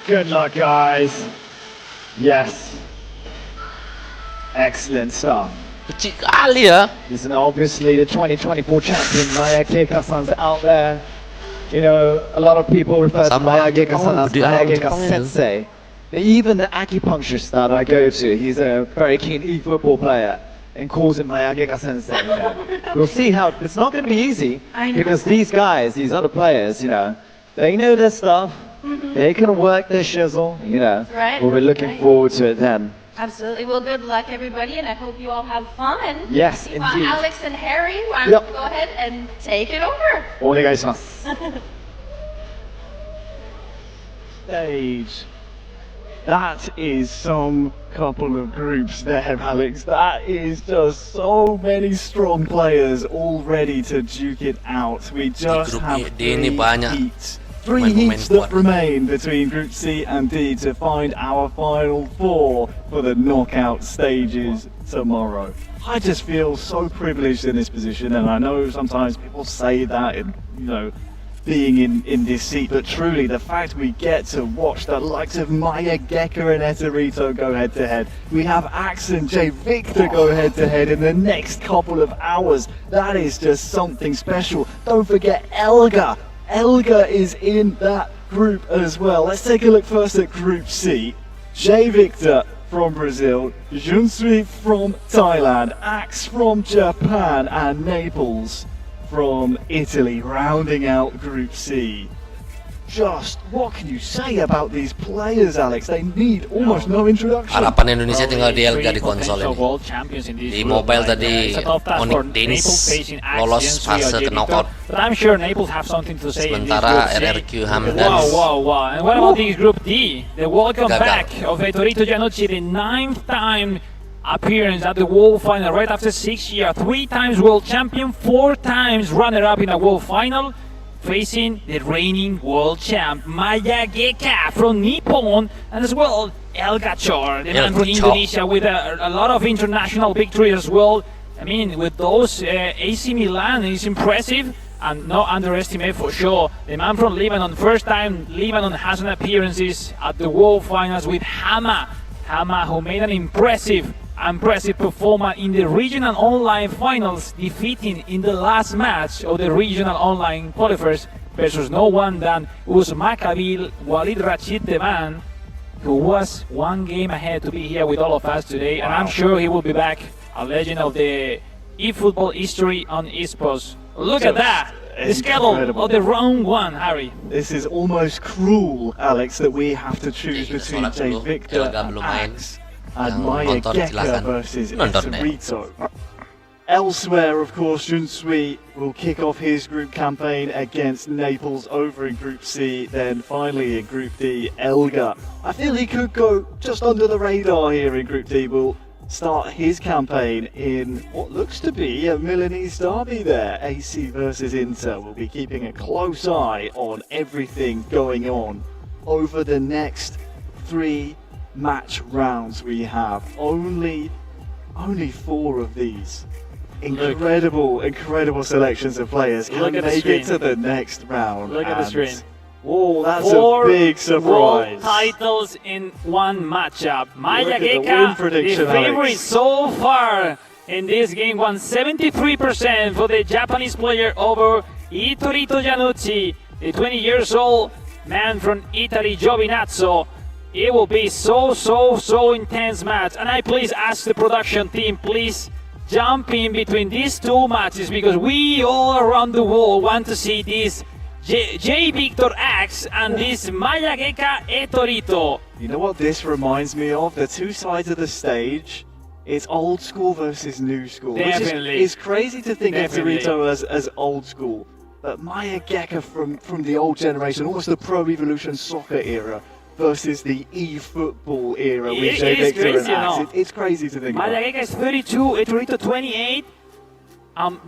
Good luck, guys. Yes. Excellent stuff. Kecil kali ya. Listen, obviously the 2024 champion Maya-Geka-san's out there. You know, a lot of people refer to Maya-Geka-san as Maya-Geka-sensei. Even the acupuncturist that I go to, he's a very keen eFootball player and calls him Maya-Geka-sensei. You know. We'll see how, it's not going to be easy because these guys, these other players, you know, they know their stuff, they can work their shizzle, you know. Right. We'll be looking forward to it then. Absolutely. Well, good luck, everybody, and I hope you all have fun. Yes, indeed. Alex and Harry, why don't you go ahead and take it over? Stage. That is some couple of groups there, Alex. That is just so many strong players all ready to duke it out. We just have three heats that remain between Group C and D to find our final four for the knockout stages tomorrow. I just feel so privileged in this position, and I know sometimes people say that, and you know, being in this seat, but truly the fact we get to watch the likes of Maya-Geka and Etorito go head to head. We have Axe and J Victor go head to head in the next couple of hours. That is just something special. Don't forget Elga. Elga is in that group as well. Let's take a look first at Group C. J Victor from Brazil, Junsui from Thailand, Axe from Japan, and Naples from Italy, rounding out Group C. Just what can you say about these players, Alex? They need almost no introduction. Harapan Indonesia tinggal di Elga di konsol ini. Di mobile tadi Onyx Dins lolos fase ke knockout. But I'm sure Naples have something to say. Sementara RRQ Hamdan. Wow. And what about this Group D? The welcome back of Torito Giannucci, the 9th time appearance at the World Final right after 6 years. 3 times World Champion, 4 times runner-up in a World Final, facing the reigning World Champ Maya-Geka from Nippon, and as well El Gacor, the man from Indonesia, with a lot of international victories as well. I mean, with those AC Milan is impressive, and no underestimate for sure. The man from Lebanon, first time Lebanon has an appearances at the World Finals with Hama, who made an impressive performance in the regional online finals, defeating in the last match of the regional online qualifiers versus no one than Uzmakabil Walid Rachid, the man who was 1 game ahead to be here with all of us today. And I'm sure he will be back, a legend of the eFootball history on esports. Look at that! The schedule of the round 1, Harry. This is almost cruel, Alex, that we have to choose between J Victor and Axe and Maya-Geka versus Etorito. Elsewhere, of course, Junsui will kick off his group campaign against Naples over in Group C, then finally in Group D, Elga. I feel he could go just under the radar here in Group D. Will start his campaign in what looks to be a Milanese derby there. AC versus Inter. We'll be keeping a close eye on everything going on over the next 3 match rounds we have. Only 4 of these. Incredible selections of players can make it to the next round. Look at the screen. Oh, that's a big surprise. 4 titles in 1 matchup. Maya-Geka, the favorite so far in this game, won 73% for the Japanese player over Torito Giannucci, the 20 years old man from Italy, Giovinazzo. It will be so intense match, and I please ask the production team, please jump in between these 2 matches, because we all around the world want to see this J Victor Axe and this Maya-Geka Etorito You know what this reminds me of? The two sides of the stage. It's old school versus new school. Definitely. Which is crazy to think Definitely. of Dorito as old school. But Mayageka from the old generation, almost the Pro Evolution Soccer era, versus the eFootball era with J. Victor and Axe. It's crazy to think about. Mayageka is 32, Etorito 28.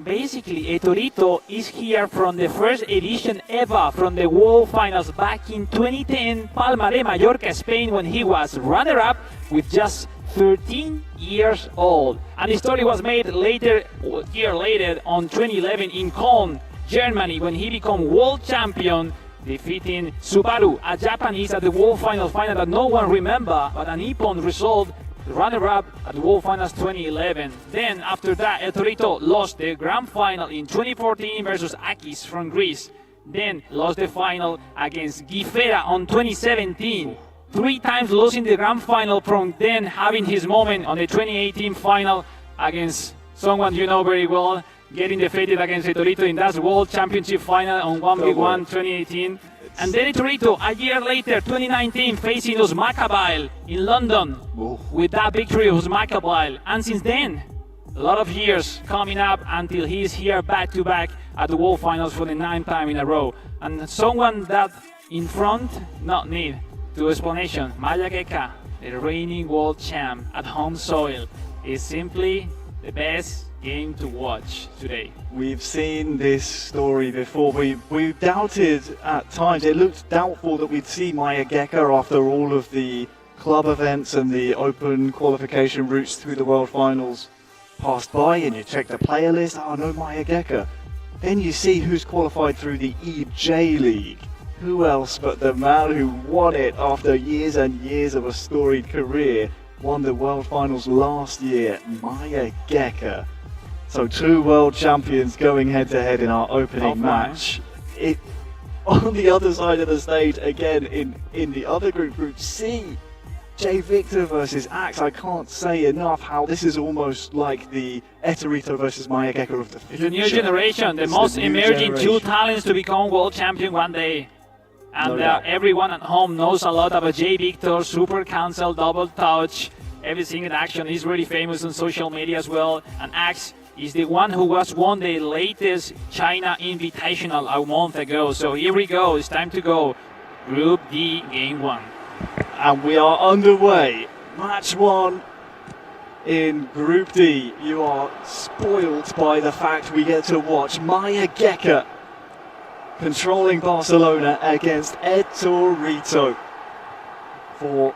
Basically, Etorito is here from the first edition ever from the World Finals back in 2010, Palma de Mallorca, Spain, when he was runner-up with just 13 years old. And the story was made a year later on 2011 in Köln, Germany, when he became world champion, defeating Subaru, a Japanese at the World Final that no one remember, but a Nippon result, runner-up at the World Finals 2011. Then after that, Etorito lost the grand final in 2014 versus Akis from Greece. Then lost the final against Gifera on 2017. 3 times losing the grand final, from then having his moment on the 2018 final against someone you know very well, getting defeated against Etorito in that World Championship final on 1v1 2018. And then Etorito, a year later, 2019, facing Uzmakabil in London with that victory of Uzmakabil. And since then, a lot of years coming up until he's here back-to-back at the World Finals for the 9th time in a row. And someone that in front, not need to explanation, Mayageka, the reigning world champ at home soil, is simply the best game to watch today. We've seen this story before. We doubted at times, it looked doubtful that we'd see Mayageka after all of the club events and the open qualification routes through the World Finals passed by, and you check the player list, oh no, Mayageka. Then you see who's qualified through the EJ League. Who else but the man who won it after years and years of a storied career, won the World Finals last year, Mayageka. So 2 world champions going head-to-head in our opening match. On the other side of the stage, again, in the other group C, J. Victor versus Axe. I can't say enough how this is almost like the Etorito versus Mayageka of the future. It's a new generation, the most emerging 2 talents to become world champion one day. And everyone at home knows a lot about J. Victor, Super Cancel, Double Touch, everything in action. He's really famous on social media as well. And Axe is the one who won the latest China Invitational a month ago. So here we go, it's time to go. Group D, Game 1. And we are underway. Match 1 in Group D. You are spoiled by the fact we get to watch Mayageka controlling Barcelona against Etorito for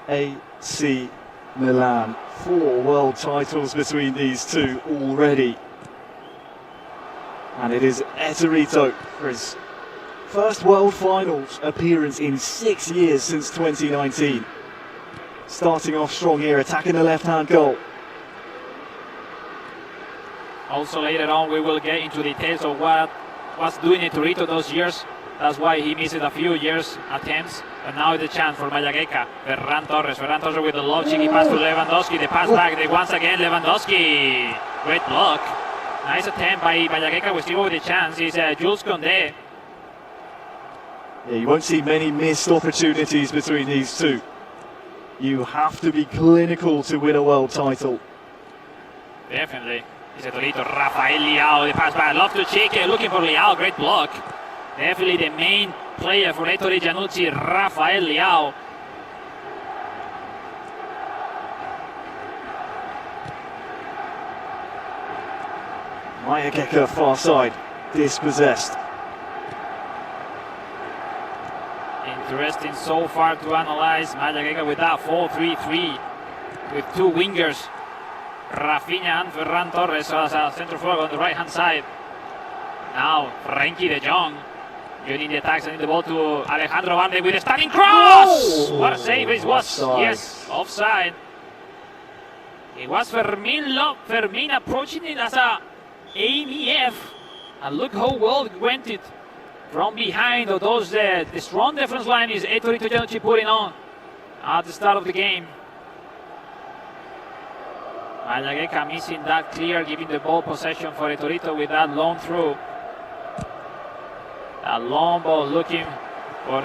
AC Milan. 4 world titles between these two already. And it is Etorito for his first World Finals appearance in 6 years since 2019. Starting off strong here, attacking the left-hand goal. Also later on we will get into details of what was doing Etorito those years. That's why he missed a few years attempts. But now the chance for Mayageka. Ferran Torres with the low cheeky pass to Lewandowski. The pass back, once again Lewandowski. Great block. Nice attempt by Mayageka. We still with the chance. It's Jules Condé. Yeah, you won't see many missed opportunities between these two. You have to be clinical to win a world title. Definitely. It's Etorito, Rafael Leao, the pass back, love to check it, looking for Leao, great block. Definitely the main player for Ettore Giannucci, Rafael Leao. Mayageka far side, dispossessed. Interesting so far to analyze. Mayageka with that 4-3-3 with 2 wingers. Rafinha and Ferran Torres as a centre forward on the right hand side. Now Frenkie de Jong joining the attacks and the ball to Alejandro Valde with a stunning cross! Oh, what a save it was! offside. Yes, offside. It was Fermin approaching it as a AMF, and look how well it went it from behind. Of those the strong defense line is Ettore Giannucci putting on at the start of the game. Mayageka missing that clear, giving the ball possession for Etorito with that long throw. A long ball looking for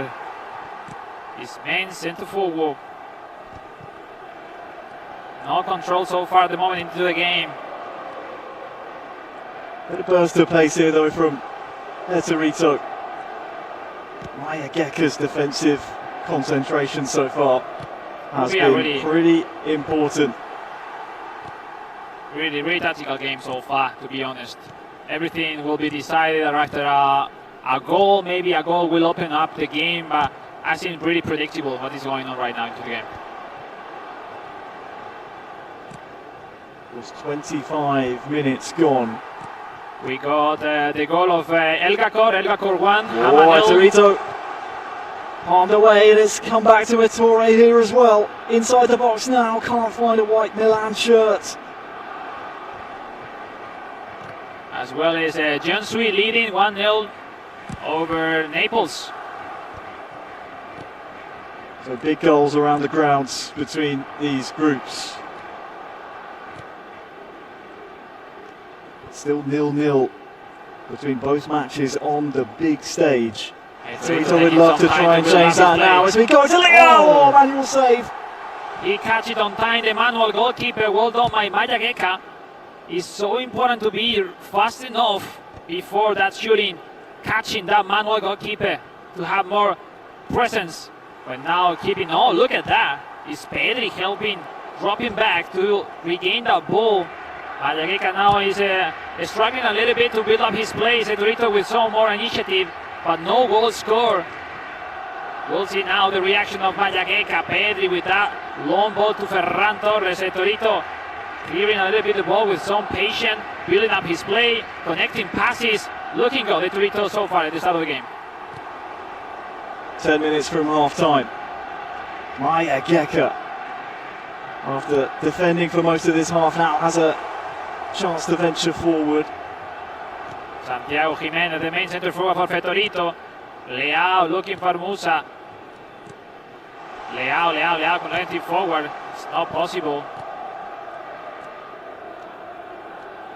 His main centre forward. No control so far at the moment into the game. Bit of burst of pace here though from Etorito. Mayageka's defensive concentration so far has been pretty important. Really tactical game so far, to be honest. Everything will be decided after a goal. Maybe a goal will open up the game, but I think really predictable what is going on right now into the game. It was 25 minutes gone. We got the goal of Elgakor 1. Etorito palmed away, and it's come back to Ettore here as well. Inside the box now, can't find a white Milan shirt. As well as Jiansui leading 1-0 over Naples. So big goals around the grounds between these groups. Still 0-0 between both matches on the big stage. Etorito would love to try and change that now as we go to Leo. Oh, manual save. He catch it on time, the manual goalkeeper. Well done by Mayageka. It's so important to be fast enough before that shooting, catching that manual goalkeeper to have more presence. But now keeping, oh, look at that. Is Pedri helping, dropping back to regain that ball. Mayageka now is struggling a little bit to build up his play. Etorito with some more initiative, but no goal score. We'll see now the reaction of Mayageka. Pedri with that long ball to Ferran Torres. Etorito clearing a little bit the ball with some patience, building up his play, connecting passes. Looking good, Etorito so far at the start of the game. 10 minutes from half time. Mayageka, after defending for most of this half, now has a chance to venture forward. Santiago Jimenez, the main center forward for Etorito. Leao looking for Musa. Leao connecting forward. It's not possible.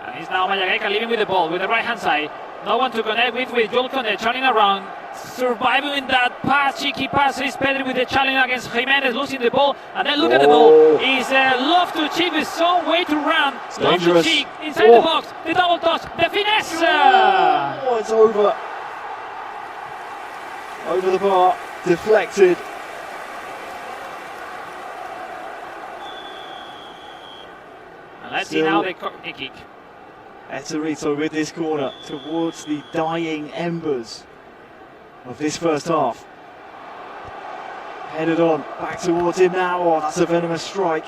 And it's now Mayageka leaving with the ball, with the right hand side. No one to connect with Julkone turning around. Surviving that pass, cheeky pass is Pedri with the challenge against Jimenez, losing the ball. And then look at the ball. He's love to cheek with some way to run. Love to cheek inside the box. The double touch, the finesse. Oh, it's over. Over the bar, deflected. And let's see now the kick. Etorito with this corner towards the dying embers of this first half. Headed on, back towards him now. Oh, that's a venomous strike.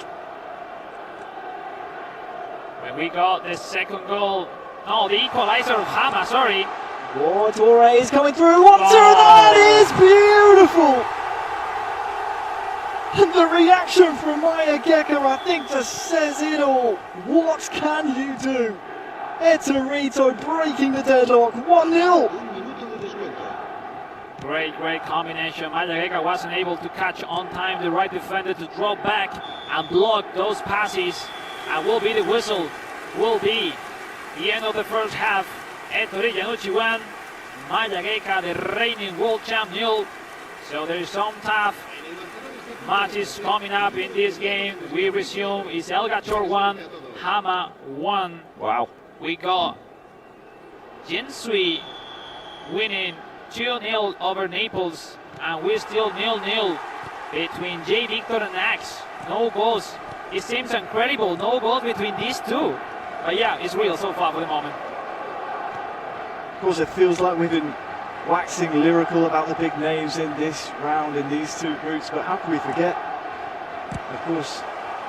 When we got the second goal, no, the equalizer of Hama, sorry. Oh, Torre is coming through. 1-2, that is beautiful. And the reaction from Mayageka, I think, just says it all. What can you do? Etorito breaking the deadlock, 1-0. Great combination. Mayageka wasn't able to catch on time the right defender to drop back and block those passes. And will be the whistle, will be the end of the first half. Ettore Giannucci 1, Mayageka, the reigning world champ, 0. So there is some tough matches coming up in this game. We resume. It's Elgakor 1, Hama 1. Wow. We got Jinsui winning 2-0 over Naples, and we're still 0-0 between J. Victor and Axe. No goals. It seems incredible, no goals between these two. But yeah, it's real so far for the moment. Of course, it feels like we've been waxing lyrical about the big names in this round, in these two groups, but how can we forget, of course,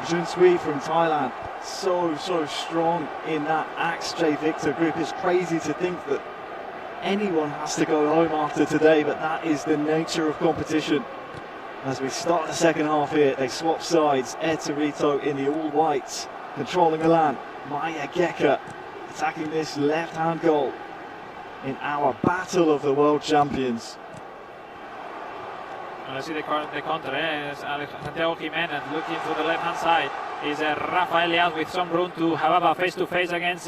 Jinsui from Thailand. So strong in that Axe J. Victor group. It's crazy to think that anyone has to go home after today, but that is the nature of competition. As we start the second half here, they swap sides. Etorito in the all-whites, controlling Milan. Mayageka attacking this left-hand goal in our battle of the world champions. Let's see the counter. Santiago Jimenez looking to the left-hand side. Is Rafael Leao with some room to have a face-to-face against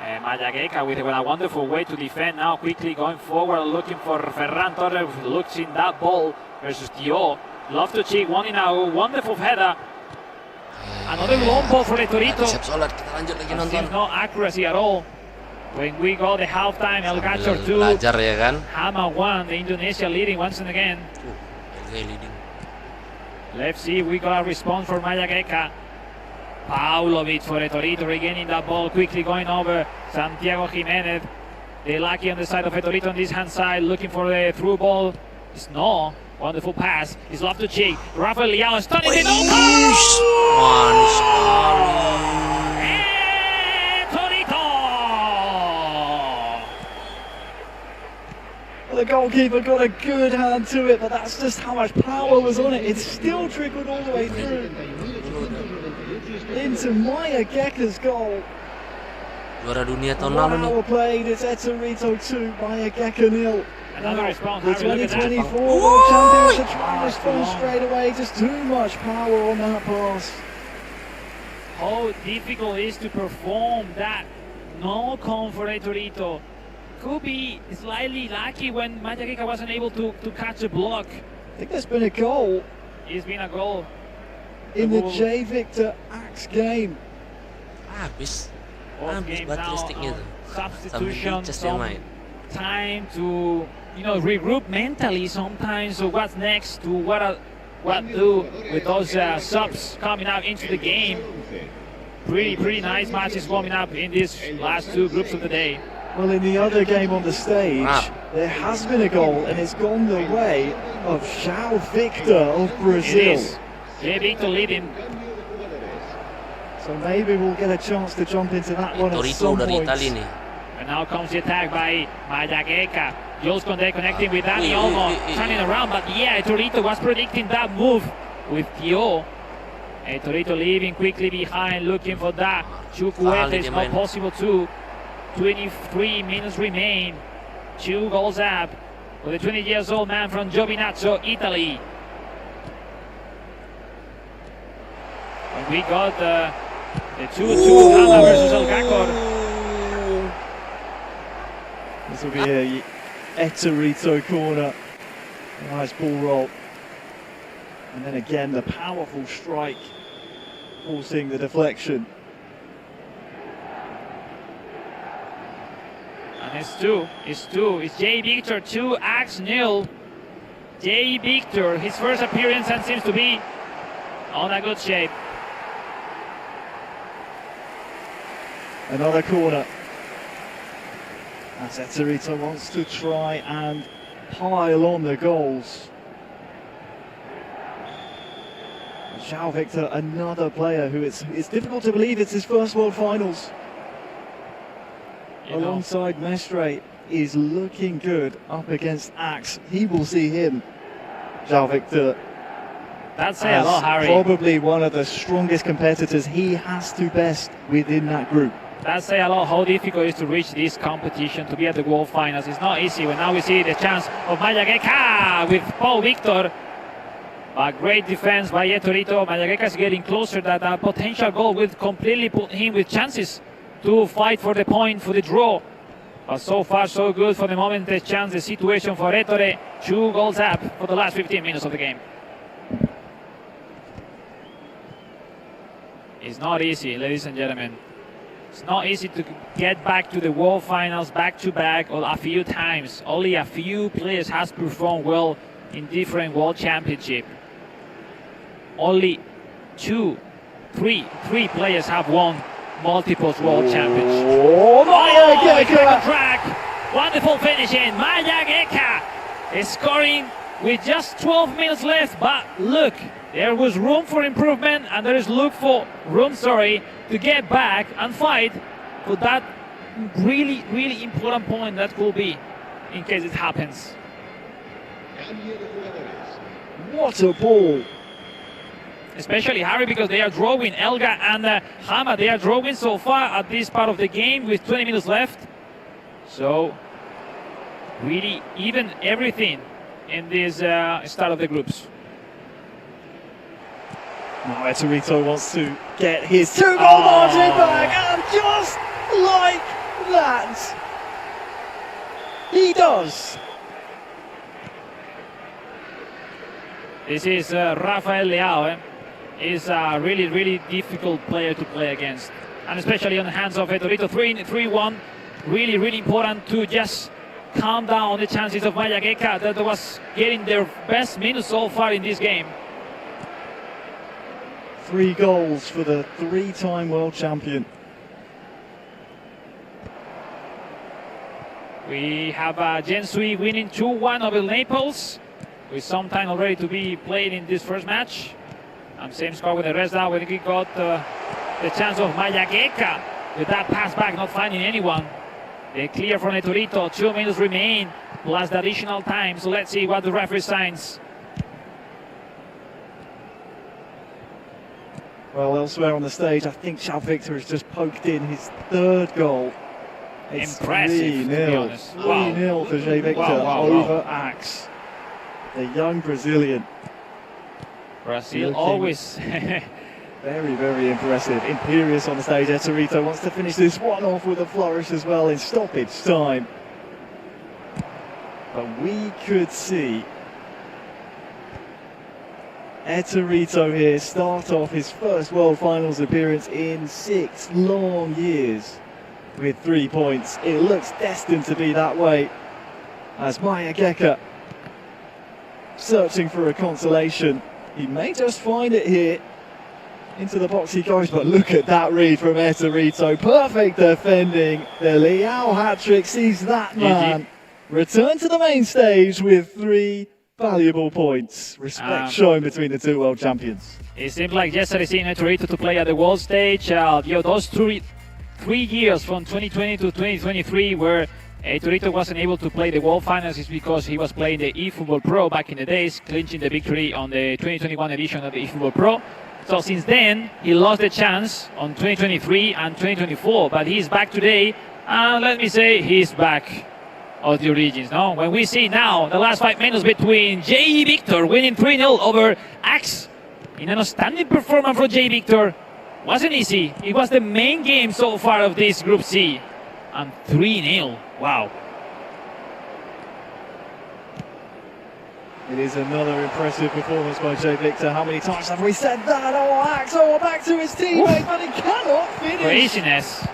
Melimpah with a wonderful way to defend now, quickly going forward, looking for Ferran Torres, looks in that ball versus Tio. Love to check one in a wonderful header. Another long ball for the Torito. Seems no accuracy at all. When we go the halftime, El Gacor 2, Hama 1, the Indonesia leading once and again. Let's see if we got a response for Melimpah. Paulovic for the Torito, regaining that ball, quickly going over Santiago Jimenez. The lucky on the side of the Torito on this hand side, looking for the through ball. It's no. Wonderful pass. He's love to cheek. Rafael Leao stunning it. Torito. Well, the goalkeeper got a good hand to it, but that's just how much power was on it. It still trickled all the way through into Melimpah's goal. Juara dunia tahun lalu nih. Well played. It's Torito 2, Melimpah 0. Another response. The 2024 World Champions are trying to respond straight away. Just too much power on that pass. How difficult it is to perform that no-con for Torito. Could be slightly lucky when Melimpah wasn't able to catch a block. I think there's been a goal. It's been a goal. In the J. Victor Axe game. Habis baterai substitution, time to regroup mentally sometimes. So what's next? To what do with those subs coming up into the game? Pretty nice matches coming up in these last two groups of the day. Well, in the other game on the stage, there has been a goal, and it's gone the way of João Victor of Brazil. J. Victor leading. So maybe we'll get a chance to jump into that one at some point. And now comes the attack by Melimpah. Jules Condé connecting with Dani Olmo, turning around, but yeah, Torito was predicting that move with Tio. Torito leaving quickly behind, looking for that. Chukwueze is not possible too. 23 minutes remain. 2 goals up for the 20 years old man from Giovinazzo, Italy. And we got the 2-2 Hama versus El Gacor. This will be a Torito corner. Nice ball roll. And then again the powerful strike, forcing the deflection. And it's 2. It's J. Victor 2, Axe 0. J. Victor, his first appearance, and seems to be on a good shape. Another corner. As Torito wants to try and pile on the goals. João Victor, another player who it's difficult to believe it's his first World Finals. Alongside Mestre, is looking good up against Axe. He will see him, João Victor. That's a lot, Harry. Probably one of the strongest competitors he has to best within that group. That says a lot how difficult it is to reach this competition, to be at the World Finals. It's not easy. When now we see the chance of Melimpah with Paul Victor. A great defense by Torito. Melimpah is getting closer. That potential goal will completely put him with chances to fight for the point, for the draw. But so far, so good for the moment. The chance, the situation for Ettore. 2 goals up for the last 15 minutes of the game. It's not easy, ladies and gentlemen. It's not easy to get back to the World Finals back-to-back or a few times. Only a few players has performed well in different World Championship. Only 3 players have won multiple World Championships. Oh, Melimpah! Track. Wonderful finishing. Melimpah is scoring with just 12 minutes left, but look, there was room for improvement, and there is room to get back and fight for that really important point that could be in case it happens. What a ball! Especially Harry, because they are drawing Elga and Hama. They are drawing so far at this part of the game with 20 minutes left. So really even everything in this start of the groups. Now Torito wants to get his 2-goal margin back, and just like that? He does. This is Rafael Leao. He's a really difficult player to play against. And especially on the hands of Torito. 3-1. Really important to just calm down the chances of Melimpah that was getting their best minutes so far in this game. 3 goals for the 3-time world champion. We have Gensui winning 2-1 over Naples, with some time already to be played in this first match. And same score with the rest now, when we got the chance of Melimpah with that pass back, not finding anyone. They clear from the Torito, 2 minutes remain, plus the additional time. So let's see what the referee signs. Well, elsewhere on the stage, I think João Victor has just poked in his 3rd goal. It's Impressive, 3-0. to be honest. 3-0 for João Victor over Axe, the young Brazilian. Brazil always very impressive. Imperious on the stage. Torito wants to finish this one off with a flourish as well in stoppage time. But we could see Torito here start off his first World Finals appearance in 6 long years with 3 points. It looks destined to be that way as Melimpah searching for a consolation. He may just find it here. Into the box he goes, but look at that read from Torito. Perfect defending. The Leao hat-trick sees that man return to the main stage with 3 valuable points. Respect shown between the 2 world champions. It seemed like yesterday seeing Torito to play at the world stage. Those 3 years from 2020 to 2023 where Torito wasn't able to play the World Finals is because he was playing the eFootball Pro back in the days, clinching the victory on the 2021 edition of the eFootball Pro. So since then, he lost the chance on 2023 and 2024, but he's back today, and let me say, he's back of the origins. No? When we see now the last 5 minutes between J. Victor winning 3-0 over Axe, in an outstanding performance from J. Victor, wasn't easy. It was the main game so far of this Group C, and 3-0. Wow. It is another impressive performance by J. Victor. How many times have we said that? Oh, Axe, back to his teammate, but he cannot finish. Craziness.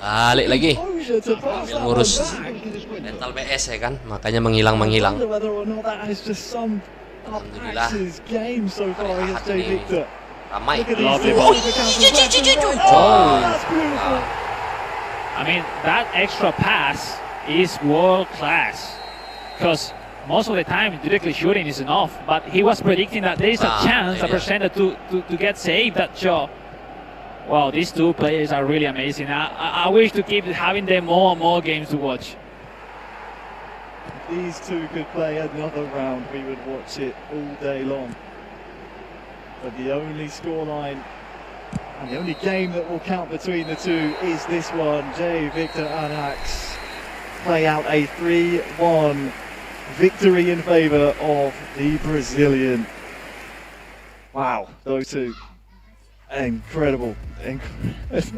Balik lagi. Ambil ngurus mental PS ya kan, makanya menghilang. Alhamdulillah. Ramai. I mean, that extra pass is world class. Because most of the time directly shooting is enough, but he was predicting that there is a chance, a percentage to get saved that shot. Wow, these 2 players are really amazing. I wish to keep having them more and more games to watch. If these 2 could play another round, we would watch it all day long. But the only scoreline and the only game that will count between the 2 is this one. J. Victor and Axe play out a 3-1 victory in favour of the Brazilian. Wow, those 2, incredible. I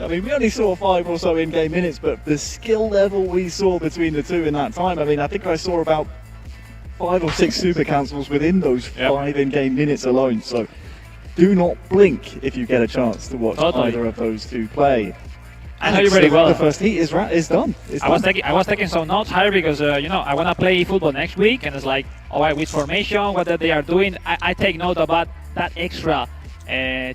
mean, we only saw 5 or so in-game minutes, but the skill level we saw between the 2 in that time, I mean, I think I saw about 5 or 6 super cancels within those 5 in-game minutes alone. So do not blink if you get a chance to watch either of those 2 play. I know you very well. The first heat is done. I was taking some notes here because I want to play football next week, and it's like, all right, which formation, what they are doing. I take note about that extra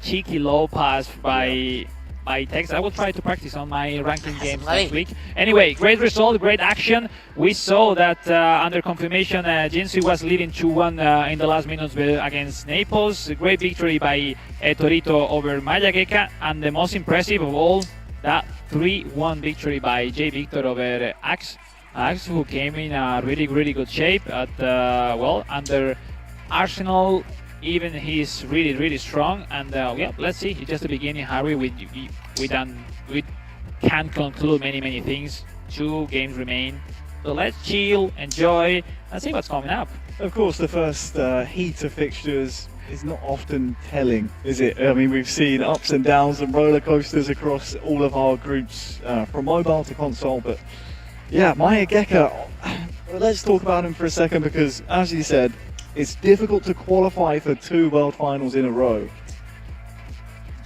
cheeky low pass by Tex. I will try to practice on my ranking games next week. Anyway, great result, great action. We saw that under confirmation, Gensui was leading 2-1 in the last minutes against Naples. A great victory by Torito over Melimpah, and the most impressive of all, that 3-1 victory by J. Victor over Axe. Axe, who came in a really good shape at under Arsenal. Even he's really strong, and let's see. It's just the beginning, Harry. We can't conclude many things. 2 games remain, so let's chill, enjoy, and see what's coming up. Of course, the first heat of fixtures is not often telling, is it? I mean, we've seen ups and downs and roller coasters across all of our groups, from mobile to console, but yeah, merayakan, let's talk about him for a second, because as you said, it's difficult to qualify for 2 World Finals in a row.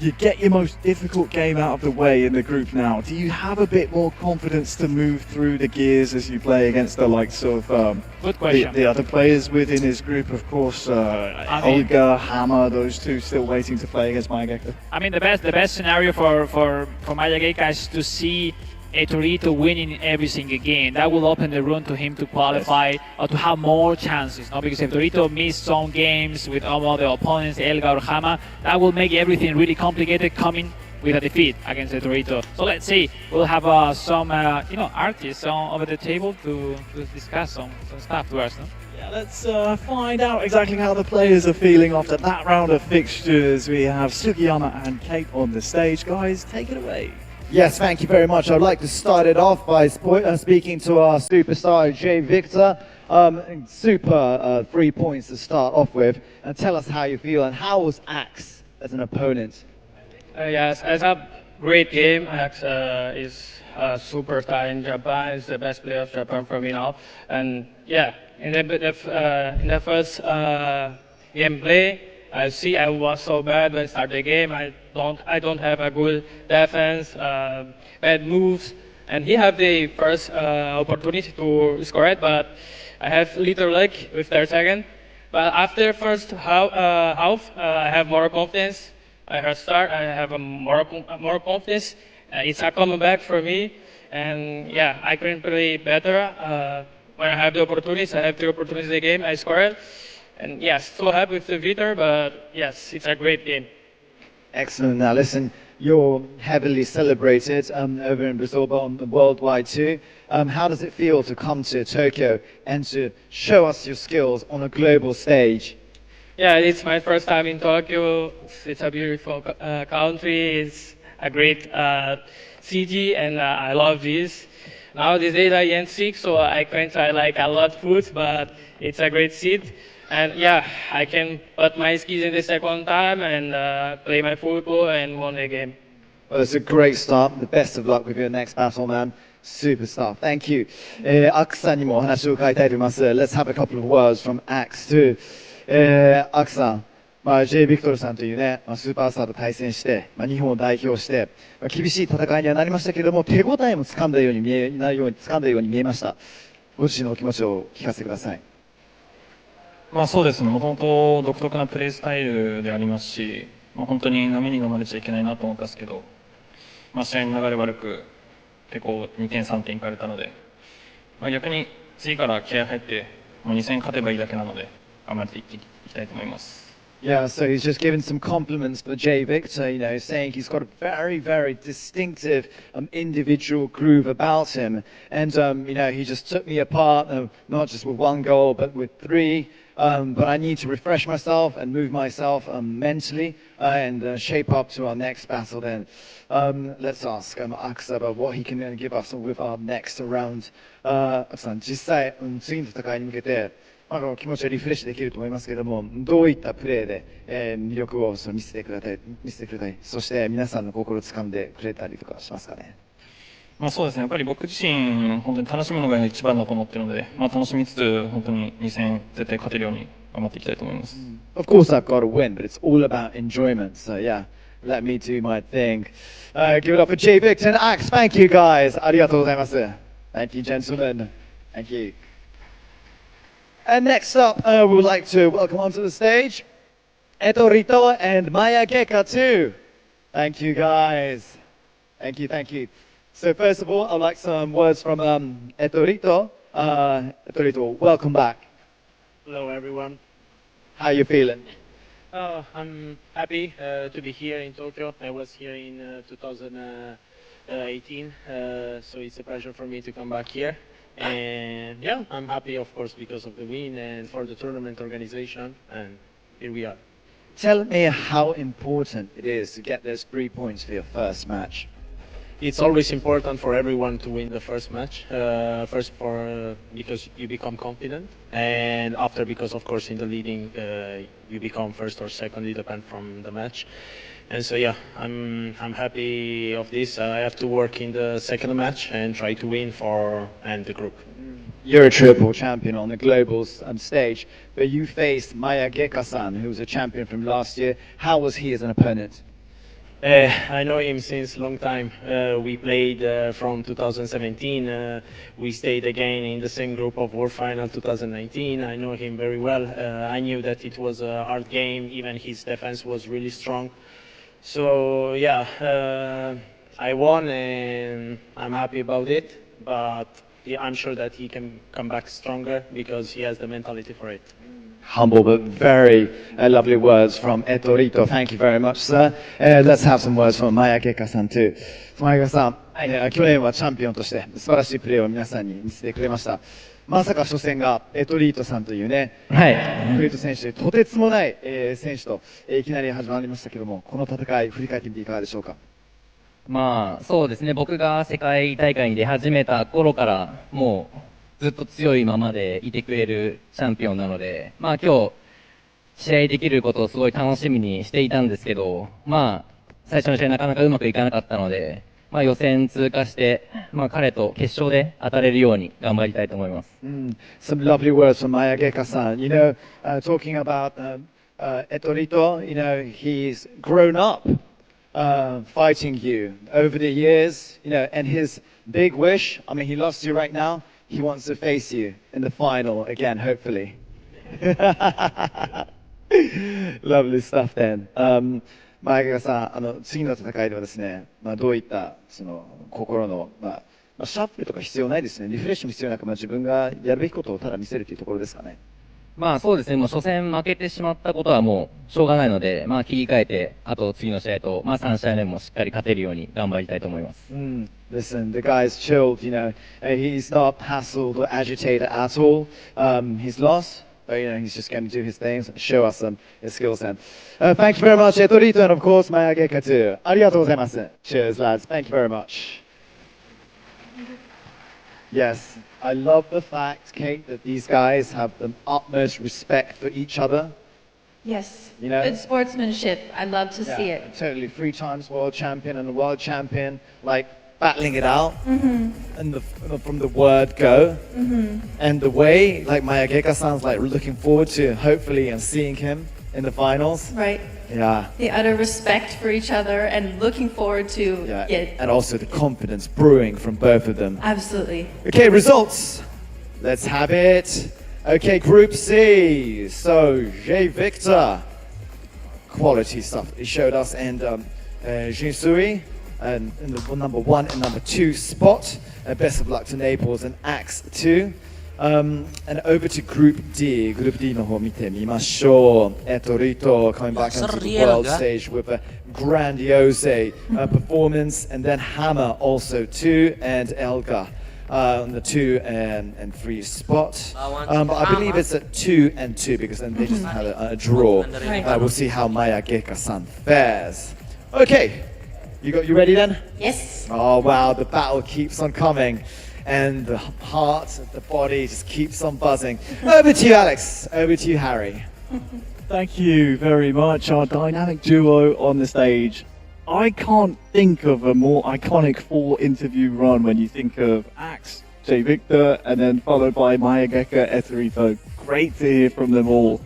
You get your most difficult game out of the way in the group now. Do you have a bit more confidence to move through the gears as you play against the likes of the other players within his group? Of course, Olga, Hammer, those two still waiting to play against merayakan. I mean, the best scenario for merayakan is to see a Torito winning every single game. That will open the room to him to qualify or to have more chances, no? Because if Torito missed some games with all the opponents, Elga or Hama, that will make everything really complicated coming with a defeat against the Torito. So let's see, we'll have some artists over the table to discuss some stuff to us. No? Yeah, let's find out exactly how the players are feeling after that round of fixtures. We have Sugiyama and Kate on the stage. Guys, take it away. Yes, thank you very much. I'd like to start it off by speaking to our superstar, Jay Victor. Super 3 points to start off with. And tell us how you feel and how was Axe as an opponent? Yes, it's a great game. Axe is a superstar in Japan. He's the best player of Japan for me now. And yeah, in the first gameplay, I see I was so bad when I started the game. I don't have a good defense, bad moves, and he have the first opportunity to score it, but I have little luck with 30 seconds. But after first half, I have more confidence. I have more confidence. It's a comeback for me, and yeah, I can play better. When I have the opportunities, I have the opportunities in the game, I score it. And yes, so happy with the victor, but yes, it's a great game. Excellent. Now listen, you're heavily celebrated over in Brazil, but worldwide too. How does it feel to come to Tokyo and to show us your skills on a global stage? Yeah, it's my first time in Tokyo. It's a beautiful country. It's a great city, and I love this. Now these days I am sick, so I can't try like a lot of food, but it's a great city. And yeah, I can put my skills in the second time and play my football and win the game. Well, it's a great start. The best of luck with your next battle, man. Superstar. Thank you. Axe さんにもお話を伺いたいと思います。Let's have a couple of words from Axe too. Axe さん、J. ビクトルさんというね、スーパースターと対戦して、日本を代表して、厳しい戦いにはなりましたけれども、手応えも掴んだように見えました。ご自身のお気持ちを聞かせてください。そうですね、もともと独特なプレースタイルでありますし、本当に波に飲まれちゃいけないなと思ったんですけど、試合の流れ悪く、結構2点、3点いかれたので、逆に次から気合入って、2戦勝てばいいだけなので、頑張っていきたいと思います。Yeah, so he's just given some compliments for Jay Victor, saying he's got a very, very distinctive individual groove about him. And, he just took me apart, not just with 1 goal, but with 3. But I need to refresh myself and move myself mentally and shape up to our next battle then. Let's ask Axe about what he can give us with our next round. Axe さん、実際、次の戦いに向けて、気持ちをリフレッシュできると思いますけれども、どういったプレーで、魅力を見せてくれたり、そして皆さんの心を掴んでくれたりとかしますかね。そうですね、やっぱり僕自身、本当に楽しむのが一番だと思っているので、楽しみつつ、本当に2戦絶対勝てるように頑張っていきたいと思います。Of course I've got to win, but it's all about enjoyment. So yeah, let me do my thing. Give it up for Jay Victor and Axe. Thank you guys. ありがとうございます。Thank you, gentlemen. Thank you. And next up, we would like to welcome onto the stage Torito and merayakan too. Thank you guys. Thank you. So first of all, I'd like some words from Torito. Torito, welcome back. Hello everyone. How are you feeling? I'm happy to be here in Tokyo. I was here in 2018, so it's a pleasure for me to come back here. And yeah, I'm happy, of course, because of the win and for the tournament organization. And here we are. Tell me how important it is to get those 3 points for your first match. it's always important for everyone to win the first match. First because you become confident, and after because of course in the leading you become first or second. It depends from the match. And so yeah, I'm happy of this. I have to work in the second match and try to win and the group. You're a triple champion on the globals stage, but you faced Maya-Geka-san, who was a champion from last year. How was he as an opponent? I know him since a long time. We played from 2017. We stayed again in the same group of World Final 2019. I know him very well. I knew that it was a hard game. Even his defense was really strong. So yeah, I won and I'm happy about it. But yeah, I'm sure that he can come back stronger because he has the mentality for it. Humble but very lovely words from Etorito. Thank you very much, sir. Let's have some words from Maya-Geka-san too. Maya-Geka-san、去年はチャンピオンとして素晴らしいプレーを皆さんに見せてくれました。まさか初戦がエトリートさんというね、エトリート選手、とてつもない選手といきなり始まりましたけども、この戦い振り返ってみていかがでしょうか。まあそうですね、僕が世界大会に出始めた頃からもうずっと強いままでいてくれるチャンピオンなので、まあ今日試合できることをすごい楽しみにしていたんですけど、まあ最初の試合なかなかうまくいかなかったので、まあ予選通過して、まあ彼と決勝で当たれるように頑張りたいと思います。Some lovely words from Maya-Geka-san. You know, talking about Etorito, you know, he's grown up fighting you over the years, you know, and his big wish, I mean, he loves you right now, he wants to face you in the final again, hopefully. Lovely stuff then. 前川さん、次の戦いではですね、どういったその心の、シャッフルとか必要ないですね、リフレッシュも必要なく、自分がやるべきことをただ見せるというところですかね。まあそうですね、もう初戦負けてしまったことはもうしょうがないので、まあ切り替えて、あと次の試合と、3試合目もしっかり勝てるように頑張りたいと思います。Listen, the guy's chilled, you know, he's not hassled or agitated at all. He's lost. But, you know, he's just going to do his things and show us his skills then. Thank you very much, Etorito, and of course, Maya-Geka too. ありがとうございます。Cheers, lads. Thank you very much. Yes, I love the fact, Kate, that these guys have the utmost respect for each other. Yes, you know, good sportsmanship. I love to see it. Totally 3 times world champion and a world champion, like battling it out, and from the word go, and the way like Maya-Geka sounds like looking forward to hopefully and seeing him in the finals. Right. Yeah. The utter respect for each other and looking forward to it. And also the confidence brewing from both of them. Absolutely. Okay, results. Let's have it. Okay, Group C. So J Victor, quality stuff he showed us, and Jinsui. And in the number 1 and number 2 spot. Best of luck to Naples and Axe 2. And over to Group D. Group D の方見てみましょう。Etorito coming back onto the world stage with a grandiose performance, and then Hammer also 2, and Elga on the 2 and 3 spot. But I believe it's at 2 and 2 because then they just had a draw. We'll see how Maya-Geka-san fares. Okay. You ready then? Yes. Oh wow, the battle keeps on coming. And the heart, the body just keeps on buzzing. Over to you, Alex. Over to you, Harry. Thank you very much. Our dynamic duo on the stage. I can't think of a more iconic 4-interview run when you think of Axe, J Victor, and then followed by Maya-Geka, Etorito. Great to hear from them all.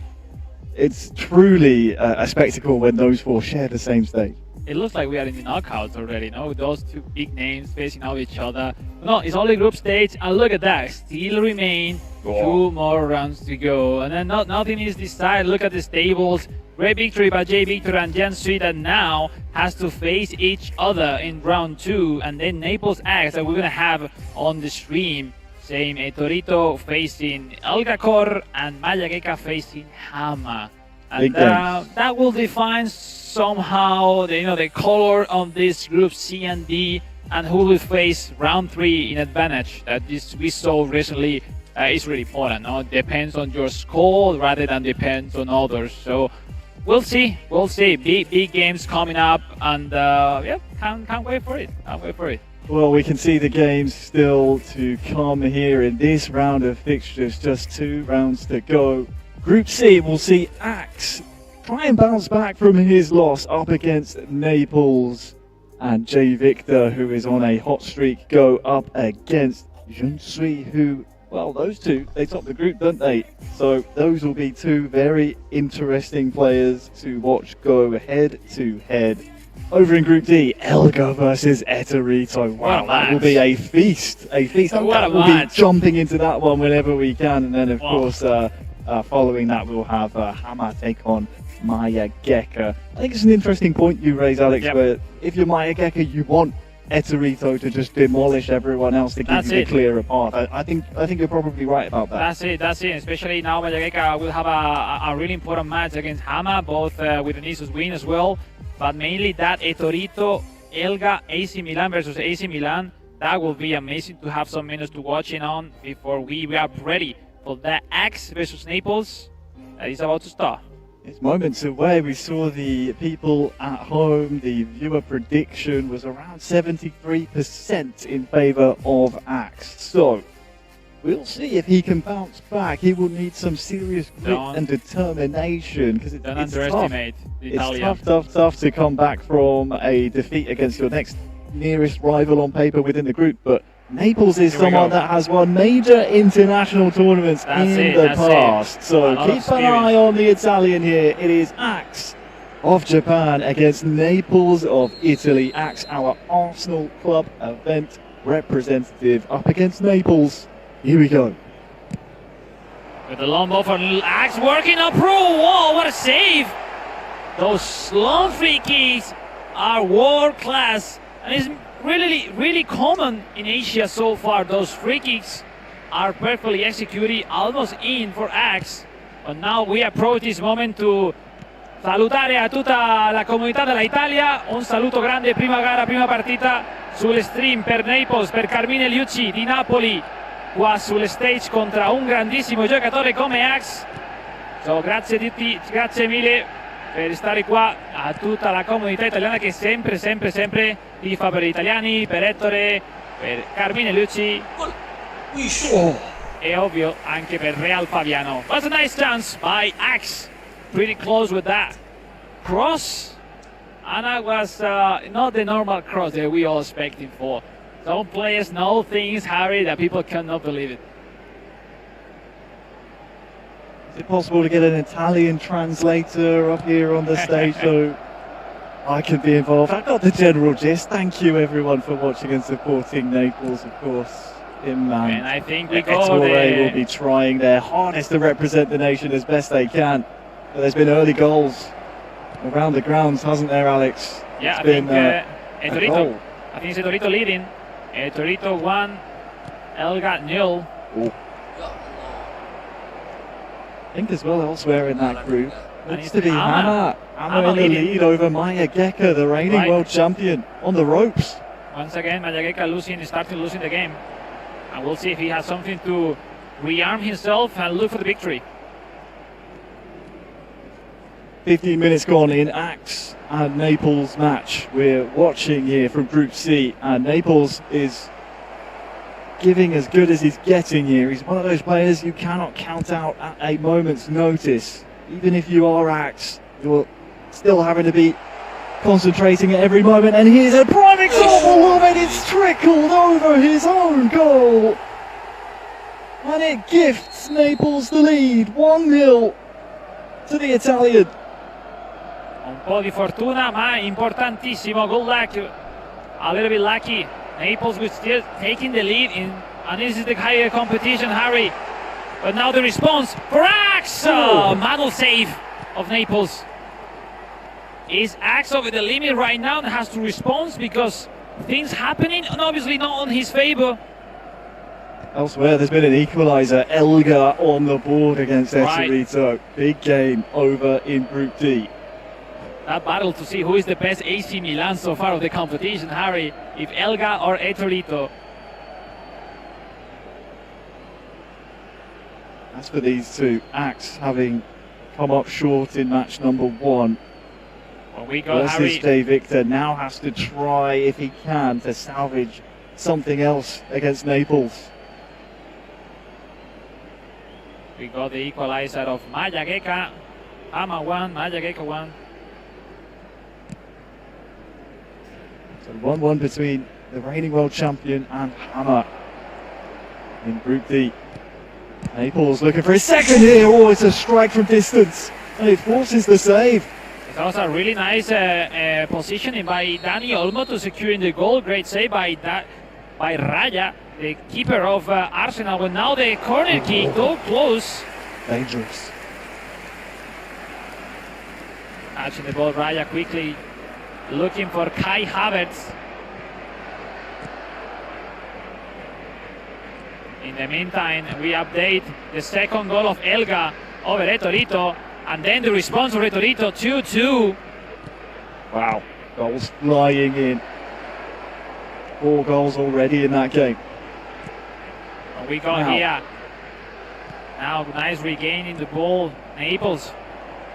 It's truly a spectacle when those 4 share the same stage. It looks like we are in the knockouts already, no? With those 2 big names facing out each other. No, it's only group stage, and look at that. Still remain 2 more rounds to go. And then nothing is decided. Look at the stables. Great victory by J Victor and Jinsui that now has to face each other in round 2. And then Naples Axe that we're going to have on the stream. Same Etorito facing Algacor and Maya-Geka facing Hama. And that will define somehow the color of this group C and D, and who will face round 3 in advantage. That we saw recently is really important. No? It depends on your score rather than depends on others. So we'll see. We'll see. Big games coming up, and yeah, can't wait for it. Can't wait for it. Well, we can see the games still to come here in this round of fixtures. Just 2 rounds to go. Group C, we'll see Axe try and bounce back from his loss up against Naples, and J Victor, who is on a hot streak, go up against Junsui, who, well, those two, they top the group, don't they? So those will be 2 very interesting players to watch go head to head. Over in Group D, Elga versus Etorito. Wow, that will be a feast. A feast. We'll be jumping into that one whenever we can. And then, of course, following that, we'll have Hama take on Maya Geka. I think it's an interesting point you raise, Alex, where if you're Maya Geka, you want Etorito to just demolish everyone else to give you the clearer path. I think you're probably right about that. That's it. Especially now, Maya Geka will have a really important match against Hama, both with an Isus win as well. But mainly that Etorito, Elga, AC Milan versus AC Milan, that will be amazing to have some minutes to watching on before we are ready for that Axe versus Naples that is about to start. It's moments away. We saw the people at home, the viewer prediction was around 73% in favour of Axe. So we'll see if he can bounce back. He will need some serious grit and determination, because it's underestimate the Italian. It's tough to come back from a defeat against your next nearest rival on paper within the group. But Naples is someone that has won major international tournaments in the past. So keep an eye on the Italian here. It is Axe of Japan against Naples of Italy. Axe, our Arsenal club event representative, up against Naples. Here we go. With the long ball for Axe, working up pro. Whoa, what a save! Those long free kicks are world class, and it's really common in Asia so far. Those free kicks are perfectly executed, almost in for Axe. But now we approach this moment to salutare a tutta la comunità dell'Italia. Un saluto grande, prima gara, prima partita sul stream per Naples, per Carmine Liucci di Napoli, qua sul stage contro un grandissimo giocatore come Axe. So, grazie mille per stare qua, a tutta la comunità italiana che sempre tifa per gli italiani, per Ettore, per Carmine Liucci e ovvio anche per Real Fabiano. That's a nice chance by Axe, pretty close with that cross, and that was not the normal cross that we all expecting for. Some players know things, Harry, that people cannot believe it. Is it possible to get an Italian translator up here on the stage so I can be involved? I got the general gist. Thank you everyone for watching and supporting Naples, of course. And I think we will be trying their hardest to represent the nation as best they can. But there's been early goals around the grounds, hasn't there, Alex? Yeah, it's I think it's Etorito leading. Etorito 1, Elga 0. I think as well elsewhere in that group needs to be Hama in the lead over Maya Geka, the reigning world champion, on the ropes. Once again, Maya Geka starting losing the game. And we'll see if he has something to rearm himself and look for the victory. 15 minutes gone in Axe and Naples match. We're watching here from Group C, and Naples is giving as good as he's getting here. He's one of those players you cannot count out at a moment's notice. Even if you are Axe, you're still having to be concentrating at every moment. And here's a prime example of it. It's trickled over his own goal, and it gifts Naples the lead, 1-0 to the Italian. Un po' di fortuna, ma importantissimo. Good luck. A little bit lucky. Naples was still taking the lead and this is the higher competition, Harry. But now the response for Axe! Model save of Naples. Is Axe over the limit right now and has to respond because things happening and obviously not on his favor. Elsewhere, there's been an equaliser. Elga on the board against Etorito. Big game over in Group D. That battle to see who is the best AC Milan so far of the competition, Harry, if Elga or Etorito. As for these two, Axe having come up short in match number 1. Well, we got versus Jay Victor now has to try, if he can, to salvage something else against Naples. We got the equalizer of Mayageka. Hama 1, Mayageka 1. So 1-1 between the reigning world champion and Hama in Group D. Naples looking for his second here. Oh, it's a strike from distance, and it forces the save. That was a really nice positioning by Dani Olmo to securing the goal. Great save by Raya, the keeper of Arsenal. But now the corner kick, so close. Dangerous. Catching the ball, Raya quickly looking for Kai Havertz. In the meantime, we update the second goal of Elga over Etorito, and then the response of Etorito, 2-2. Wow, goals flying in. 4 goals already in that game. And we got here. Now nice regaining the ball. Naples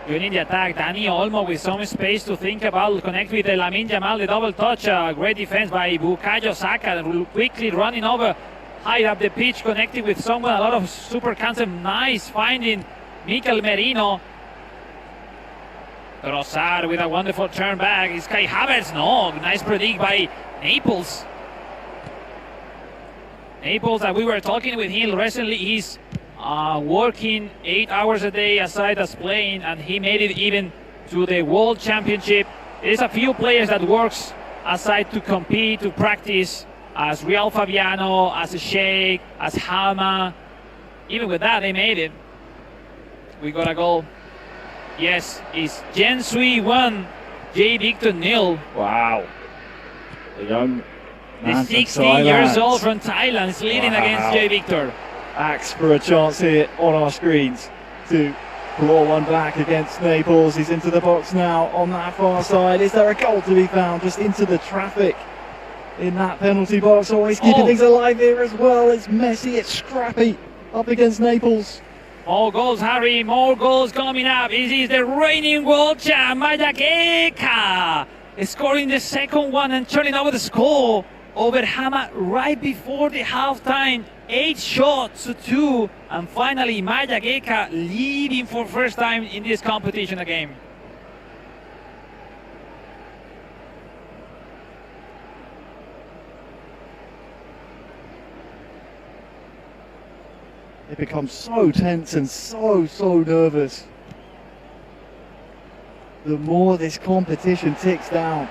winning the attack. Dani Olmo with some space to think about. Connect with Lamine Yamal, the double touch. Great defense by Bukayo Saka. Quickly running over. High up the pitch, connecting with someone. A lot of super concept. Nice finding Mikel Merino. Trossard with a wonderful turn back. Is Kai Havertz? No, nice predict by Naples. Naples, that we were talking with him recently, he's working 8 hours a day aside as playing, and he made it even to the World Championship. There's a few players that works aside to compete, to practice, as Real Fabiano, as Sheikh, as Halma. Even with that, they made it. We got a goal. Yes, it's Jensui 1, J Victor 0. Wow. The young the 16 years old from Thailand is leading against J Victor. Axe for a chance here on our screens to claw one back against Naples. He's into the box now on that far side. Is there a goal to be found? Just into the traffic in that penalty box. Always keeping things alive here as well. It's messy, it's scrappy up against Naples. More goals, Harry, more goals coming up. This is the reigning world champ, Mayageka, scoring the second one and turning over the score over Hama right before the halftime. 8 shots to 2, and finally Mayageka leading for first time in this competition again. It becomes so tense and so nervous. The more this competition ticks down,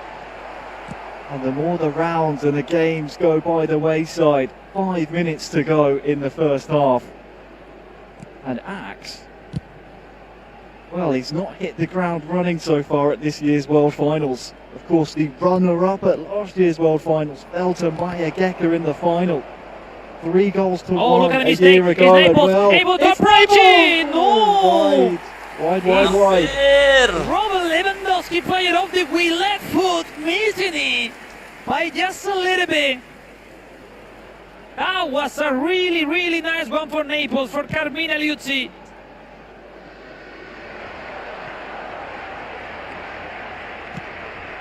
and the more the rounds and the games go by the wayside. 5 minutes to go in the first half. And Axe, well, he's not hit the ground running so far at this year's World Finals. Of course, the runner-up at last year's World Finals fell to Mayageka in the final. 3 goals to 1 look at the a mistake. year ago. Naples able to approach it! No! Wide. Robert Lewandowski, player of the week, left foot, missing it by just a little bit. That was a really nice one for Naples, for Carmine Liuzzi.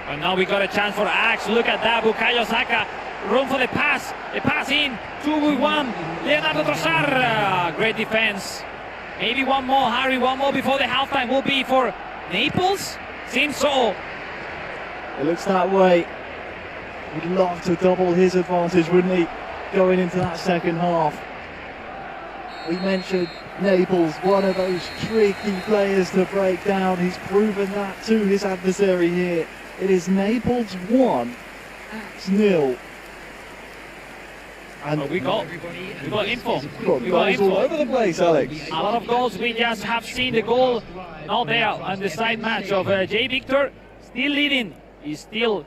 And now we got a chance for Axe. Look at that, Bukayo Saka. Room for the pass. The pass in. 2-1. Leonardo Trossard. Great defense. Maybe one more, Harry. One more before the halftime will be for Naples. Seems so. It looks that way. He'd love to double his advantage, wouldn't he? Going into that second half. We mentioned Naples, one of those tricky players to break down. He's proven that to his adversary here. It is Naples 1, Axe 0. And we got info. We got info all over the place, Alex. A lot of goals. We just have seen the goal not there on the side match of J Victor. Still leading. He's still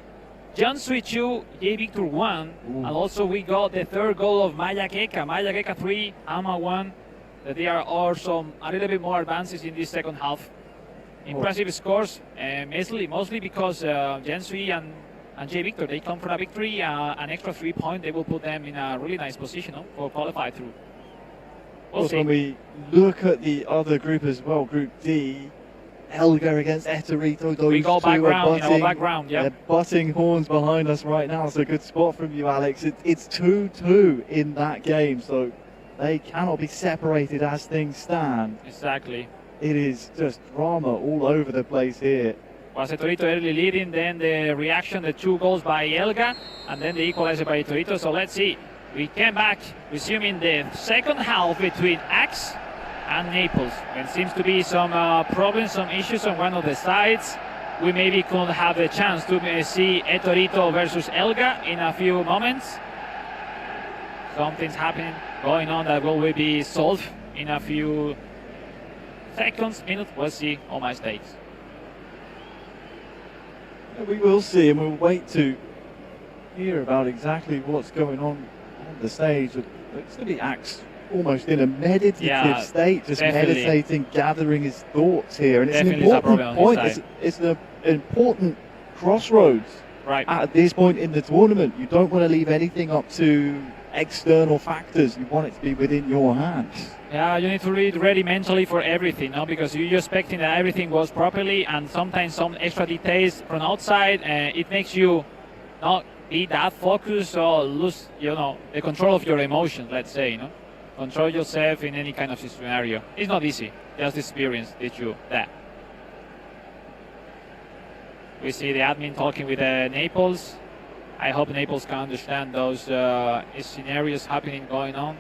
Jansui 2, J Victor 1. And also we got the third goal of Mayageka. Mayageka 3, Ama 1. That they are also a little bit more advances in this second half. Impressive scores, mostly because Jansui and J Victor, they come from a victory, an extra 3 point. They will put them in a really nice position for qualify through. We'll see. When we look at the other group as well, Group D, Helga against Etorito. Those We go two are background, butting, background, yeah. They're butting horns behind us right now. It's a good spot from you, Alex. It's 2-2 in that game, so they cannot be separated as things stand. Exactly. It is just drama all over the place here. Was Etorito early leading, then the reaction, the 2 goals by Helga, and then the equalizer by Etorito. So let's see. We came back, resuming the second half between Axe and Naples. There seems to be some problems, some issues on one of the sides. We maybe could have the chance to see Etorito versus Helga in a few moments. Something's happening, going on that will be solved in a few seconds, minutes. We'll see. All my stakes. We will see, and we'll wait to hear about exactly what's going on the stage. It's going to be Axe almost in a meditative state, just meditating, gathering his thoughts here. And it's an important point. It's an important crossroads at this point in the tournament. You don't want to leave anything up to external factors. You want it to be within your hands. Yeah, you need to be ready mentally for everything, no? Because you're expecting that everything goes properly, and sometimes some extra details from outside, it makes you not be that focused or lose, the control of your emotions, let's say, Control yourself in any kind of scenario. It's not easy. Just experience teach you that. We see the admin talking with Naples. I hope Naples can understand those scenarios happening, going on.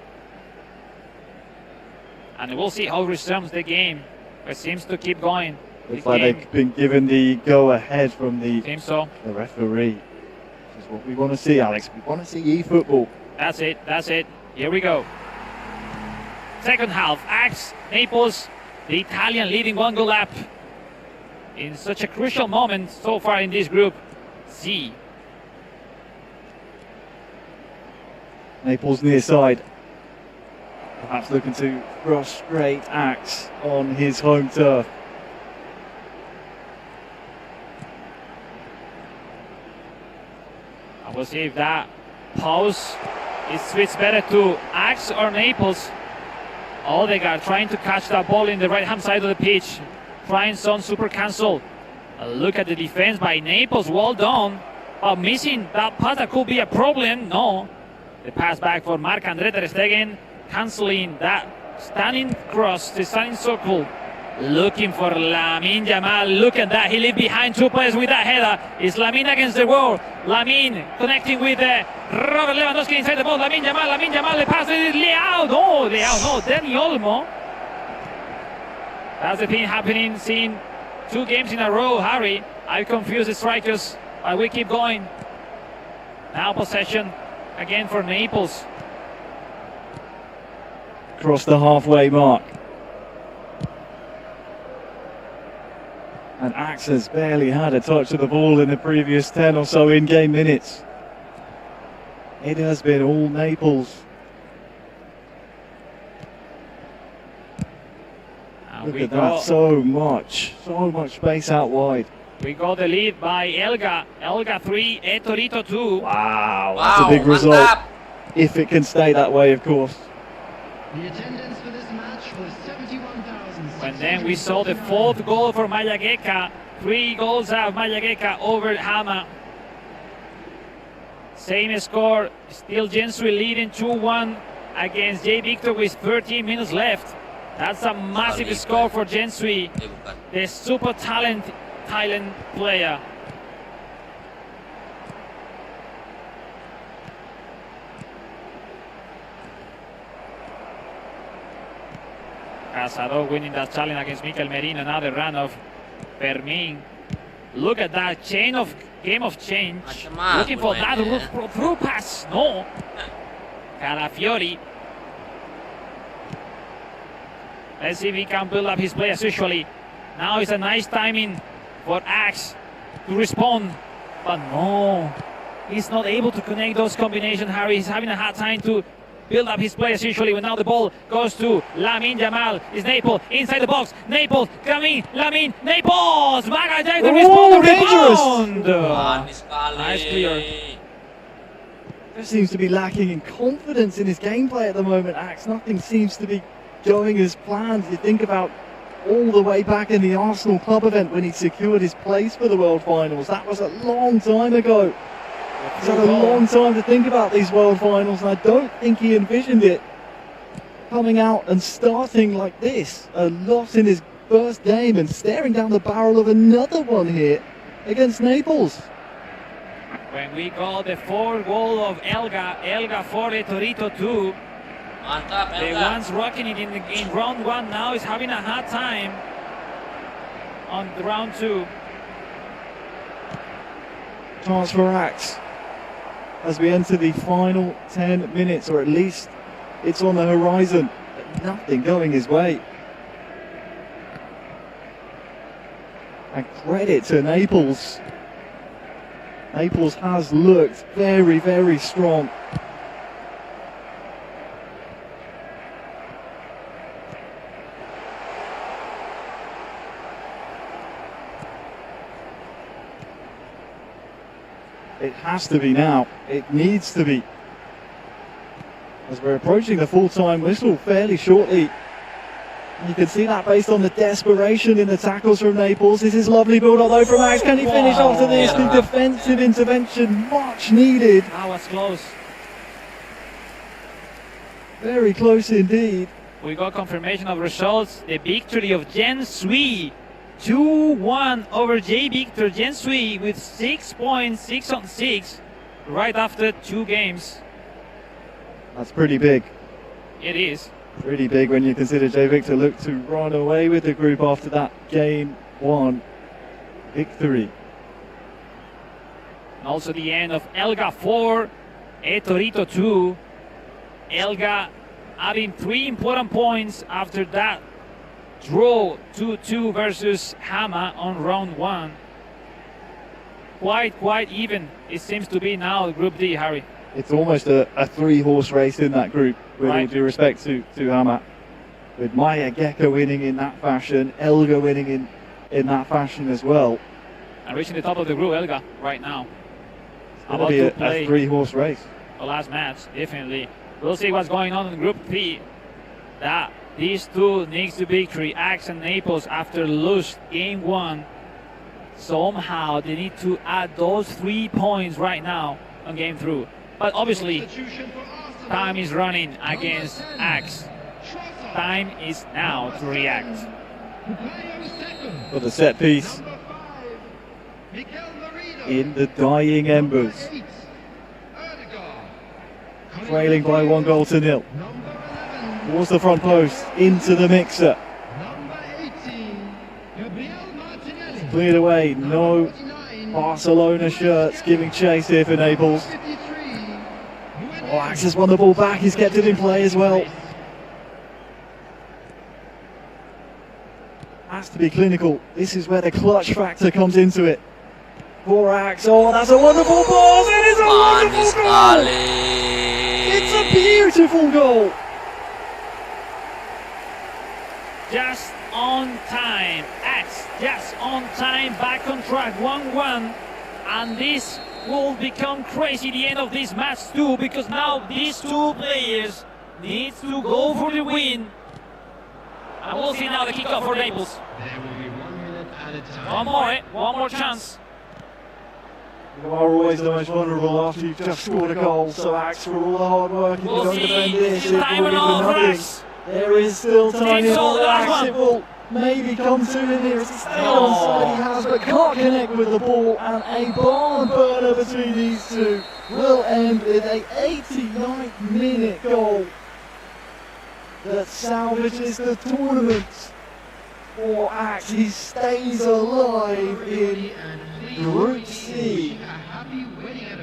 And we'll see how it resumes the game. It seems to keep going. Looks like they've been given the go-ahead from the referee. This is what we want to see, Alex. We want to see eFootball. That's it. That's it. Here we go. Second half. Axe, Naples, the Italian leading 1 goal up in such a crucial moment so far in this group C. Naples near side. Perhaps looking to frustrate Axe on his home turf. And we'll see if that pause is switched better to Axe or Naples. Odegaard trying to catch that ball in the right-hand side of the pitch. Trying some super cancel. Look at the defense by Naples. Well done. But missing that pass, that could be a problem. No. The pass back for Marc-André ter Stegen. Cancelling that standing cross, the standing circle. Looking for Lamine Yamal. Look at that. He left behind 2 players with that header. It's Lamine against the wall. Lamine connecting with Robert Lewandowski inside the ball. Lamine Yamal. The pass is Leao. No, Dani Olmo. That's the thing happening. Seeing 2 games in a row, Harry. I confuse the strikers, but we keep going. Now possession again for Naples. Across the halfway mark. And Axe has barely had a touch of the ball in the previous 10 or so in-game minutes. It has been all Naples. Look at that, so much space out wide. We got the lead by Helga. Helga 3, Etorito 2. Wow, that's a big result. If it can stay that way, of course. The attendance for this match was 71,000. And then we saw the 4th goal for Mayagueca. 3 goals out Mayagueca over Hama. Same score, still Gensui leading 2-1 against J. Victor with 13 minutes left. That's a massive score for Gensui, the super talented Thailand player. Casado winning that challenge against Mikel Merino. Another run of Pemain. Look at that game of change. Looking for that through pass. No. Calafiori. Let's see if he can build up his play as usually. Now it's a nice timing for Axe to respond. But no. He's not able to connect those combinations, Harry. He's having a hard time to build up his play as usually. When now the ball goes to Lamine Yamal. It's Naples inside the box. Naples coming. Lamine. Naples. Magaday to respond. Rebound. Nice clear. Just seems to be lacking in confidence in his gameplay at the moment, Axe. Nothing seems to be going as planned. You think about all the way back in the Arsenal club event when he secured his place for the World Finals. That was a long time ago. He's had a long time to think about these World Finals, and I don't think he envisioned it coming out and starting like this. A loss in his first game and staring down the barrel of another one here against Naples. When we got the 4th goal of Elga 4, Torito 2. The ones rocking it in round 1 now is having a hard time on the round 2. Chance for Axe as we enter the final 10 minutes, or at least it's on the horizon, but nothing going his way. And credit to Naples. Naples has looked very, very strong. It has to be now. It needs to be. As we're approaching the full-time whistle fairly shortly. You can see that based on the desperation in the tackles from Naples. This is lovely build-up though from Max. Can he finish after this? The defensive intervention, much needed. That was close. Very close indeed. We got confirmation of results. The victory of Jen Sui. 2-1 over J. Victor Jen Sui with 6 points, 6 on 6, right after 2 games. That's pretty big. It is. Pretty big when you consider J. Victor looked to run away with the group after that game 1 victory. And also the end of Elga 4, Torito 2. Elga adding 3 important points after that draw 2-2 versus Hama on round 1. Quite even it seems to be now, Group D, Harry. It's almost a 3-horse race in that group, with all due respect to Hama. With Maya Gecko winning in that fashion, Elga winning in that fashion as well. And reaching the top of the group, Elga, right now. It's going to be a 3-horse race. The last match, definitely. We'll see what's going on in Group 3. That these two needs to victory, Axe and Naples, after lose game 1. Somehow they need to add those 3 points right now on game 3. But obviously, time is running against Axe. Time is now to react. For the set piece in the dying embers. Trailing by 1-0. Towards the front post, into the mixer. Cleared away, no Barcelona shirts giving chase here for Naples. Oh, Axe has won the ball back, he's kept it in play as well. Has to be clinical. This is where the clutch factor comes into it. For Axe, oh, that's a wonderful ball! It is a wonderful goal! It's a beautiful goal! Just on time, Axe just on time, back on track, 1-1, and this will become crazy the end of this match too, because now these 2 players need to go for the win. And we'll see now the kickoff for Naples. One more chance. You are always the most vulnerable after you've just scored a goal, so Axe, for all the hard work, if you don't defend this, it will be for nothing. There is still time here for Axe. It will maybe come to him here as he stays onside. He has, but can't connect with the ball, and a barn burner between these two will end with a 89th minute goal that salvages the tournament for Axe. He stays alive in Group C,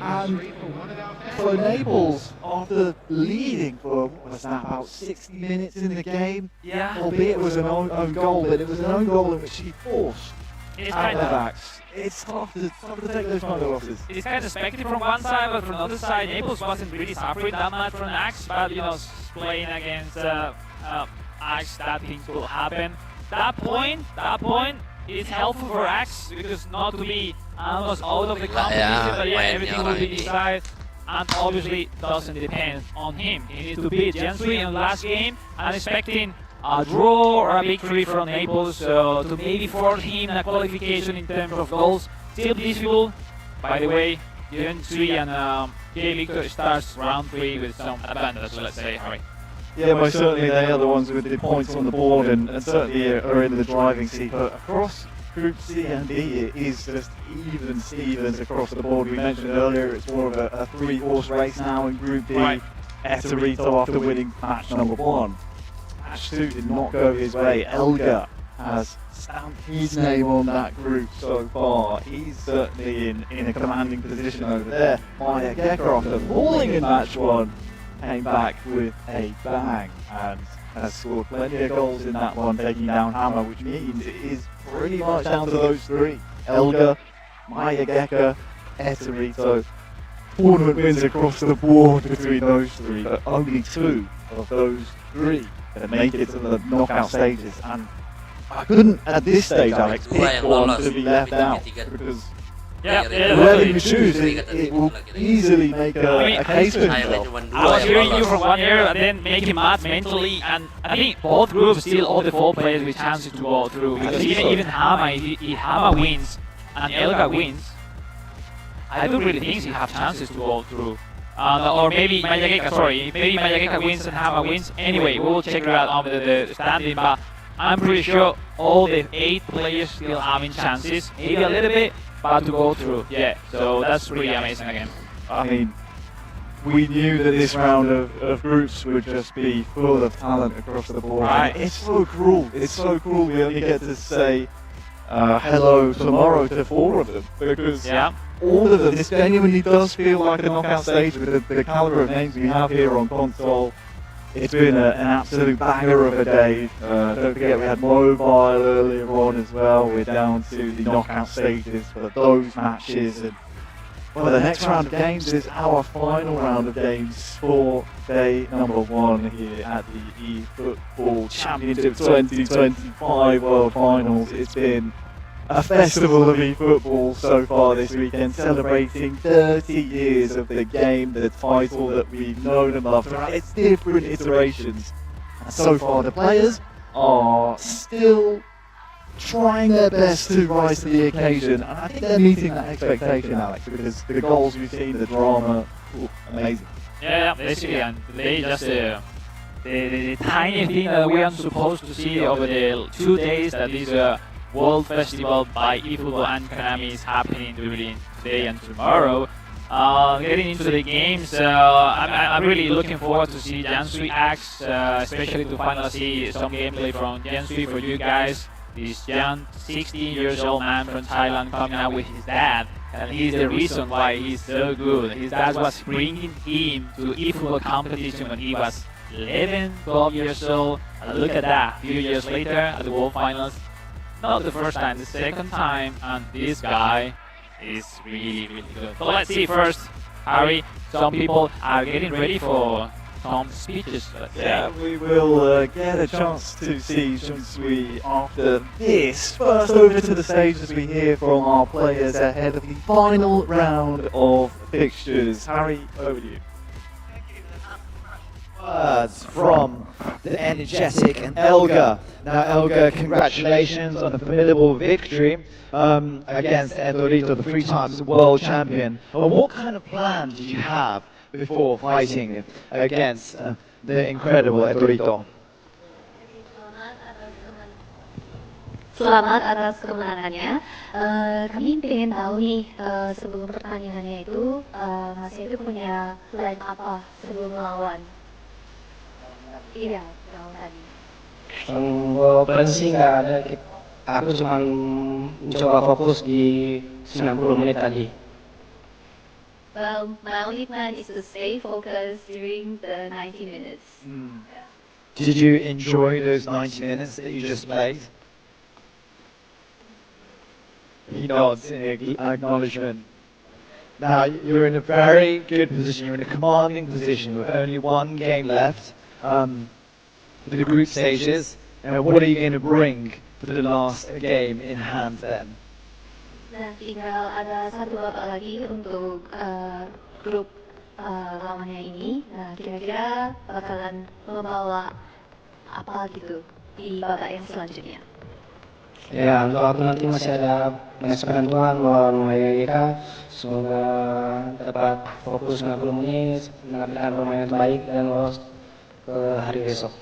and for Naples, after leading for, what was that, about 60 minutes in the game? Yeah. Albeit it was an own goal, but it was an own goal in which he forced out of Axe. It's tough to take those kind of losses. It's kind of expected from one side, but from the other side, Naples wasn't really suffering that much from Axe, but you know, playing against Axe, that things will happen. That point is helpful for Axe, because not to be almost out of the competition, but yeah, everything will be decided. And obviously doesn't depend on him. He needs to beat Jensui in the last game, and expecting a draw or a victory from Naples to maybe force him a qualification in terms of goals. Still difficult. By the way, Yansui and J. Victor starts round 3 with some advantage, let's say, Harry. Yeah, most certainly they are the ones with the points on the board and certainly are in the driving seat. But across Group C and D, it is just even Stevens across the board. We mentioned earlier it's more of a 3-horse race now in Group D. Right. Eterito after winning match number 1. Match 2 did not go his way. Elga has stamped his name on that group so far. He's certainly in a commanding position over there. Maya Gecker, after falling in match 1, came back with a bang and has scored plenty of goals in that one, taking down Hammer, which means it is pretty much down to those 3. Elga, Maya Gecker, Eterito. Tournament wins across the board between those 3, but only 2 of those 3 that make it to the knockout stages. And I couldn't, at this stage, Alex, pick one to be left out because whoever you choose, it will easily make a case for himself. I was hearing you from one year and then making mad mentally, and I think both groups still all the 4 players with chances to go through, because even Hama, if Hama wins and Elga wins, I don't really think he have chances to go through. Or maybe Mayageka wins and Hama wins. Anyway, we will check it out on the standing, but I'm pretty sure all the 8 players still having chances, maybe a little bit, but to go through. Yeah, so that's pretty amazing again. I mean, we knew that this round of groups would just be full of talent across the board. Right. It's so cruel. It's so cruel we only get to say hello tomorrow to 4 of them, because all of them, this genuinely does feel like a knockout stage with the caliber of names we have here on console. It's been an absolute banger of a day. Don't forget we had mobile earlier on as well. We're down to the knockout stages for those matches. And well, the next round of games is our final round of games for day number 1 here at the eFootball Championship 2025 World Finals. It's been a festival of eFootball so far this weekend, celebrating 30 years of the game, the title that we've known and loved throughout its different iterations. And so far the players are still trying their best to rise to the occasion, and I think they're meeting that expectation, Alex, because the goals we've seen, the drama, amazing. Yeah, basically, and they just the tiny thing that we are supposed to see over the 2 days that this World Festival by eFootball and Konami is happening during today and tomorrow. Getting into the games, I'm really looking forward to see Jansui acts, especially to finally see some gameplay from Jansui for you guys. This young 16 years old man from Thailand coming out with his dad, and he's the reason why he's so good. His dad was bringing him to eFootball competition when he was 11, 12 years old. And look at that, a few years later at the World Finals. Not the first time, the second time, and this guy is really, really good. But let's see first, Harry, some people are getting ready for some speeches, let's say. Yeah, we will get a chance to see Jansui after this. First over to the stage as we hear from our players ahead of the final round of fixtures. Harry, over to you. Words from the energetic and Elga. Now Elga, congratulations on a formidable victory against Eterito, the 3 times world champion. Well, what kind of plan did you have before fighting against the incredible Eterito? Selamat atas kemenangannya. Kami ingin tahu nih sebelum pertandingannya itu Mas itu punya plan apa sebelum melawan? Iya, tahun tadi. Plan sih nggak ada. Aku cuma mencoba fokus di 90 menit tadi. Well, my only plan is to stay focused during the 90 minutes. Did you enjoy those 90 minutes that you just played? He nods in acknowledgement. Now, you're in a very good position, you're in a commanding position with only 1 game left. For the group stages, what are you going to bring for the last game in hand then? Nah, tinggal ada 1 babak lagi untuk grup lawannya ini. Nah, kira-kira bakalan membawa apa gitu di babak yang selanjutnya? Ya, untuk aku nanti masih ada banyak ketentuan melawan mereka. Semoga dapat fokus 90 menit, menampilkan permainan terbaik dan lolos ke hari besok.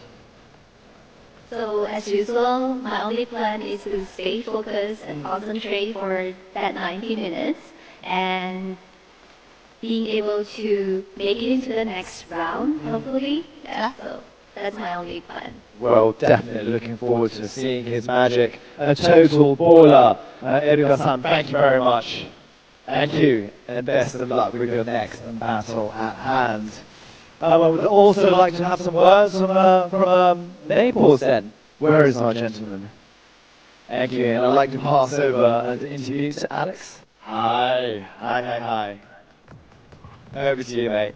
So as usual, my only plan is to stay focused and concentrate for that 90 minutes and being able to make it into the next round, hopefully. Yeah, so that's my only plan. Well, definitely looking forward to seeing his magic. A total baller. Edgar-san, thank you very much. Thank you, and best of luck with your next battle at hand. I would also like to have some words from Naples then. Where is our gentleman? Thank you, and I'd like to pass over the interview to Alex. Hi. Over to you, mate.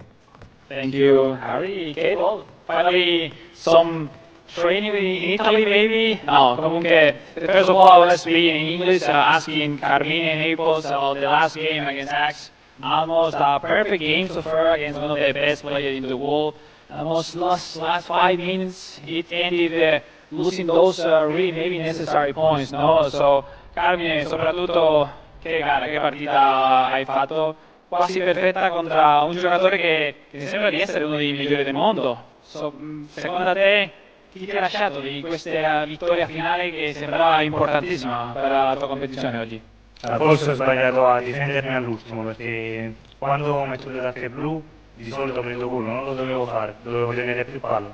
Thank you, Harry. Okay, well, finally some training in Italy, maybe? No, comunque, first of all, let's be in English, asking Carmine and Naples about the last game against Axe. Almost a perfect game so far against one of the best players in the world. Almost last 5 minutes, it ended losing those really maybe necessary points, no? So, Carmine, soprattutto, che gara, che partita hai fatto? Quasi perfetta contra un giocatore che sembra di essere uno dei migliori del mondo. So, secondo te, chi ti ha lasciato di questa vittoria finale che sembrava importantissima per la tua competizione oggi? Forse ho sbagliato a difendermi all'ultimo perché quando metto le carte blu di solito prendo gol, non lo dovevo fare, dovevo tenere più palla.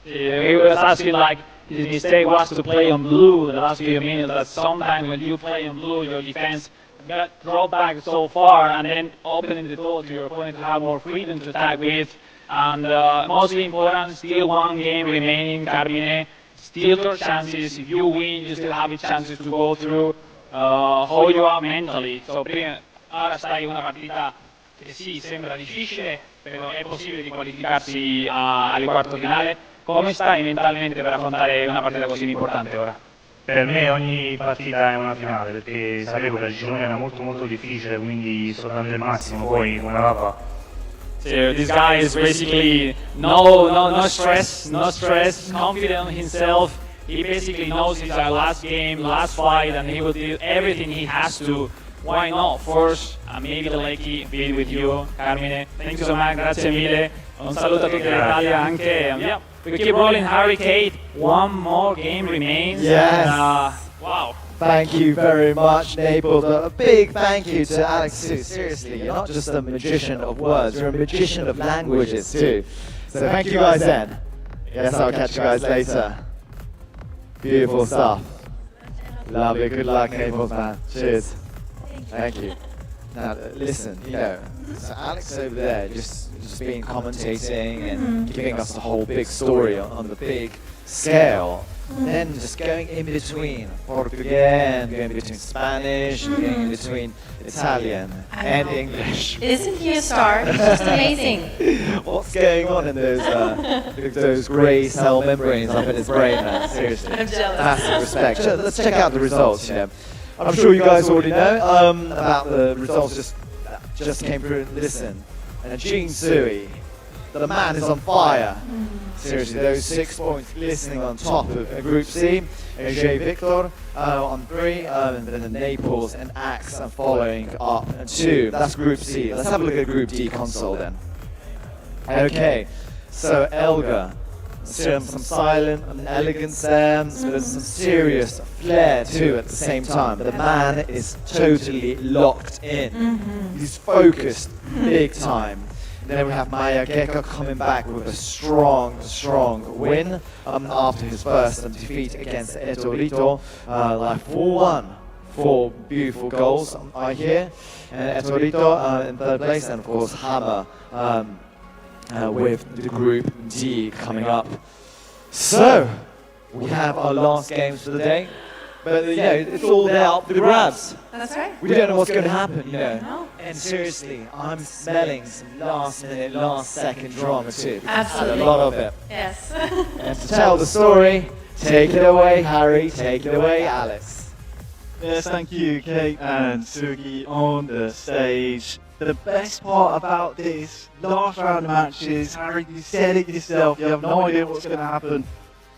He was asking like his mistake was to play on blue the last few minutes, that sometimes when you play on blue your defense got dropped back so far and then opening the door to your opponent to have more freedom to attack with. And mostly important, still one game remaining, Carmine. Still your chances, if you win, you still have chances to go through. How you are mentally. So ora stai una partita che sì, sembra difficile, però è possibile di qualificarsi alle quarto finale. Come stai mentalmente per affrontare una partita così importante ora? Per me ogni partita è una finale perché sapevo che la decisione era molto difficile, quindi sto dando il massimo, poi come va va. So this guy is basically no stress, confident in himself. He basically knows it's our last game, last fight, and he will do everything he has to. Why not force maybe the lucky be with you, Carmine? Thank you so much, grazie mille. Un saluto a tutti l'Italia anche. Yeah, we keep rolling, Harry, Kate. One more game remains. Yes. Wow. Thank you very much, Naples. A big thank you to Alex too. Seriously, you're not just a magician of words, you're a magician of languages too. So thank you guys then. Yes, I'll catch you guys later. Beautiful stuff. Love it. Good luck, Naples, man. Cheers. Thank you. Now, listen, so Alex over there just been commentating and giving us the whole big story on the big scale. Then just going in between Portuguese, going between Spanish, going in between Italian and English. Isn't he a star? He's just amazing. What's going on in those grey cell membranes up in his brain, man? Seriously. I'm jealous. Massive respect. Let's check out the results. I'm sure you guys already know about the results just came through. Listen, and Jin Sui, the man is on fire. Seriously, those 6 points glistening on top of Group C. J Victor on 3, and then Naples and Axe following up 2. That's Group C. Let's have a look at Group D console then. Okay, so Elga. Some silent and elegance there, but there's some serious flair too at the same time. But the man is totally locked in. He's focused big time. Then we have Maya Gecko coming back with a strong win after his first defeat against Etorito, like 4-1. 4 beautiful goals I hear. And Etorito in third place, and of course Hammer with the Group D coming up. So, we have our last games for the day, but it's all there up for the grabs. That's right. We don't know what's going to happen, No. And seriously, I'm smelling some last minute, last second drama too. Absolutely. A lot of it. Yes. And to tell the story, take it away, Harry, take it away, Alex. Yes, thank you, Kate and Sugi on the stage. The best part about this last round of matches, Harry, you said it yourself, you have no idea what's going to happen.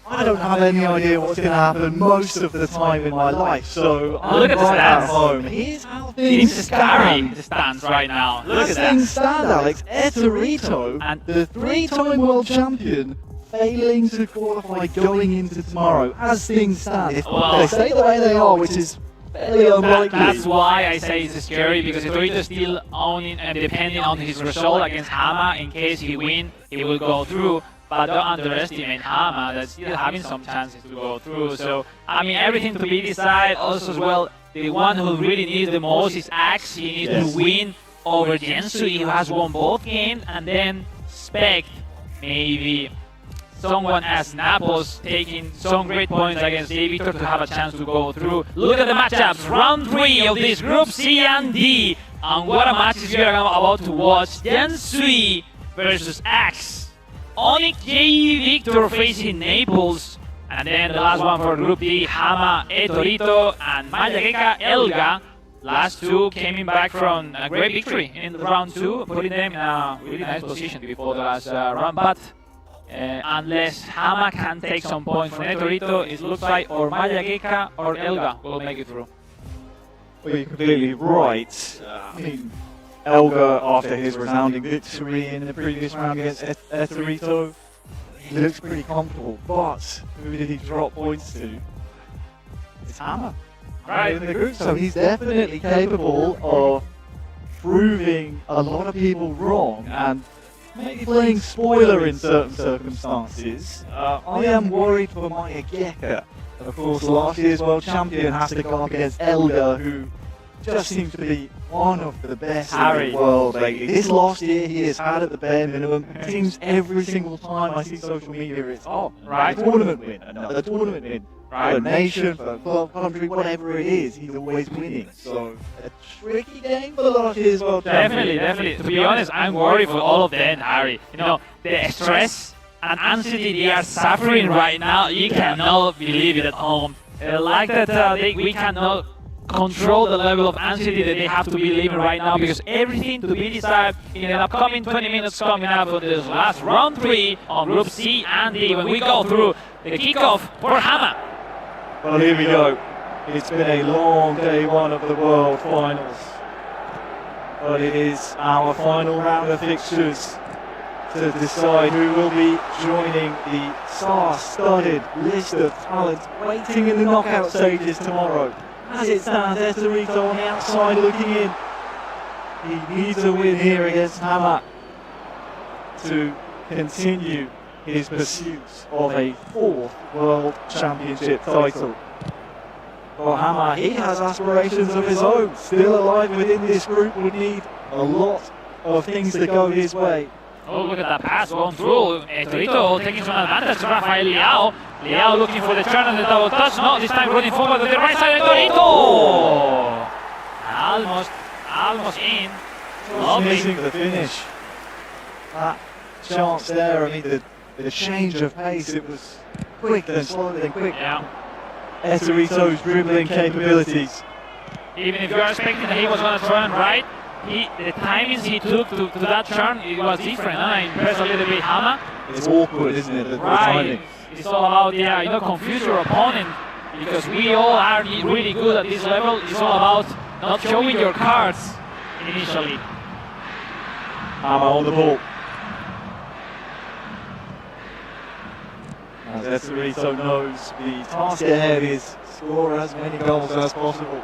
I don't have any idea what's going to happen most of the time in my life, so I'm right at home. Here's how things stand. Stands right now. Look at things stand, Alex. Etorito, the three-time world champion, failing to qualify going into tomorrow. As things stand, if they stay the way they are, which is fairly unlikely. That's why I say it's scary, because Etorito is still owning and depending on his result against Hama. In case he wins, he will go through. But don't underestimate Hama, that's still having some chances to go through. So, I mean, everything to be decided. Also as well, the one who really needs the most is Axe. He needs to win over Jensui, who has won both games, and then expect maybe someone as Naples taking some great points against Victor to have a chance to go through. Look at the matchups, round 3 of this Group C and D. And what a match is we are about to watch. Jensui versus Axe. Onyx J Victor facing Naples, and then the last one for Group D, Hama, Etorito, and Mayageka Elga. Last two came back from a great victory in round 2, putting them in a really nice position before the last round. But unless Hama can take some points from Etorito, it looks like or Mayageka or Elga will make it through. Well, you're completely right. I mean, Elga, after his resounding victory in the previous round against Etorito, he looks pretty comfortable, but who did he drop points to? It's Hama. Right in the group, so he's definitely capable of proving a lot of people wrong and maybe playing spoiler in certain circumstances. I am worried for Mayageka. Of course, last year's world champion has to go up against Elga, who just seems to be one of the best in the world lately. This last year he has had at the bare minimum. It seems every single time I see social media it's right, tournament win, another tournament win. For a nation, for a club, country, whatever it is, he's always winning. So a tricky game for last year's world champion. Definitely. To be honest, I'm worried for all of them, Harry. You know, the stress and anxiety they are suffering right now, you cannot believe it at home. Like that we cannot control the level of anxiety that they have to be living right now, because everything to be decided in the upcoming 20 minutes coming up for this last round 3 on Group C and D when we go through the kickoff for Hama. Well, here we go. It's been a long day 1 of the World Finals, but it is our final round of fixtures to decide who will be joining the star-studded list of talents waiting in the knockout stages tomorrow. As it stands, Etorito on the outside looking in. He needs a win here against Hama to continue his pursuit of a 4th World Championship title. For Hama, he has aspirations of his own. Still alive within this group, would need a lot of things to go his way. Oh, look at that pass going through. Etorito taking some advantage to Rafael Leao. Leao looking for the turn and the double touch. No, this time running forward to the right side. Etorito! Almost in. Just missing the finish. That chance there, I mean, the change of pace, it was quick then slow then quick. Yeah. Etorito's dribbling capabilities. Even if you're expecting that he was going to turn right, the timings he took to that turn, it was different. I impressed a little bit Hama. It's awkward, isn't it? The right. It's all about, confuse your opponent, because we all are really good at this level. It's all about not showing your cards initially. Hama on the ball. As Etorito knows, the task ahead is score as many goals as possible.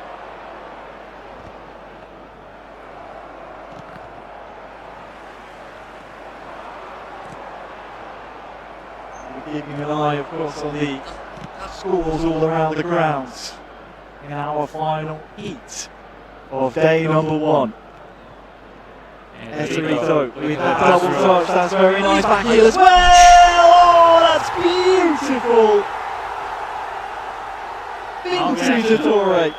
We're keeping an eye, of course, on the scores all around the grounds in our final heat of day number 1. Etorito with that double touch, that's very nice back heel as well! Oh, that's beautiful! Vintage Ettore.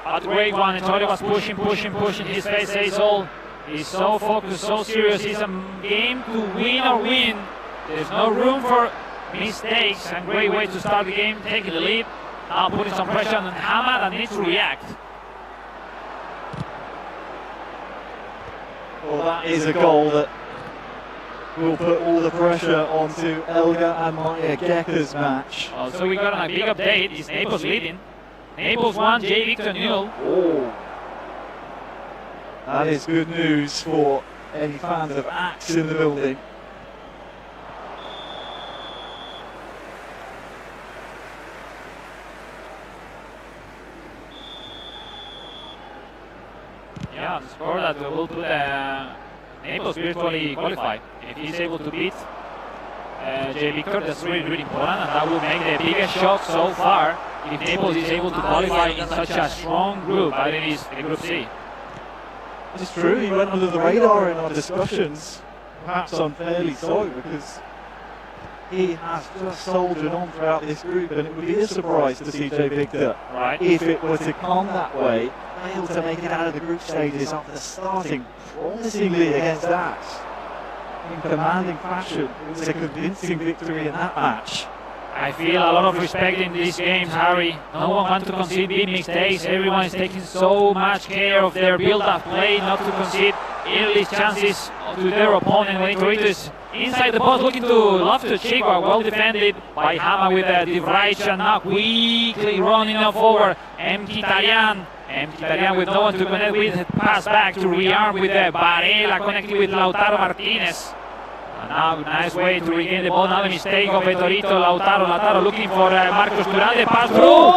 A great one. Ettore was pushing. His face says all. He's so focused, so serious. It's a game to win or win. There's no room for mistakes, and great way to start the game, taking the lead. Now putting some pressure on Hama that needs to react. Well, that is a goal that will put all the pressure onto Elga and Maya Gekka's match. So we got a big update. It's Naples leading. Naples 1, J Victor 0. Oh. That is good news for any fans of Axe in the building. Yeah, the score that will put Naples virtually qualified. If he's able to beat J Victor, that's really, really important, and that will make the biggest shock so far if Naples is able to qualify in such a strong group, as it is the Group C. It's true, he went under the radar in our discussions, perhaps unfairly so, because he has just soldiered on throughout this group, and it would be a surprise to see J Victor, if it were to come that way, fail to make it out of the group stages after starting promisingly against Axe. In commanding fashion, it was a convincing victory in that match. I feel a lot of respect in these games, Harry. No one wants to concede big mistakes. Everyone is taking so much care of their build-up play, not to concede early chances to their opponent. When Torito is inside the post, looking to Loftus Cheek, well defended by Hama with the Divraichan, now quickly running up forward. Mkhitaryan with no one to connect with, pass back to rearm with Varela, connecting with Lautaro Martinez. And now, nice way to regain the ball. Now the mistake of Torito. Lautaro looking for Marcos Duran. The pass through.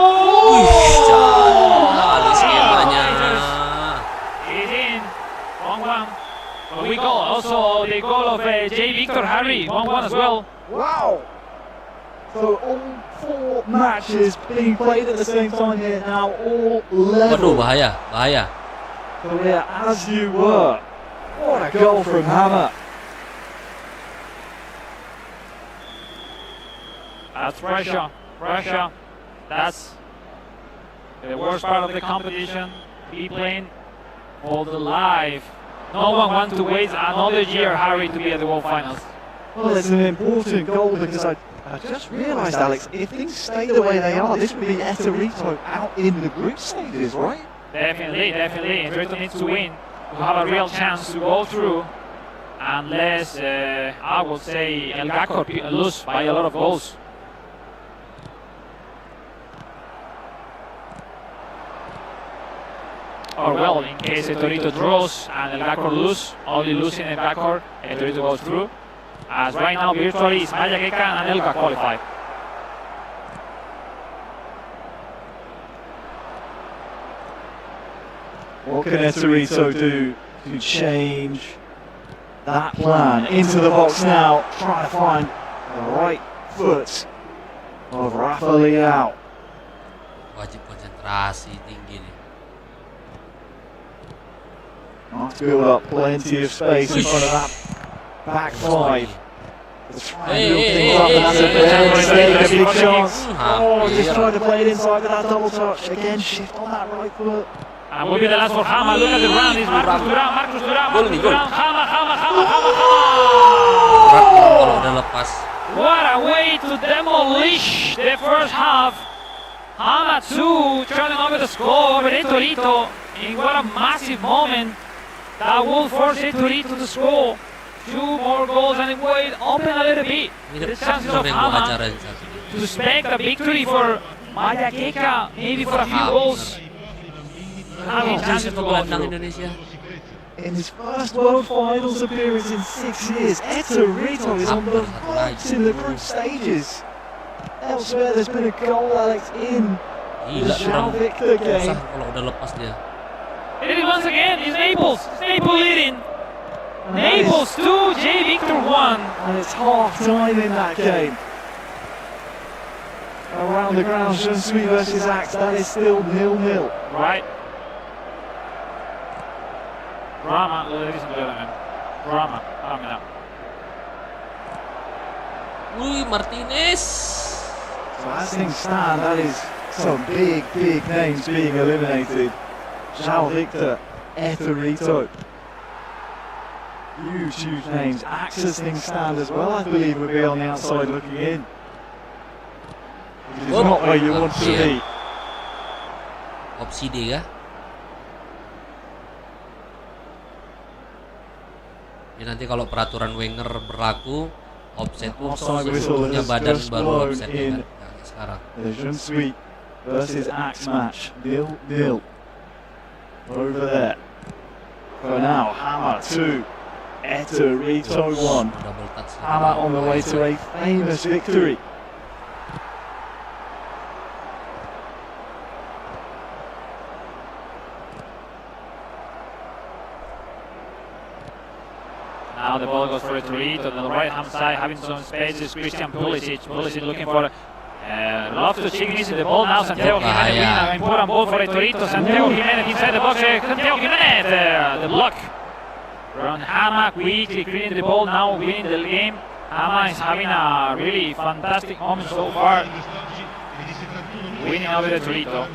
He's in. 1-1. But we goal. Also the goal of J Victor, Harry. 1-1 as well. Wow. So all 4 matches being played at the same time here now, all level. Waduh, bahaya. So yeah, as you were. What a goal from Hammer. That's pressure. That's the worst part of the competition. Be playing all the live. No one wants to wait another year, Harry, to be at the World Finals. Well, it's an important goal because I just realised, Alex, if things stay the way they are, this would be Etorito out in the group stages, right? Definitely. Etorito needs to win to have a real chance to go through, unless I would say El Gacor lose by a lot of goals. Or well, in case Etorito draws and El Gacor lose, only losing El Gacor, Etorito goes through. As right now, virtually, Ismail Yagekan and Elga qualified. What can Etorito do to change that plan? Into the box now, trying to find the right foot of Rafa Leao. Wajib konsentrasi tinggi nih. Must build up plenty of space in front of that back 5. Let's try and build things up, and that's a very mistake, a big chance. Oh, just trying to play it inside with that double touch. Again, shift on that right foot. And will be the last for Hama. Look at the run. It's Marcos Duran. Hama. What a way to demolish the first half. Hama 2 turning over the score over Etorito. And what a massive moment that will force Etorito to score 2 more goals, and it will open a little bit the chances of Hama to expect a victory for Maya Keka, maybe for a few goals. Having chances to go through. In his first World Finals appearance in 6 years, Etorito is on the ropes in the group stages. Elsewhere, there's been a goal, Alex, in the João Victor game. It is once again, it's Naples. It's Naples leading. Naples 2, J Victor 1. And it's half time in that game. Around the ground, Jean-Sui versus Axe, that is still 0-0. Right. Drama, ladies and gentlemen. Drama coming up. Martinez. So as things stand, that is some big names being eliminated. João Victor, Etorito. Huge names. Axe as things stand as well, I believe, would be on the outside looking in. Which is not where you want to be. Opsi dia. Jadi nanti kalau peraturan Wenger berlaku, offset Offside whistle seluruhnya has badan just baru blown offset in kan. Nah, sekarang. the Jeune Suite versus Axe match, 0-0 over there. For now, Hammer 2, Etorito 1. Hammer on the way to a famous victory. Now the ball goes for Etorito on the right hand side, having some space is Christian Pulisic. Pulisic looking for Loftus-Cheek missing the ball now. Santiago Jimenez winning an important ball for Etorito. Santiago Jimenez inside the box. Santiago Jimenez, the block from Hama, quickly cleaning the ball, now winning the game. Hama is having a really fantastic moment so far, winning over Etorito.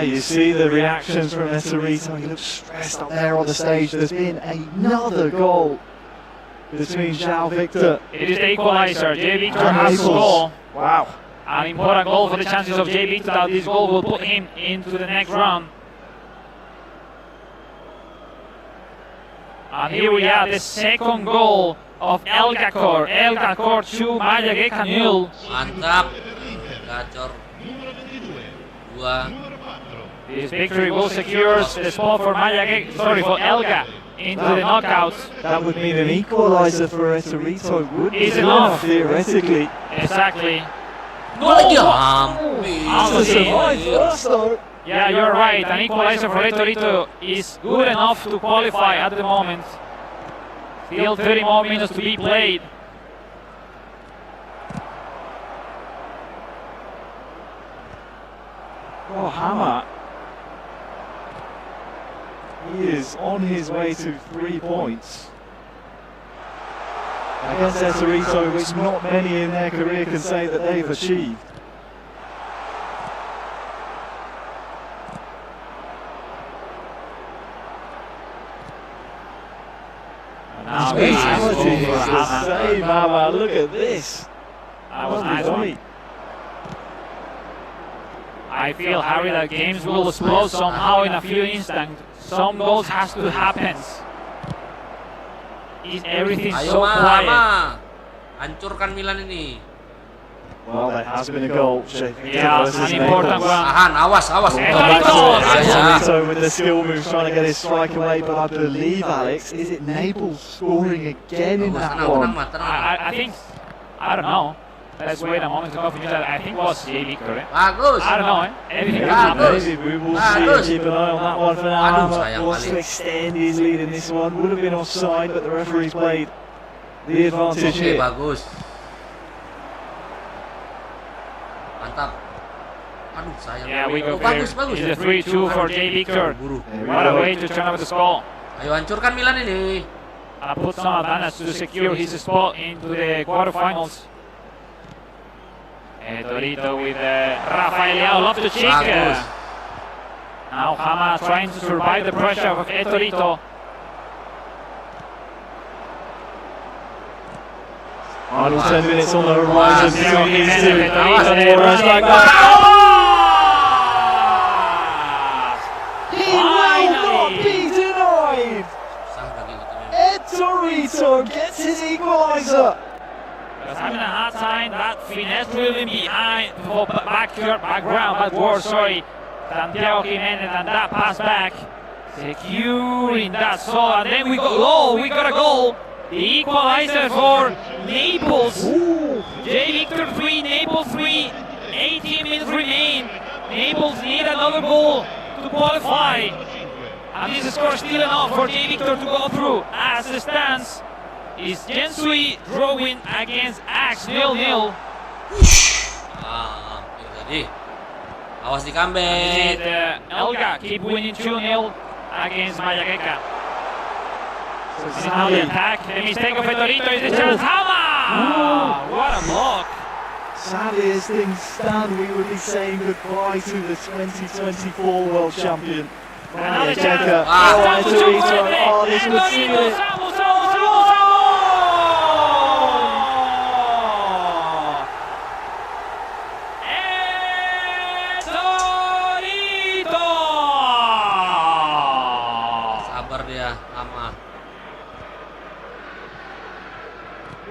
You see the reactions from Etorito. He looks stressed up there on the stage. There's been another goal between João Victor. It is the equalizer. J. Victor has to score. Wow. An important goal for the chances of J. Victor, that this goal will put him into the next round. And here we are, the second goal of El Gacor. El Gacor 2, Mayageka 0. Mantap. Gacor 2. This victory will secure the spot for for Elga into the knockouts. That would mean an equalizer for Etorito would be enough, theoretically. Exactly. Yeah, you're right. An equalizer for Etorito is good enough to qualify at the moment. Still 30 more minutes to be played. Oh, Hammer. He is on his way to 3 points against Etorito, which not many in their career can say that they've achieved. Now mentality is the same, Hammer. Look at this. That was nice one. I feel, Harry, that games will explode somehow in a few instants. Some goals has to happen. Is everything so quiet? Hancurkan Milan ini. Well, there has been a goal. Yeah, an important one. Tahan, awas. Etorito with the skill move, trying to get his strike away, but I believe, Alex, is it Naples scoring again in that one? I think, I don't know. Let's wait a moment to confirm that. I think it was J. Victor. Bagus. I don't know. Everything can happen. Maybe we will see. Keep an eye on that one for now. Hammer wants to extend his lead in this one. Would have been offside, but the referee's played the advantage here. Bagus. Mantap. Aduh, sayang. Yeah, we go bagus. It's a 3-2 for J. Victor. What a way to turn over the score. Ayo hancurkan Milan ini. Put some advantage to secure his spot into the quarterfinals. Etorito with Rafael Leao, Loftus-Cheek. Now Hama trying to survive the pressure of Etorito. Final 10 minutes on the horizon between these two. He will not be denied! Etorito gets his equalizer! Was having a hard time, that finesse dribbling behind, backward, Santiago Jimenez, and that pass back, securing that soul, and then we got a goal, the equalizer for Naples. J. Victor 3, Naples 3, 18 minutes remain, Naples need another goal to qualify, and this score is still enough for J. Victor to go through. As it stands, is Jensui drawing against Axe 0-0. Jadi, awas di comeback. Elga keep winning 2-0 against Mayageka. So now the attack, the mistake of Etorito is the chance. Hama! What a block! Sadly, as things stand, we would be saying goodbye to the 2024 world champion. Mayageka. Oh, Etorito. Oh, this would seal it.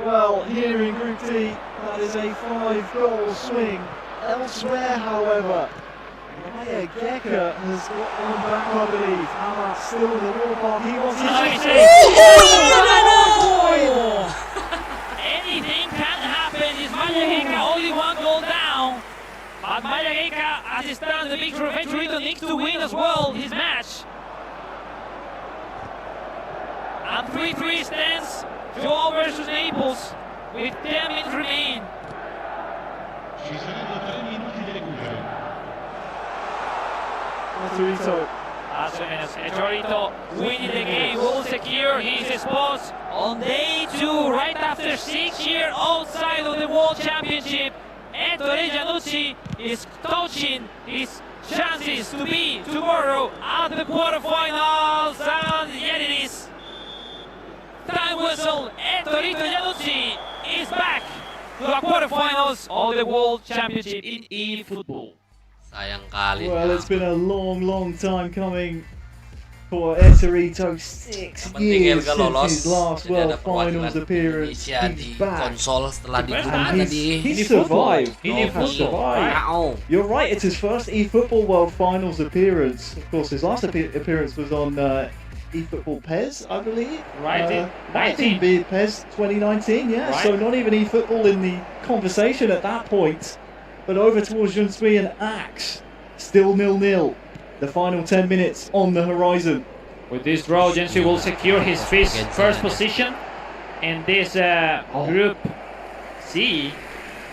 Well, here in Group D, that is a 5-goal swing. Elsewhere, however, Merayakan has got one back, I believe. Hama still in the ballpark. He wants his Anything can happen. Is Merayakan only one goal down? But Merayakan, as it stands, the picture eventually needs to win as well his match. And 3-3 stands. Joel versus Naples with 10 minutes remain. Torito winning the game will secure his spot on day 2 right after 6 years outside of the World Championship. Ettore Giannucci is touching his chances to be tomorrow at the quarterfinals, and yet it is. Time whistle, Ettore Giannucci is back to the quarterfinals of the World Championship in eFootball. Well, it's been a long time coming for Etorito. 6 years since his last World Finals appearance. He's back. He survived. He has survived. You're right, it's his first eFootball World Finals appearance. Of course, his last appearance was on eFootball PES, I believe. Right, Might even be PES 2019, yeah. Right. So not even eFootball in the conversation at that point. But over towards Junsui and Axe, still 0-0. The final 10 minutes on the horizon. With this draw, Junsui will secure his first position in this Group C.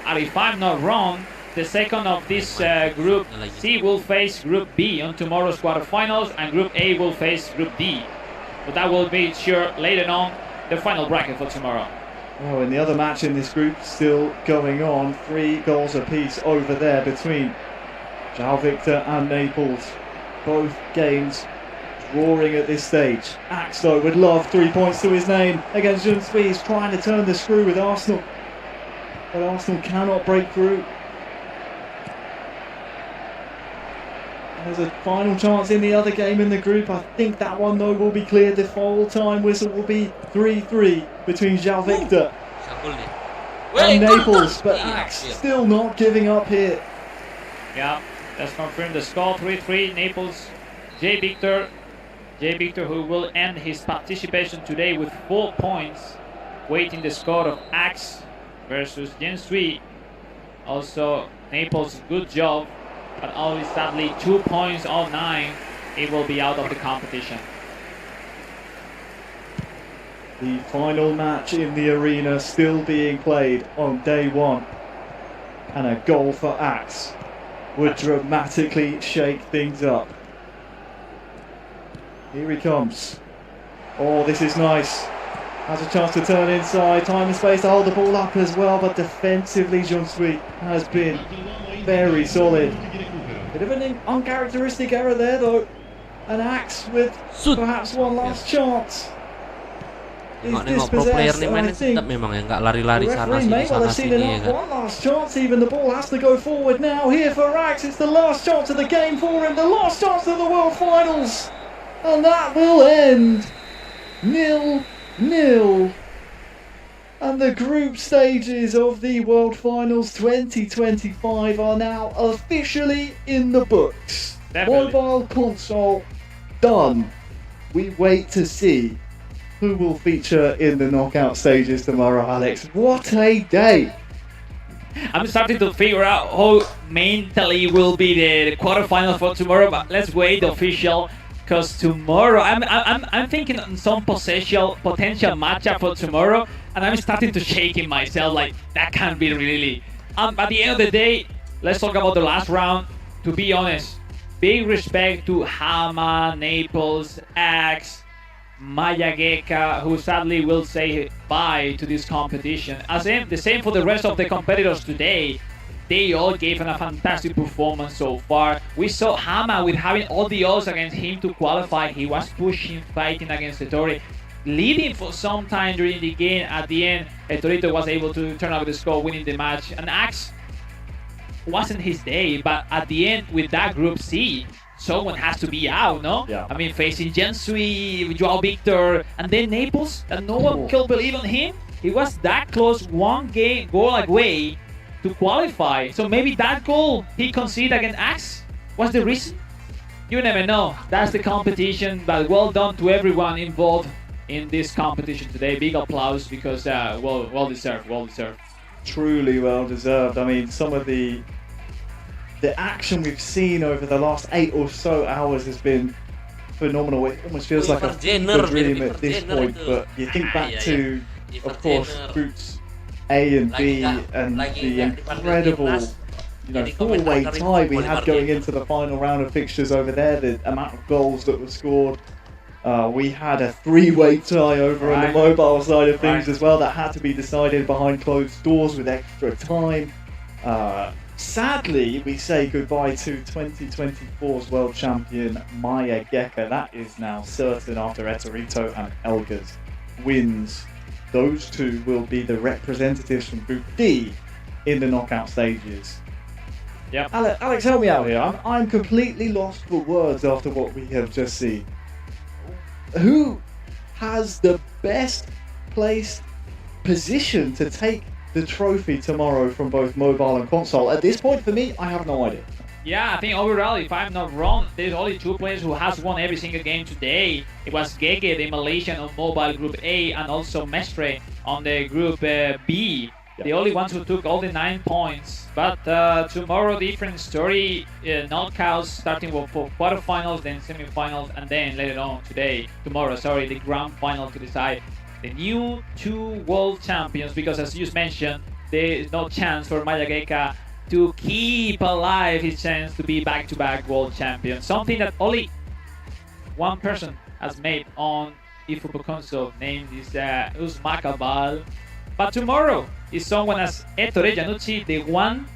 And if I'm not wrong, the second of this Group C will face Group B on tomorrow's quarterfinals, and Group A will face Group D. But that will be sure later on, the final bracket for tomorrow. Oh, and the other match in this group still going on. 3 goals apiece over there between João Victor and Naples. Both games drawing at this stage. Axe, though, would love 3 points to his name against Junsui. He's trying to turn the screw with Arsenal, but Arsenal cannot break through. There's a final chance in the other game in the group. I think that one, though, will be cleared. The full time whistle will be 3-3 between João Victor and Naples, but Axe still not giving up here. Yeah, let's confirm the score. 3-3 Naples. J. Victor, who will end his participation today with 4 points, waiting the score of Axe versus Junsui. Also, Naples, good job, but only sadly 2 points of 9. It will be out of the competition. The final match in the arena still being played on day 1, and a goal for Axe would dramatically shake things up. Here he comes. Oh, this is nice. Has a chance to turn inside, time and space to hold the ball up as well, but defensively Junsui has been very solid. Bit of an uncharacteristic error there though. An Axe with perhaps one last chance. Nengok pro player nih mainnya tetap memang ya, nggak lari-lari sana sini ya kan. One last chance, even the ball has to go forward now. Here for Axe, it's the last chance of the game for him, the last chance of the World Finals, and that will end 0-0. And the group stages of the World Finals 2025 are now officially in the books. Definitely. Mobile console done. We wait to see who will feature in the knockout stages tomorrow, Alex. What a day! I'm starting to figure out how mentally will be the quarterfinal for tomorrow, but let's wait official, because tomorrow I'm thinking on some potential matchup for tomorrow, and I'm starting to shake in myself like that can't be really. At the end of the day, let's talk about the last round. To be honest, big respect to Hama, Naples, Axe, Merayakan, who sadly will say bye to this competition. The same for the rest of the competitors today. They all gave a fantastic performance so far. We saw Hama with having all the odds against him to qualify. He was pushing, fighting against Ettore, leading for some time during the game. At the end, Ettorito was able to turn out the score, winning the match. And Axe wasn't his day, but at the end with that Group C, someone has to be out, no? Yeah. I mean, facing Junsui, João Victor, and then Naples, and no one can believe on him. he was that close, one goal away to qualify. So maybe that goal he conceded against us was the reason. You never know. That's the competition, but well done to everyone involved in this competition today. Big applause because well deserved. Truly well deserved. I mean, some of the action we've seen over the last 8 or so hours has been phenomenal. It almost feels like a fever dream at this point, but you think back to, of course, groups A and B and the incredible, four-way tie we had going into the final round of fixtures over there, the amount of goals that were scored. We had a three-way tie over on the mobile side of things as well that had to be decided behind closed doors with extra time. Sadly, we say goodbye to 2024's world champion Maya Geka. That is now certain after Etorito and Elga's wins. Those two will be the representatives from Group D in the knockout stages. Yep. Alex, help me out here. I'm completely lost for words after what we have just seen. Who has the best placed position to take the trophy tomorrow from both mobile and console? At this point, for me, I have no idea. Yeah, I think overall, if I'm not wrong, there's only 2 players who has won every single game today. It was Gege, the Malaysian on mobile Group A, and also Mestre on the Group B. The only ones who took all the 9 points. But tomorrow, different story. Knockouts starting for quarterfinals, then semifinals, and then later on tomorrow, the grand final to decide the new 2 world champions. Because as you mentioned, there is no chance for Maya Geka to keep alive his chance to be back-to-back world champion. Something that only one person has made on eFootball console, named is Usmakabal. But tomorrow is someone as Ettore Giannucci, the one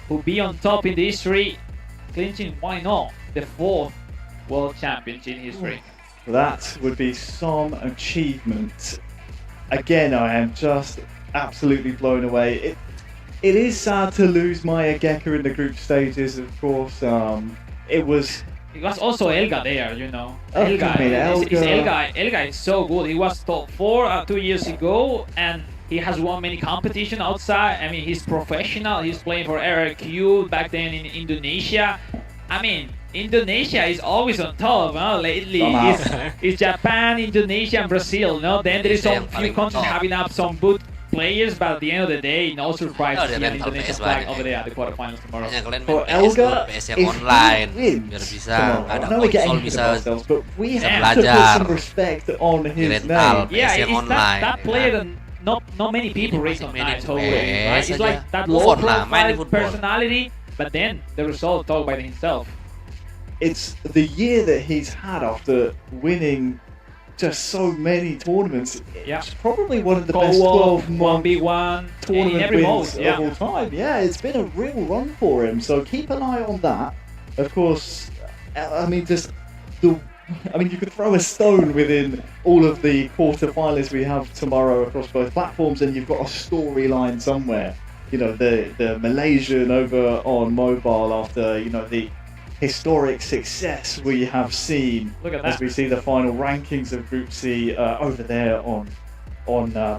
who be on top in the history, clinching, why not, the 4th world championship in history. That would be some achievement. Again, I am just absolutely blown away. It is sad to lose Maya Geka in the group stages, of course. It was also Elga there, Elga is so good. He was top 4 2 years ago, and he has won many competitions outside. I mean, he's professional. He's playing for RRQ back then in Indonesia. I mean, Indonesia is always on top, lately. It's Japan, Indonesia, and Brazil, Then there is some few countries having up some good players, but at the end of the day, no surprise to see an Indonesian flag over there at the quarterfinals tomorrow. For Elga, PS yang online biar bisa ada konsol bisa we have to put some respect on his name. Yeah, it's that player that not many people recognize totally, right? It's like that low profile personality, but then the result talk by himself. It's the year that he's had after winning just so many tournaments. It's probably one of the best 12 1v1 tournament wins of all time. Yeah, it's been a real run for him, so keep an eye on that. Of course, I mean, you could throw a stone within all of the quarterfinalists we have tomorrow across both platforms, and you've got a storyline somewhere. The Malaysian over on mobile after, the historic success we have seen as we see the final rankings of Group C over there on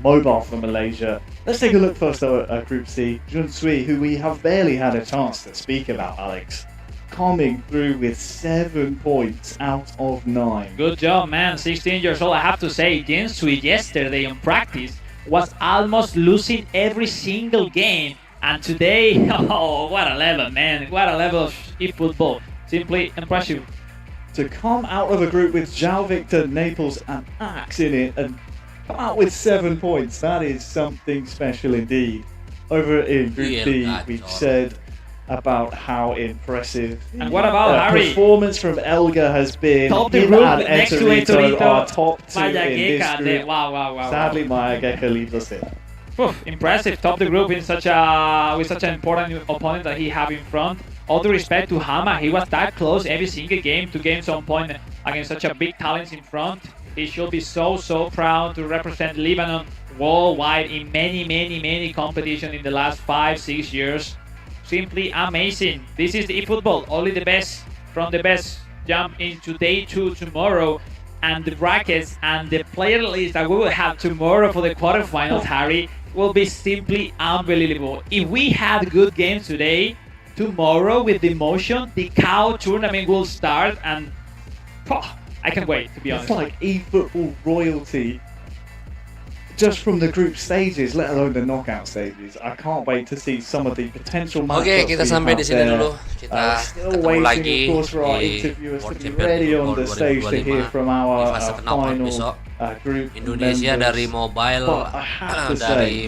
mobile for Malaysia. Let's take a look first at Group C. Junsui, who we have barely had a chance to speak about, Alex, coming through with 7 points out of 9. Good job, man. 16 years old. I have to say, Junsui yesterday in practice was almost losing every single game. And today, oh, what a level, man. What a level of eFootball. Simply impressive. To come out of a group with João Victor, Naples, and Axe in it and come out with 7 points, that is something special indeed. Over in Group D, we've said about how impressive and what about Harry? Performance from Elga has been. Top the him group and next to Etorito Etorito are top 2 Maya in this Geka, group. Wow. Sadly, Maya Geka leaves us here. Impressive, top the group in with such an important opponent that he have in front. All due respect to Hama, he was that close every single game to gain some point against such a big talent in front. He should be so proud to represent Lebanon worldwide in many competitions in the last 5-6 years. Simply amazing. This is the eFootball, only the best from the best. Jump into day 2 tomorrow. and the brackets and the player list that we will have tomorrow for the quarterfinals, Harry, will be simply unbelievable. If we had good games today, tomorrow with the emotion, the cow tournament will start, and I can't wait, to be honest. It's like eFootball royalty just from the group stages, let alone the knockout stages. I can't wait to see some of the potential matchups. Oke, kita sampai di sini dulu. Kita ketemu lagi di World Championship Football 2025 di fase knockout besok. Indonesia dari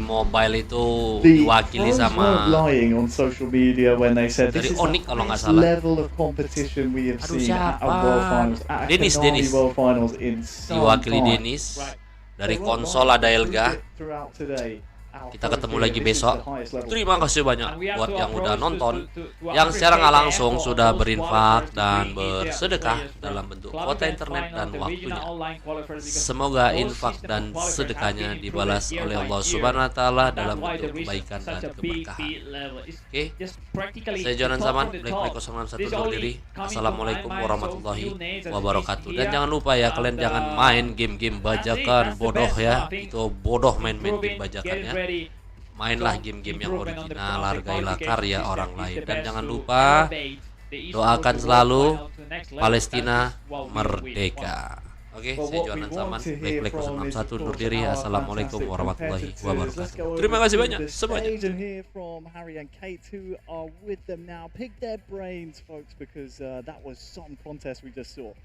mobile itu diwakili sama dari Onik kalau nggak salah. Aduh, siapa? Denis diwakili Denis. Dari konsol ada Elga. Kita ketemu lagi besok. Terima kasih banyak buat yang udah nonton, yang secara nggak langsung sudah berinfak dan bersedekah dalam bentuk kuota internet dan waktunya. Semoga infak dan sedekahnya dibalas oleh Allah Subhanahu wa Ta'ala dalam bentuk kebaikan dan keberkahan. Oke, saya Jonan Saman, Black 061 undur diri. Assalamualaikum warahmatullahi wabarakatuh. Dan jangan lupa ya, kalian jangan main game-game bajakan, bodoh ya. Itu bodoh main-main game bajakannya. Mainlah game-game yang original, hargailah karya orang lain. Dan jangan lupa doakan selalu Palestina merdeka. Oke, saya Jonan Saman, Black 061 undur diri. Assalamualaikum warahmatullahi wabarakatuh. Terima kasih banyak semuanya. From Harry and Kate who are with them now. Pick their brains, folks, because that was some contest we just saw.